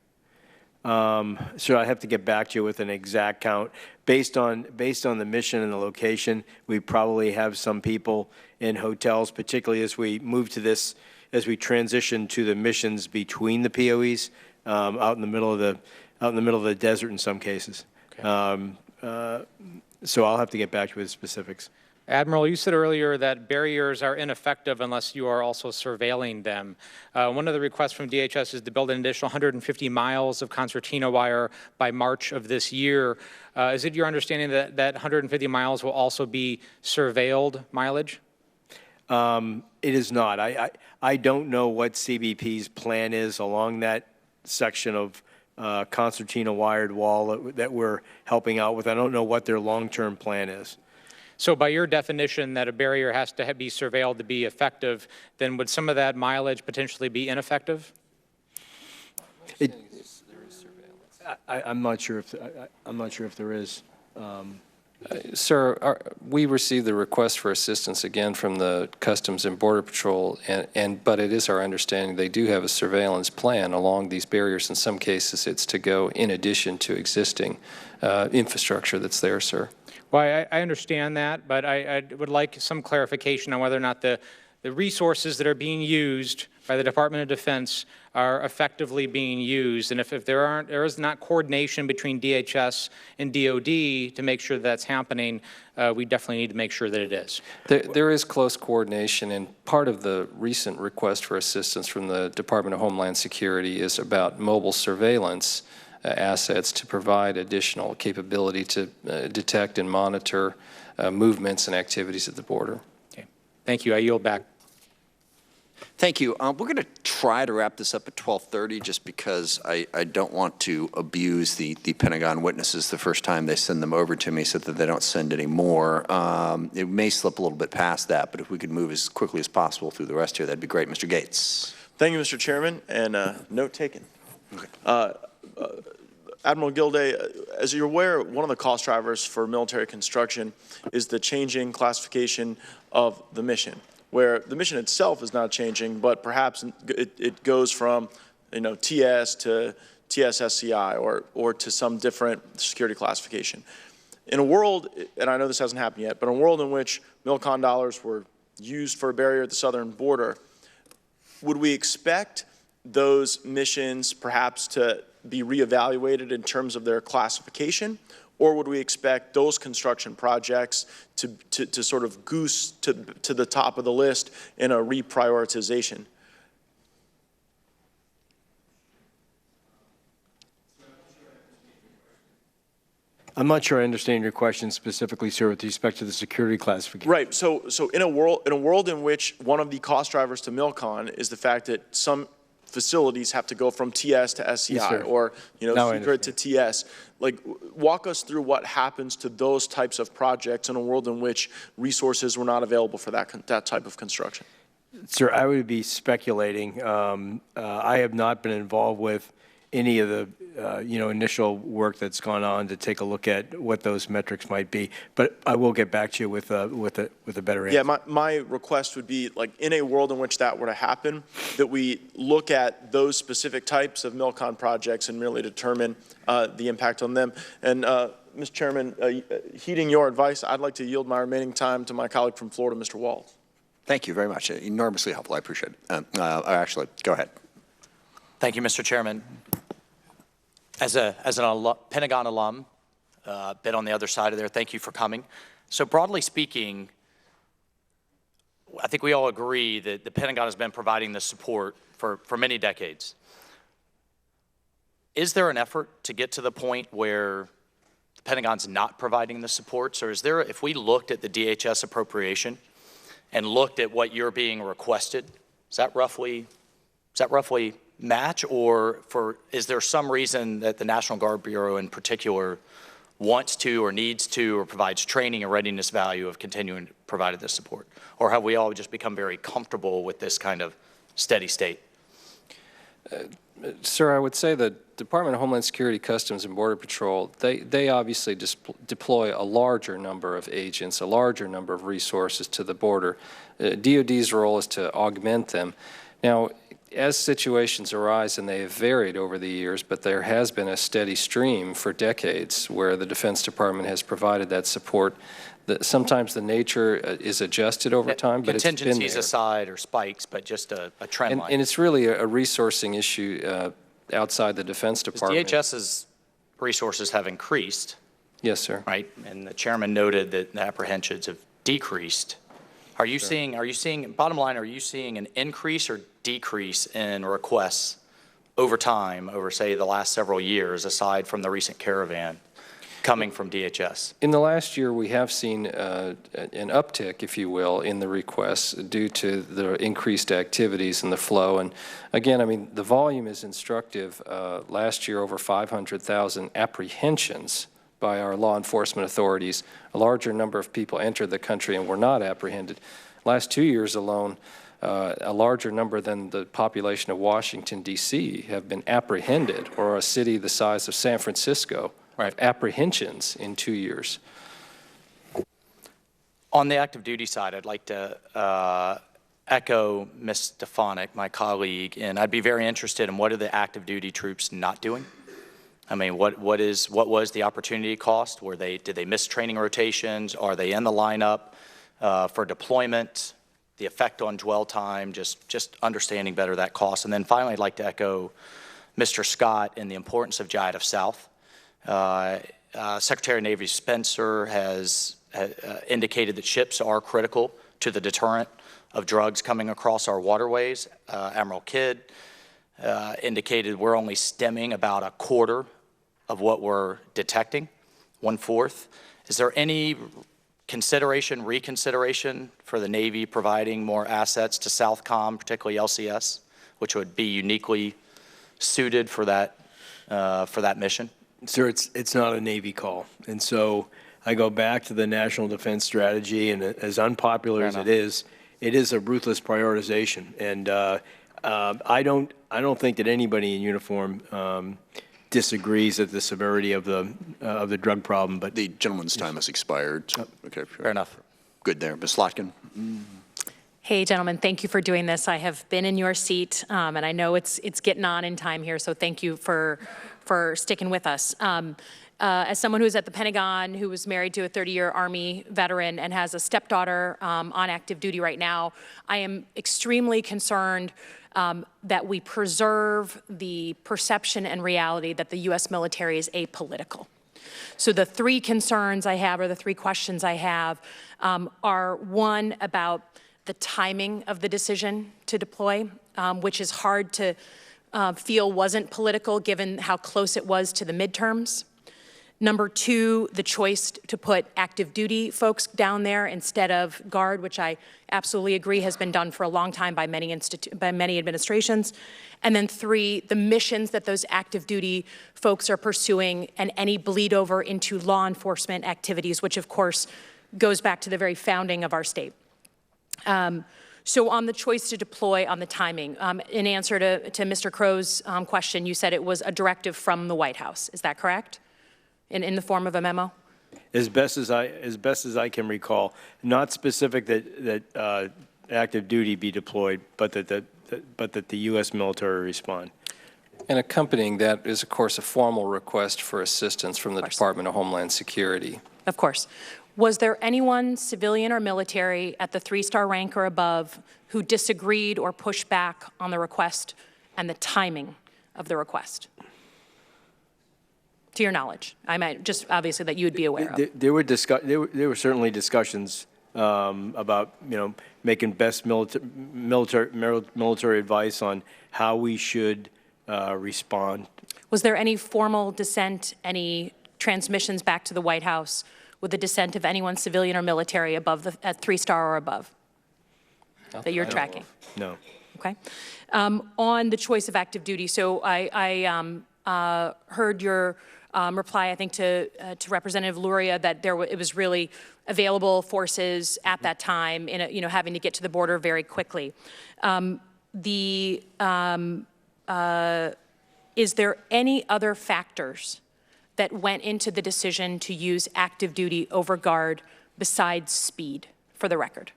So I have to get back to you with an exact count. Based on the mission and the location, we probably have some people in hotels, particularly as we move to this, as we transition to the missions between the POEs, out in the middle of the desert in some cases. Okay. So I'll have to get back to you with specifics. Admiral, you said earlier that barriers are ineffective unless you are also surveilling them. One of the requests from DHS is to build an additional 150 miles of concertina wire by March of this year. Is it your understanding that that 150 miles will also be surveilled mileage? It is not. I don't know what CBP's plan is along that section of concertina wired wall that we're helping out with. I don't know what their long-term plan is. So by your definition that a barrier has to be surveilled to be effective, then would some of that mileage potentially be ineffective? I'm not sure if there is. Sir, we received the request for assistance again from the Customs and Border Patrol, but it is our understanding they do have a surveillance plan along these barriers. In some cases, it's to go in addition to existing infrastructure that's there, sir. Well, I understand that, but I would like some clarification on whether or not the resources that are being used by the Department of Defense are effectively being used. And if there is not coordination between DHS and DOD to make sure that's happening, we definitely need to make sure that it is. There is close coordination, and part of the recent request for assistance from the Department of Homeland Security is about mobile surveillance assets to provide additional capability to detect and monitor movements and activities at the border. Okay. Thank you. I yield back. Thank you. We're going to try to wrap this up at 12:30 just because I don't want to abuse the Pentagon witnesses the first time they send them over to me so that they don't send any more. It may slip a little bit past that, but if we could move as quickly as possible through the rest here, that'd be great. Mr. Gates. Thank you, Mr. Chairman, and note taken. Okay. Admiral Gilday, as you're aware, one of the cost drivers for military construction is the changing classification of the mission, where the mission itself is not changing, but perhaps it goes from, TS to TS-SCI or to some different security classification. In a world, and I know this hasn't happened yet, but in a world in which MILCON dollars were used for a barrier at the southern border, would we expect those missions perhaps to be reevaluated in terms of their classification, or would we expect those construction projects to sort of goose to the top of the list in a reprioritization? I'm not sure I understand your question specifically, sir, with respect to the security classification. Right. So in a world in which one of the cost drivers to MILCON is the fact that some facilities have to go from TS to SCI, yes, or secret to TS. Like, walk us through what happens to those types of projects in a world in which resources were not available for that type of construction. Sir, I would be speculating. I have not been involved with any of the initial work that's gone on to take a look at what those metrics might be, but I will get back to you with a better answer. Yeah, my request would be, like, in a world in which that were to happen, that we look at those specific types of MILCON projects and really determine the impact on them. And Mr. Chairman, heeding your advice, I'd like to yield my remaining time to my colleague from Florida, Mr. Walz. Thank you very much. Enormously helpful. I appreciate it. Actually, go ahead. Thank you, Mr. Chairman. As an Pentagon alum, been on the other side of there, thank you for coming. So broadly speaking, I think we all agree that the Pentagon has been providing this support for many decades. Is there an effort to get to the point where the Pentagon's not providing the supports, or is there, if we looked at the DHS appropriation and looked at what you're being requested, is that roughly match, or is there some reason that the National Guard Bureau in particular wants to or needs to or provides training and readiness value of continuing to provide this support? Or have we all just become very comfortable with this kind of steady state? Sir, I would say the Department of Homeland Security, Customs and Border Patrol, they obviously deploy a larger number of agents, a larger number of resources to the border. DOD's role is to augment them. Now, as situations arise, and they have varied over the years, but there has been a steady stream for decades where the Defense Department has provided that support. Sometimes the nature is adjusted over time, but it's been there. Contingencies aside or spikes, but just a trend line. And it's really a resourcing issue outside the Defense Department. DHS's resources have increased. Yes, sir. Right, and the chairman noted that the apprehensions have decreased. Are you seeing, bottom line, are you seeing an increase or decrease in requests over time, over, say, the last several years, aside from the recent caravan coming from DHS? In the last year, we have seen an uptick, if you will, in the requests due to the increased activities and the flow. And again, I mean, the volume is instructive. Last year, over 500,000 apprehensions by our law enforcement authorities. A larger number of people entered the country and were not apprehended. Last 2 years alone, a larger number than the population of Washington, D.C. have been apprehended, or a city the size of San Francisco, right, apprehensions in 2 years. On the active duty side, I'd like to echo Ms. Stefanik, my colleague, and I'd be very interested in what are the active duty troops not doing? I mean, what was the opportunity cost? Did they miss training rotations? Are they in the lineup for deployment? The effect on dwell time, just understanding better that cost. And then finally, I'd like to echo Mr. Scott in the importance of JIADF South. Secretary of Navy Spencer has indicated that ships are critical to the deterrent of drugs coming across our waterways. Admiral Kidd indicated we're only stemming about a quarter of what we're detecting, 1/4. Is there any reconsideration for the Navy providing more assets to Southcom, particularly LCS, which would be uniquely suited for that mission? Sir, it's not a Navy call. And so I go back to the National Defense Strategy, and as unpopular as it is a ruthless prioritization. And I don't think that anybody in uniform disagrees at the severity of the drug problem. But the gentleman's time has expired. So, okay, fair enough. Good there, Ms. Slotkin. Hey, gentlemen, thank you for doing this. I have been in your seat, and I know it's getting on in time here. So thank you for sticking with us. As someone who's at the Pentagon, who was married to a 30-year Army veteran and has a stepdaughter on active duty right now, I am extremely concerned that we preserve the perception and reality that the U.S. military is apolitical. So the three concerns I have, or the three questions I have, are one, about the timing of the decision to deploy, which is hard to feel wasn't political given how close it was to the midterms. Number two, the choice to put active duty folks down there instead of Guard, which I absolutely agree has been done for a long time by many administrations. And then three, the missions that those active duty folks are pursuing and any bleed over into law enforcement activities, which of course goes back to the very founding of our state. So on the choice to deploy, on the timing, in answer to Mr. Crow's question, you said it was a directive from the White House. Is that correct? In the form of a memo? As best as I can recall, not specific that active duty be deployed, but that the U.S. military respond. And accompanying that is, of course, a formal request for assistance from the Department of Homeland Security. Of course. Was there anyone, civilian or military, at the 3-star rank or above who disagreed or pushed back on the request and the timing of the request? To your knowledge, I might just obviously that you would be aware of. There were certainly discussions about making best military advice on how we should respond. Was there any formal dissent, any transmissions back to the White House with the dissent of anyone, civilian or military, above at 3-star or above that you're tracking? No. Okay. On the choice of active duty, so I heard your reply, I think, to Representative Luria, that it was really available forces at that time, in having to get to the border very quickly. Is there any other factors that went into the decision to use active duty over Guard besides speed, for the record?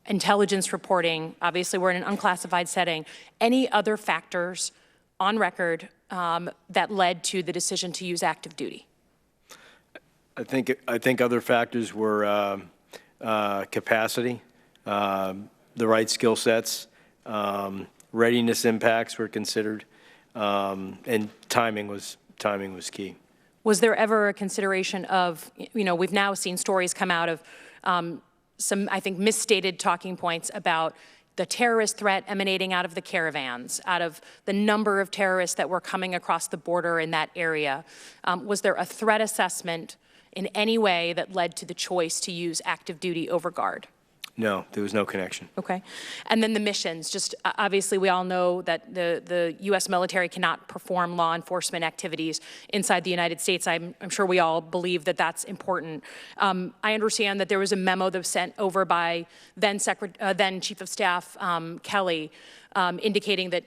intelligence reporting, obviously we're in an unclassified setting, any other factors on record that led to the decision to use active duty? I think other factors were capacity, the right skill sets, readiness impacts were considered, and timing was key. Was there ever a consideration of, we've now seen stories come out of some, I think, misstated talking points about the terrorist threat emanating out of the caravans, out of the number of terrorists that were coming across the border in that area. Was there a threat assessment in any way that led to the choice to use active duty over guard? No, there was no connection. Okay. And then the missions, just obviously we all know that the U.S. military cannot perform law enforcement activities inside the United States. I'm sure we all believe that that's important. I understand that there was a memo that was sent over by then Chief of Staff Kelly indicating that,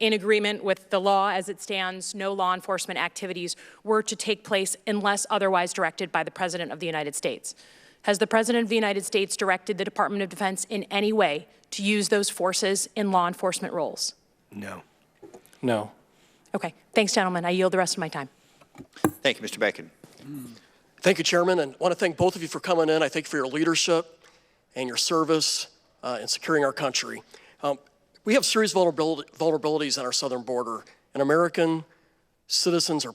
in agreement with the law as it stands, no law enforcement activities were to take place unless otherwise directed by the President of the United States. Has the President of the United States directed the Department of Defense in any way to use those forces in law enforcement roles? No. No. Okay. Thanks, gentlemen. I yield the rest of my time. Thank you, Mr. Bacon. Thank you, Chairman, and I want to thank both of you for coming in. I thank you for your leadership and your service in securing our country. We have serious vulnerabilities on our southern border, and American citizens are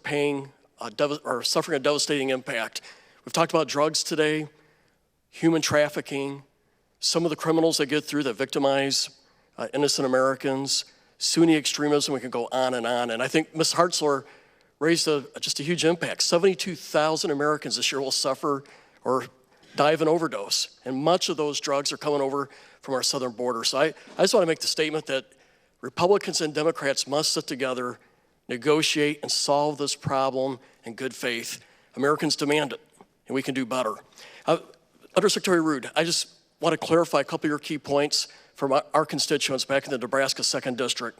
suffering a devastating impact. We've talked about drugs today, human trafficking, some of the criminals that get through that victimize innocent Americans, Sunni extremism, we can go on. And I think Ms. Hartzler raised just a huge impact. 72,000 Americans this year will suffer or die of an overdose. And much of those drugs are coming over from our southern border. So I just want to make the statement that Republicans and Democrats must sit together, negotiate, and solve this problem in good faith. Americans demand it, and we can do better. Undersecretary Rood, I just want to clarify a couple of your key points from our constituents back in the Nebraska 2nd District.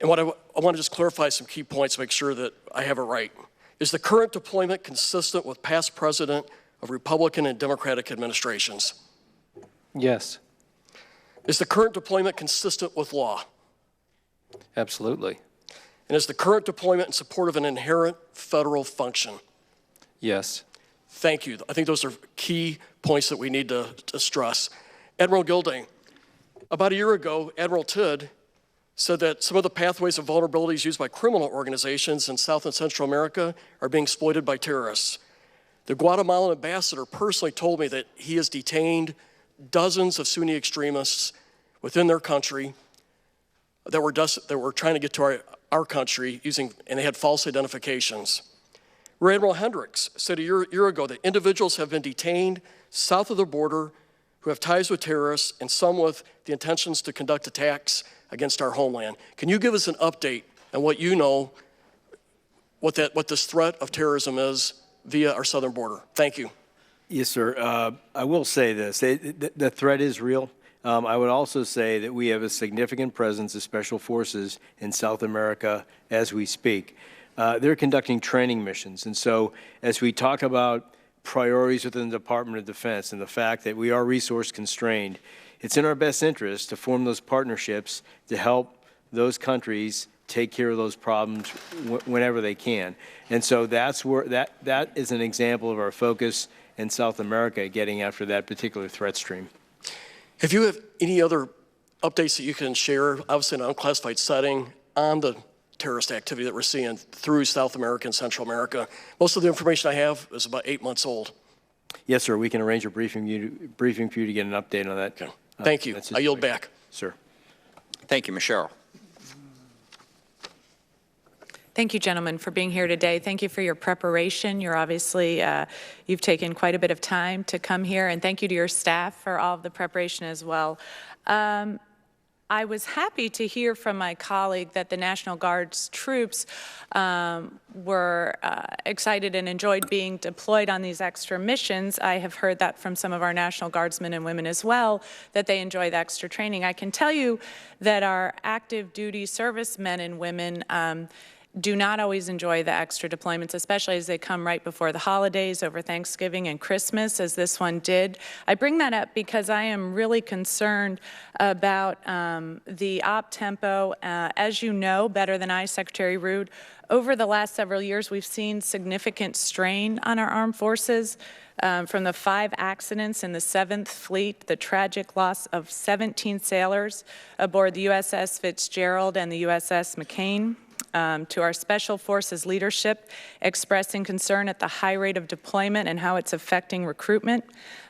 And what I want to just clarify some key points to make sure that I have it right. Is the current deployment consistent with past precedent of Republican and Democratic administrations? Yes. Is the current deployment consistent with law? Absolutely. And is the current deployment in support of an inherent federal function? Yes. Thank you. I think those are key points that we need to stress. Admiral Gilday, about a year ago, Admiral Tidd said that some of the pathways of vulnerabilities used by criminal organizations in South and Central America are being exploited by terrorists. The Guatemalan ambassador personally told me that he has detained dozens of Sunni extremists within their country that were trying to get to our country and they had false identifications. Rear Admiral Hendricks said a year ago that individuals have been detained south of the border who have ties with terrorists and some with the intentions to conduct attacks against our homeland. Can you give us an update on what you know, what this threat of terrorism is via our southern border? Thank you. Yes, sir. I will say this. The threat is real. I would also say that we have a significant presence of special forces in South America as we speak. They're conducting training missions. And so as we talk about priorities within the Department of Defense and the fact that we are resource constrained, it's in our best interest to form those partnerships to help those countries take care of those problems whenever they can. And so that's where that is an example of our focus in South America, getting after that particular threat stream. If you have any other updates that you can share, obviously in an unclassified setting, on the terrorist activity that we're seeing through South America and Central America. Most of the information I have is about 8 months old. Yes, sir. We can arrange a briefing for you to get an update on that. Okay. Thank you. I yield back. Sir. Thank you, Ms. Sherrill. Thank you, gentlemen, for being here today. Thank you for your preparation. You're obviously, you've taken quite a bit of time to come here, and thank you to your staff for all of the preparation as well. I was happy to hear from my colleague that the National Guard's troops were excited and enjoyed being deployed on these extra missions. I have heard that from some of our National Guardsmen and women as well, that they enjoy the extra training. I can tell you that our active duty servicemen and women do not always enjoy the extra deployments, especially as they come right before the holidays over Thanksgiving and Christmas, as this one did. I bring that up because I am really concerned about the op tempo. As you know better than I, Secretary Rood, over the last several years, we've seen significant strain on our armed forces. From the 5 accidents in the 7th Fleet, the tragic loss of 17 sailors aboard the USS Fitzgerald and the USS McCain, to our Special Forces leadership expressing concern at the high rate of deployment and how it's affecting recruitment,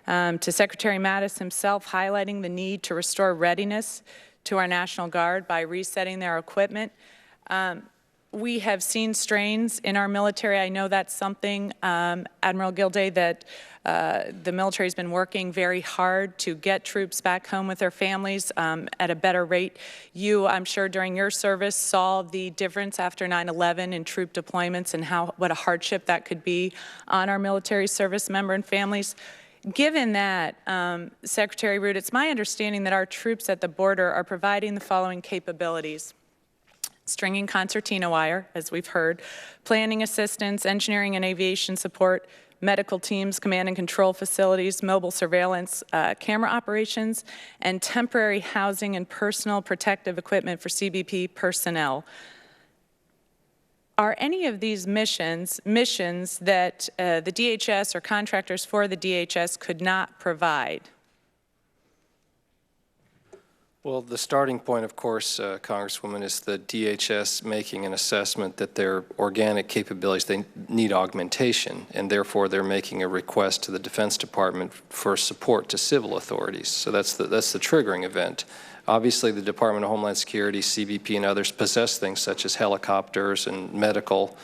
to Secretary Mattis himself highlighting the need to restore readiness to our National Guard by resetting their equipment. We have seen strains in our military. I know that's something, Admiral Gilday, that the military has been working very hard to get troops back home with their families at a better rate. You, I'm sure, during your service saw the difference after 9/11 in troop deployments and what a hardship that could be on our military service member and families. Given that, Secretary Rood, it's my understanding that our troops at the border are providing the following capabilities: stringing concertina wire, as we've heard, planning assistance, engineering and aviation support, medical teams, command and control facilities, mobile surveillance, camera operations, and temporary housing and personal protective equipment for CBP personnel. Are any of these missions that the DHS or contractors for the DHS could not provide? Well, the starting point, of course, Congresswoman, is the DHS making an assessment that their organic capabilities, they need augmentation, and therefore they're making a request to the Defense Department for support to civil authorities. So that's the triggering event. Obviously, the Department of Homeland Security, CBP, and others possess things such as helicopters and medical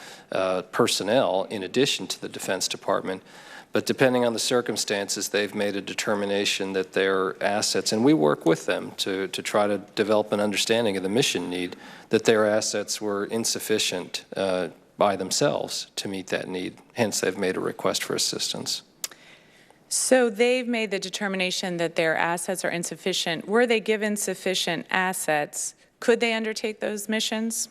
personnel in addition to the Defense Department. But depending on the circumstances, they've made a determination that their assets, and we work with them to try to develop an understanding of the mission need, that their assets were insufficient by themselves to meet that need. Hence, they've made a request for assistance. So they've made the determination that their assets are insufficient. Were they given sufficient assets, could they undertake those missions?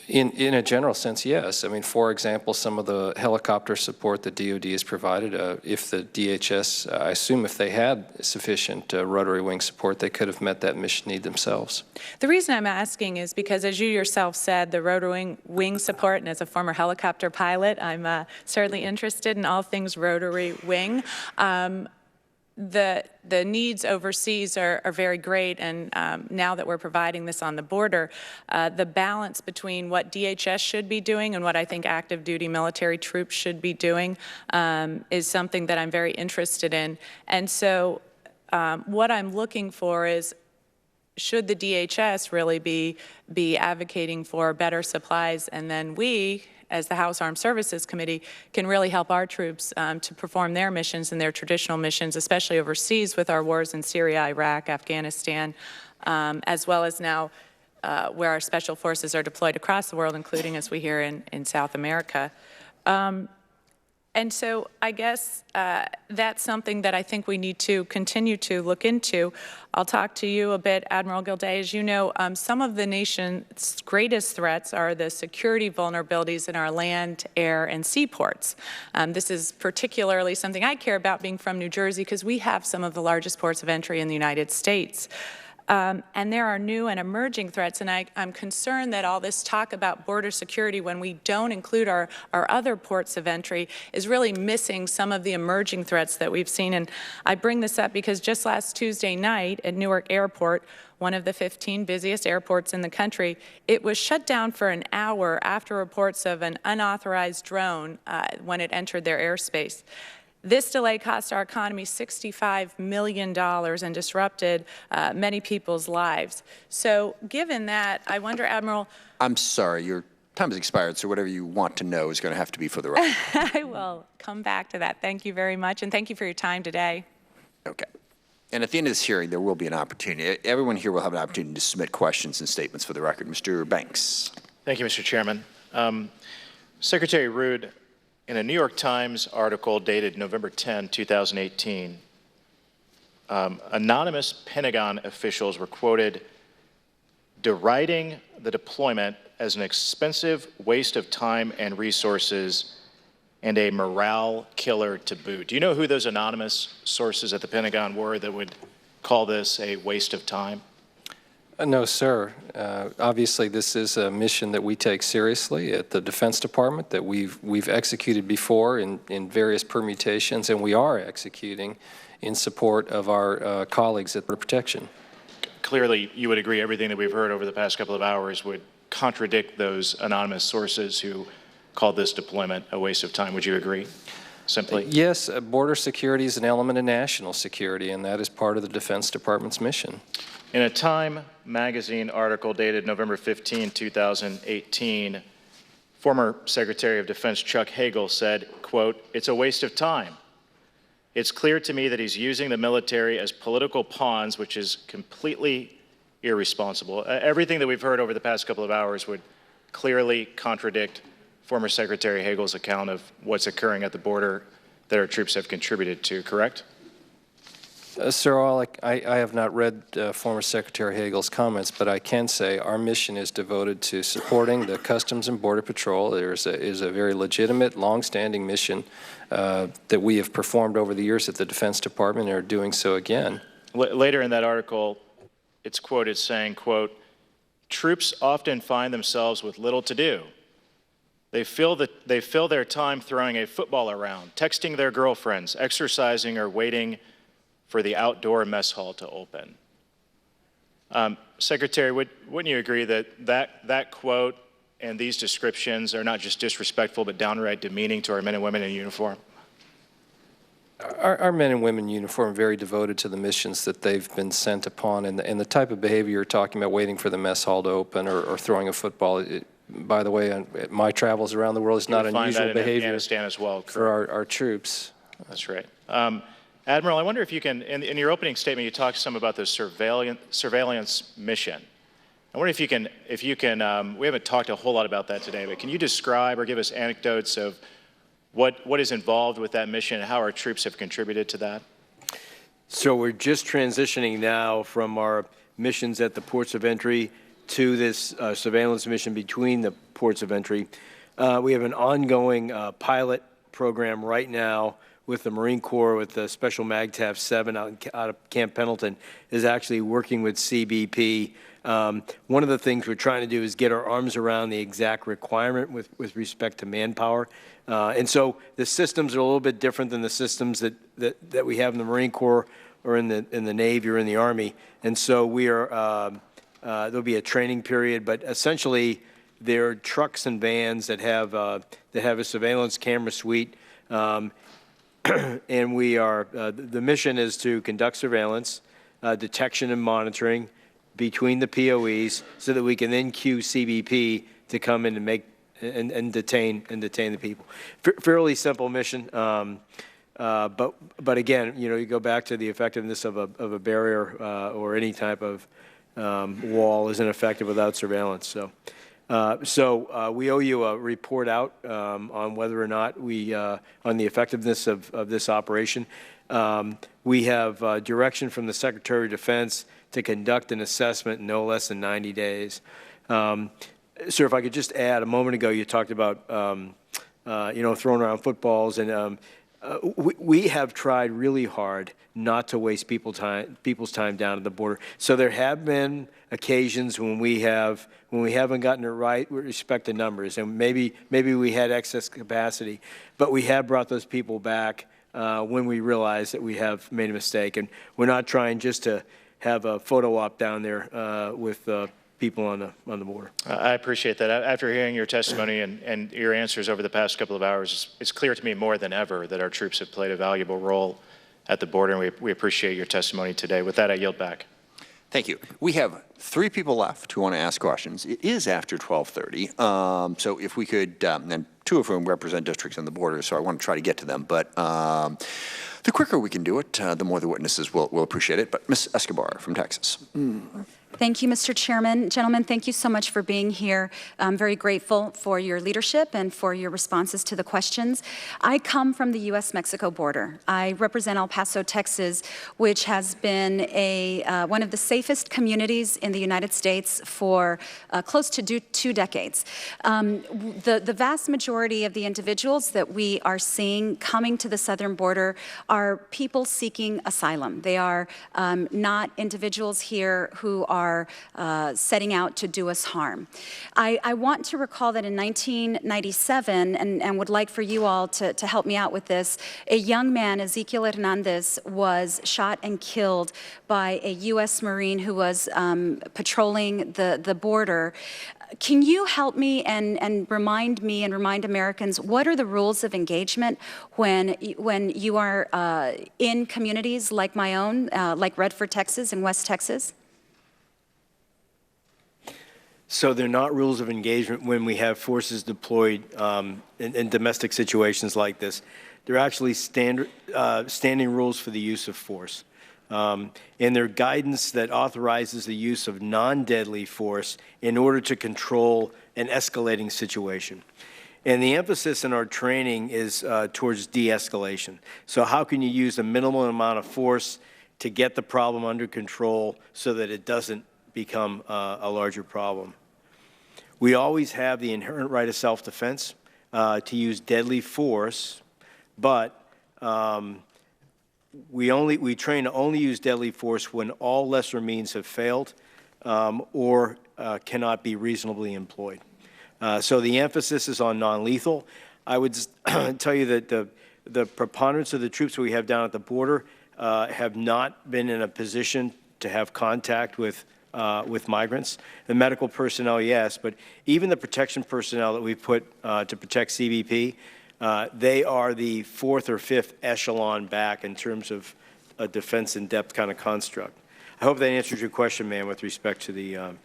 In a general sense, yes. I mean, for example, some of the helicopter support that DOD has provided, if the DHS, I assume if they had sufficient rotary wing support, they could have met that mission need themselves. The reason I'm asking is because, as you yourself said, the rotary wing support, and as a former helicopter pilot, I'm certainly interested in all things rotary wing. The needs overseas are very great, and now that we're providing this on the border, the balance between what DHS should be doing and what I think active duty military troops should be doing is something that I'm very interested in. And so what I'm looking for is, should the DHS really be advocating for better supplies, and then we, as the House Armed Services Committee, can really help our troops to perform their missions and their traditional missions, especially overseas with our wars in Syria, Iraq, Afghanistan, as well as now where our special forces are deployed across the world, including, as we hear, in South America. And so I guess that's something that I think we need to continue to look into. I'll talk to you a bit, Admiral Gilday. As you know, some of the nation's greatest threats are the security vulnerabilities in our land, air, and seaports. This is particularly something I care about, being from New Jersey, because we have some of the largest ports of entry in the United States. And there are new and emerging threats, and I'm concerned that all this talk about border security, when we don't include our other ports of entry, is really missing some of the emerging threats that we've seen. And I bring this up because just last Tuesday night at Newark Airport, one of the 15 busiest airports in the country, it was shut down for an hour after reports of an unauthorized drone when it entered their airspace. This delay cost our economy $65 million and disrupted many people's lives. So given that, I wonder, Admiral— I'm sorry, your time has expired, so whatever you want to know is going to have to be for the record. I will come back to that. Thank you very much, and thank you for your time today. Okay. And at the end of this hearing, there will be an opportunity. Everyone here will have an opportunity to submit questions and statements for the record. Mr. Banks. Thank you, Mr. Chairman. Secretary Rood, in a New York Times article dated November 10, 2018, anonymous Pentagon officials were quoted deriding the deployment as an expensive waste of time and resources and a morale killer to boot. Do you know who those anonymous sources at the Pentagon were that would call this a waste of time? No, sir. Obviously, this is a mission that we take seriously at the Defense Department, that we've executed before in various permutations, and we are executing in support of our colleagues at Border Protection. Clearly, you would agree everything that we've heard over the past couple of hours would contradict those anonymous sources who called this deployment a waste of time. Would you agree, simply? Yes, border security is an element of national security, and that is part of the Defense Department's mission. In a Time magazine article dated November 15, 2018, former Secretary of Defense Chuck Hagel said, quote, "It's a waste of time. It's clear to me that he's using the military as political pawns, which is completely irresponsible." Everything that we've heard over the past couple of hours would clearly contradict former Secretary Hagel's account of what's occurring at the border that our troops have contributed to, correct? Sir, I have not read former Secretary Hagel's comments, but I can say our mission is devoted to supporting the Customs and Border Patrol. There is a very legitimate, long-standing mission that we have performed over the years at the Defense Department and are doing so again. Later in that article, it's quoted saying, quote, "Troops often find themselves with little to do. They fill their time throwing a football around, texting their girlfriends, exercising, or waiting for the outdoor mess hall to open." Secretary, wouldn't you agree that quote and these descriptions are not just disrespectful but downright demeaning to our men and women in uniform? Our men and women in uniform are very devoted to the missions that they've been sent upon, and the type of behavior you're talking about, waiting for the mess hall to open or throwing a football, by the way, my travels around the world, is not unusual behavior Afghanistan as well, for our troops. That's right. Admiral, I wonder if you can, in your opening statement, you talked some about the surveillance mission. I wonder if you can, we haven't talked a whole lot about that today, but can you describe or give us anecdotes of what is involved with that mission and how our troops have contributed to that? So we're just transitioning now from our missions at the ports of entry to this surveillance mission between the ports of entry. We have an ongoing pilot program right now with the Marine Corps, with the Special MAGTF 7 out of Camp Pendleton, is actually working with CBP. One of the things we're trying to do is get our arms around the exact requirement with respect to manpower. And so the systems are a little bit different than the systems that we have in the Marine Corps or in the Navy or in the Army. And so we are, there'll be a training period, but essentially they're trucks and vans that have a surveillance camera suite. And we are, the mission is to conduct surveillance, detection and monitoring between the POEs so that we can then cue CBP to come in and make and detain the people. Fairly simple mission, but again, you know, you go back to the effectiveness of a barrier or any type of wall isn't effective without surveillance. So we owe you a report out on whether or not on the effectiveness of this operation. We have direction from the Secretary of Defense to conduct an assessment in no less than 90 days. Sir, if I could just add, a moment ago you talked about, you know, throwing around footballs, and we have tried really hard not to waste people's time down at the border. So there have been occasions when we haven't gotten it right with respect to numbers, and maybe we had excess capacity, but we have brought those people back when we realize that we have made a mistake, and we're not trying just to have a photo op down there with people on the border. I appreciate that. After hearing your testimony and your answers over the past couple of hours, it's clear to me more than ever that our troops have played a valuable role at the border, and we appreciate your testimony today. With that, I yield back. Thank you. We have 3 people left who want to ask questions. It is after 12:30, so if we could, and 2 of whom represent districts on the border, so I want to try to get to them. But the quicker we can do it, the more the witnesses will appreciate it. But Ms. Escobar from Texas. Thank you, Mr. Chairman. Gentlemen, thank you so much for being here. I'm very grateful for your leadership and for your responses to the questions. I come from the U.S.-Mexico border. I represent El Paso, Texas, which has been one of the safest communities in the United States for close to 2 decades. The vast majority of the individuals that we are seeing coming to the southern border are people seeking asylum. They are not individuals here who are setting out to do us harm. I want to recall that in 1997, and would like for you all to help me out with this, a young man, Ezequiel Hernandez, was shot and killed by a U.S. Marine who was patrolling the border. Can you help me and remind Americans, what are the rules of engagement when you are in communities like my own, like Redford, Texas and West Texas? So they're not rules of engagement when we have forces deployed in domestic situations like this. They're actually standing rules for the use of force. And they're guidance that authorizes the use of non-deadly force in order to control an escalating situation. And the emphasis in our training is towards de-escalation. So how can you use a minimal amount of force to get the problem under control so that it doesn't become a larger problem? We always have the inherent right of self-defense to use deadly force, but we train to only use deadly force when all lesser means have failed or cannot be reasonably employed. So the emphasis is on non-lethal. I would tell you that the preponderance of the troops we have down at the border have not been in a position to have contact with migrants. The medical personnel, yes, but even the protection personnel that we put to protect CBP, they are the 4th or 5th echelon back in terms of a defense in depth kind of construct. I hope that answers your question, ma'am, with respect to the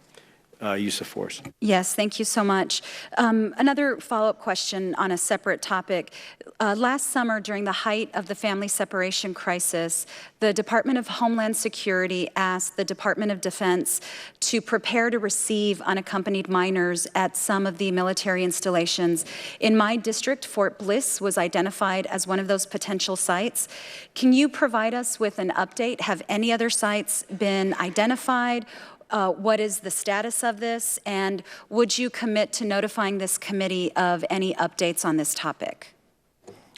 use of force. Yes, thank you so much. Another follow-up question on a separate topic. Last summer, during the height of the family separation crisis, the Department of Homeland Security asked the Department of Defense to prepare to receive unaccompanied minors at some of the military installations. In my district, Fort Bliss was identified as one of those potential sites. Can you provide us with an update? Have any other sites been identified? What is the status of this? And would you commit to notifying this committee of any updates on this topic?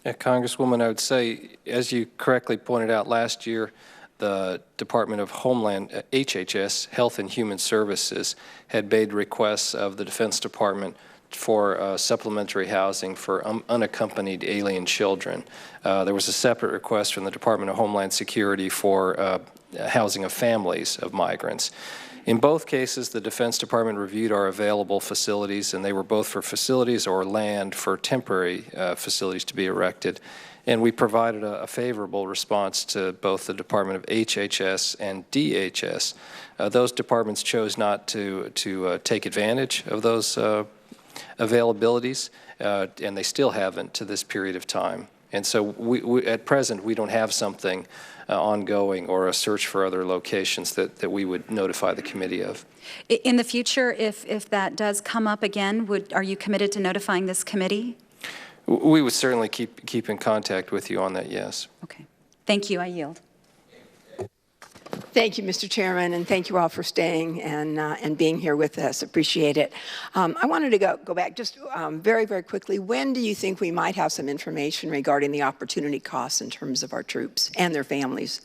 Congresswoman, I would say, as you correctly pointed out last year, the Department of Homeland, HHS, Health and Human Services, had made requests of the Defense Department for supplementary housing for unaccompanied alien children. There was a separate request from the Department of Homeland Security for housing of families of migrants. In both cases, the Defense Department reviewed our available facilities, and they were both for facilities or land for temporary facilities to be erected. And we provided a favorable response to both the Department of HHS and DHS. Those departments chose not to take advantage of those availabilities, and they still haven't to this period of time. And so we at present, we don't have something ongoing or a search for other locations that we would notify the committee of. In the future, if that does come up again, are you committed to notifying this committee? We would certainly keep in contact with you on that, yes. Okay. Thank you. I yield. Thank you, Mr. Chairman, and thank you all for staying and being here with us. Appreciate it. I wanted to go back just very, very quickly. When do you think we might have some information regarding the opportunity costs in terms of our troops and their families?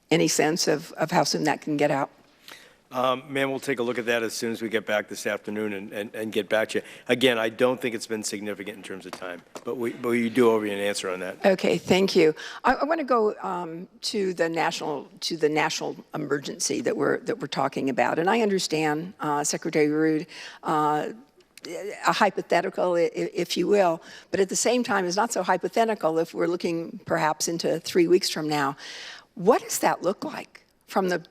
Any sense of how soon that can get out? Ma'am, we'll take a look at that as soon as we get back this afternoon and get back to you. Again, I don't think it's been significant in terms of time, but we do owe you an answer on that. Okay, thank you. I want to go to the national emergency that we're talking about, and I understand, Secretary Rood, a hypothetical, if you will, but at the same time, it's not so hypothetical if we're looking perhaps into 3 weeks from now. What does that look like from the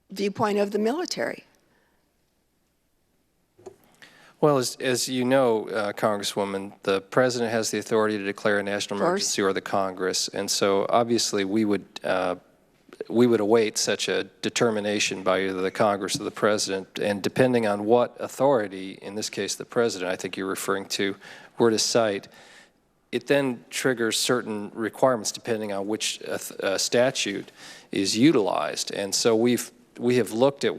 viewpoint of the military? Well, as you know, Congresswoman, the President has the authority to declare a national emergency, or the Congress. And so obviously we would we would await such a determination by either the Congress or the President, and depending on what authority, in this case the President, I think you're referring to, were to cite, it then triggers certain requirements depending on which statute is utilized. And so we have looked at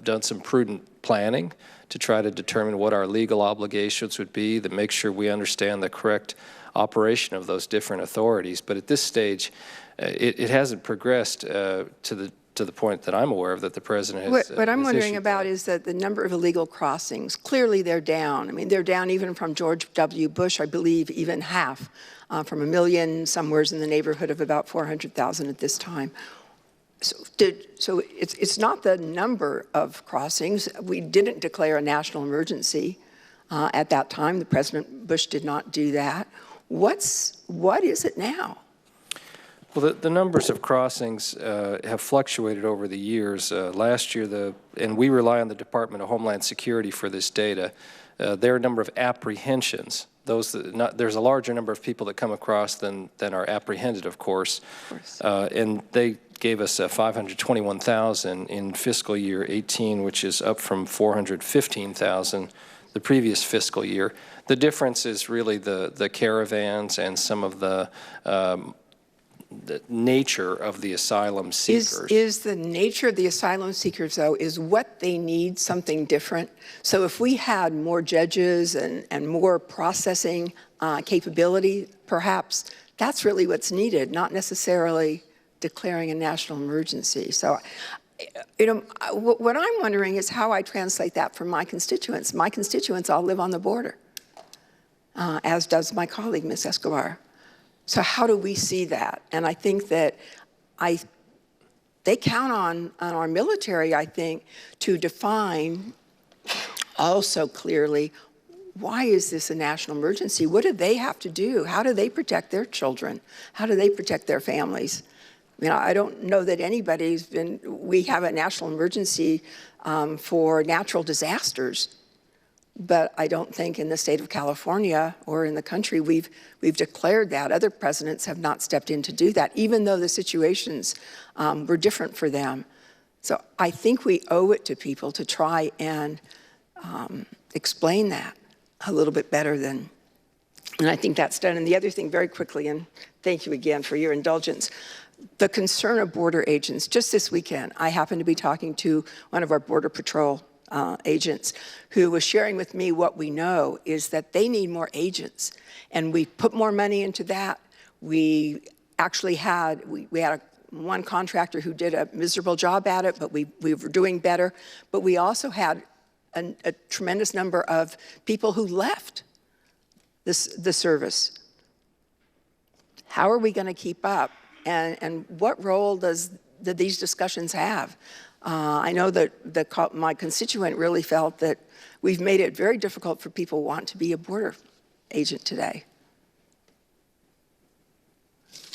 done some prudent planning to try to determine what our legal obligations would be, to make sure we understand the correct operation of those different authorities. But at this stage, it hasn't progressed to the point that I'm aware of that the President has. What I'm wondering issued about is that the number of illegal crossings, clearly they're down. I mean, they're down even from George W. Bush, I believe, even half, from 1 million, somewhere's in the neighborhood of about 400,000 at this time. So it's not the number of crossings. We didn't declare a national emergency at that time. The President Bush did not do that. What is it now? Well, the numbers of crossings have fluctuated over the years. Last year, and we rely on the Department of Homeland Security for this data, there are a number of apprehensions. There's a larger number of people that come across than are apprehended, of course. And they gave us 521,000 in fiscal year 18, which is up from 415,000 the previous fiscal year. The difference is really the caravans and some of the nature of the asylum seekers. Is the nature of the asylum seekers, though, is what they need something different? So if we had more judges and more processing capability, perhaps that's really what's needed, not necessarily declaring a national emergency. So, what I'm wondering is how I translate that for my constituents. My constituents all live on the border, as does my colleague, Ms. Escobar. So how do we see that? And I think that they count on our military, I think, to define also clearly, why is this a national emergency? What do they have to do? How do they protect their children? How do they protect their families? I mean, I don't know that we have a national emergency for natural disasters. But I don't think in the state of California or in the country we've declared that. Other presidents have not stepped in to do that, even though the situations were different for them. So I think we owe it to people to try and explain that a little bit better and I think that's done. And the other thing, very quickly, and thank you again for your indulgence, the concern of border agents. Just this weekend, I happened to be talking to one of our Border Patrol agents who was sharing with me what we know is that they need more agents. And we put more money into that. We actually had, we had one contractor who did a miserable job at it, but we were doing better. But we also had a tremendous number of people who left the service. How are we going to keep up? And what role do these discussions have? I know that my constituent really felt that we've made it very difficult for people who want to be a border agent today.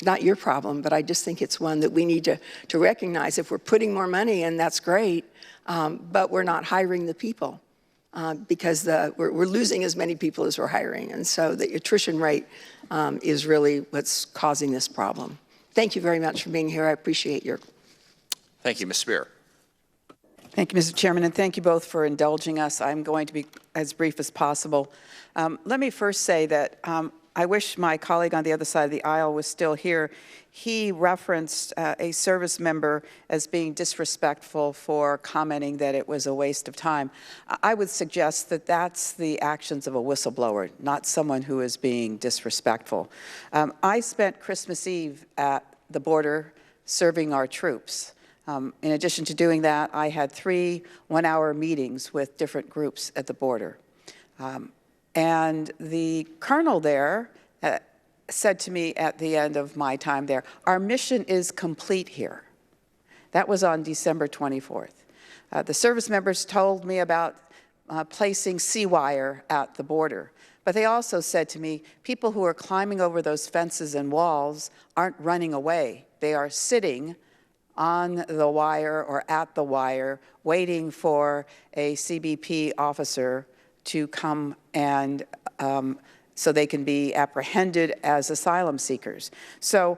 Not your problem, but I just think it's one that we need to recognize. If we're putting more money in, that's great, but we're not hiring the people because we're losing as many people as we're hiring. And so the attrition rate is really what's causing this problem. Thank you very much for being here. I appreciate your. Thank you, Ms. Spear. Thank you, Mr. Chairman, and thank you both for indulging us. I'm going to be as brief as possible. Let me first say that I wish my colleague on the other side of the aisle was still here. He referenced a service member as being disrespectful for commenting that it was a waste of time. I would suggest that that's the actions of a whistleblower, not someone who is being disrespectful. I spent Christmas Eve at the border serving our troops. In addition to doing that, I had 3 one-hour meetings with different groups at the border. And the colonel there said to me at the end of my time there, our mission is complete here. That was on December 24th. The service members told me about placing sea wire at the border. But they also said to me, people who are climbing over those fences and walls aren't running away. They are sitting on the wire or at the wire, waiting for a CBP officer to come and so they can be apprehended as asylum seekers. So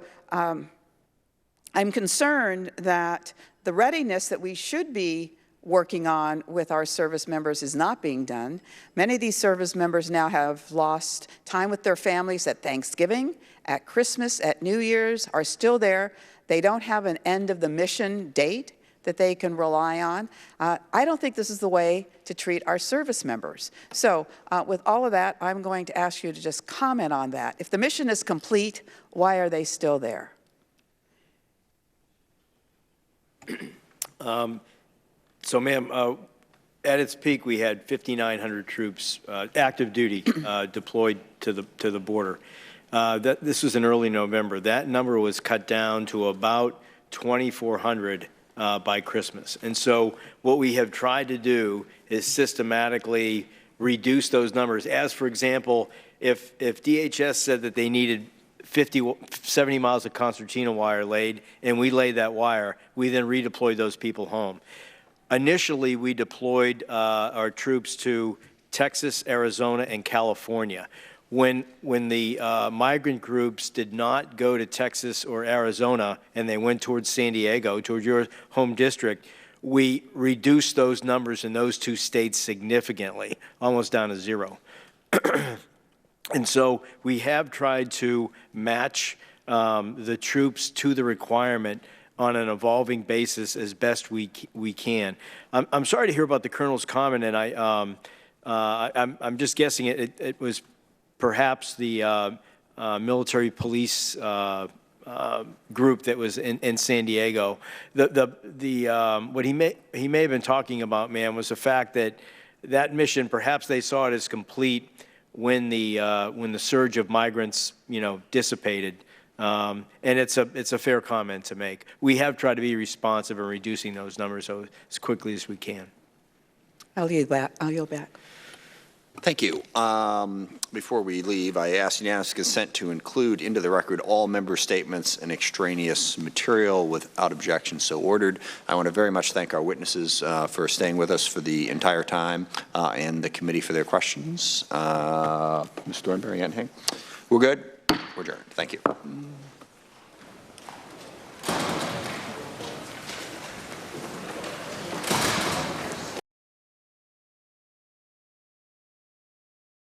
I'm concerned that the readiness that we should be working on with our service members is not being done. Many of these service members now have lost time with their families at Thanksgiving, at Christmas, at New Year's, are still there. They don't have an end of the mission date that they can rely on. I don't think this is the way to treat our service members. So with all of that, I'm going to ask you to just comment on that. If the mission is complete, why are they still there? So, ma'am, at its peak, we had 5,900 troops, active duty, deployed to the border. This was in early November. That number was cut down to about 2,400 by Christmas. And so what we have tried to do is systematically reduce those numbers. As, for example, if DHS said that they needed 70 miles of concertina wire laid, and we laid that wire, we then redeployed those people home. Initially, we deployed our troops to Texas, Arizona, and California. When the migrant groups did not go to Texas or Arizona, and they went towards San Diego, towards your home district, we reduced those numbers in those two states significantly, almost down to zero. And so we have tried to match the troops to the requirement on an evolving basis as best we can. I'm sorry to hear about the colonel's comment, and I'm just guessing it was perhaps the military police group that was in San Diego. What he may have been talking about, ma'am, was the fact that mission, perhaps they saw it as complete when the surge of migrants, dissipated. And it's a fair comment to make. We have tried to be responsive in reducing those numbers as quickly as we can. I'll yield back. Thank you. Before we leave, I ask unanimous consent to include into the record all member statements and extraneous material without objection so ordered. I want to very much thank our witnesses for staying with us for the entire time and the committee for their questions. Ms. Thornberry, anything? We're good? We're adjourned. Thank you.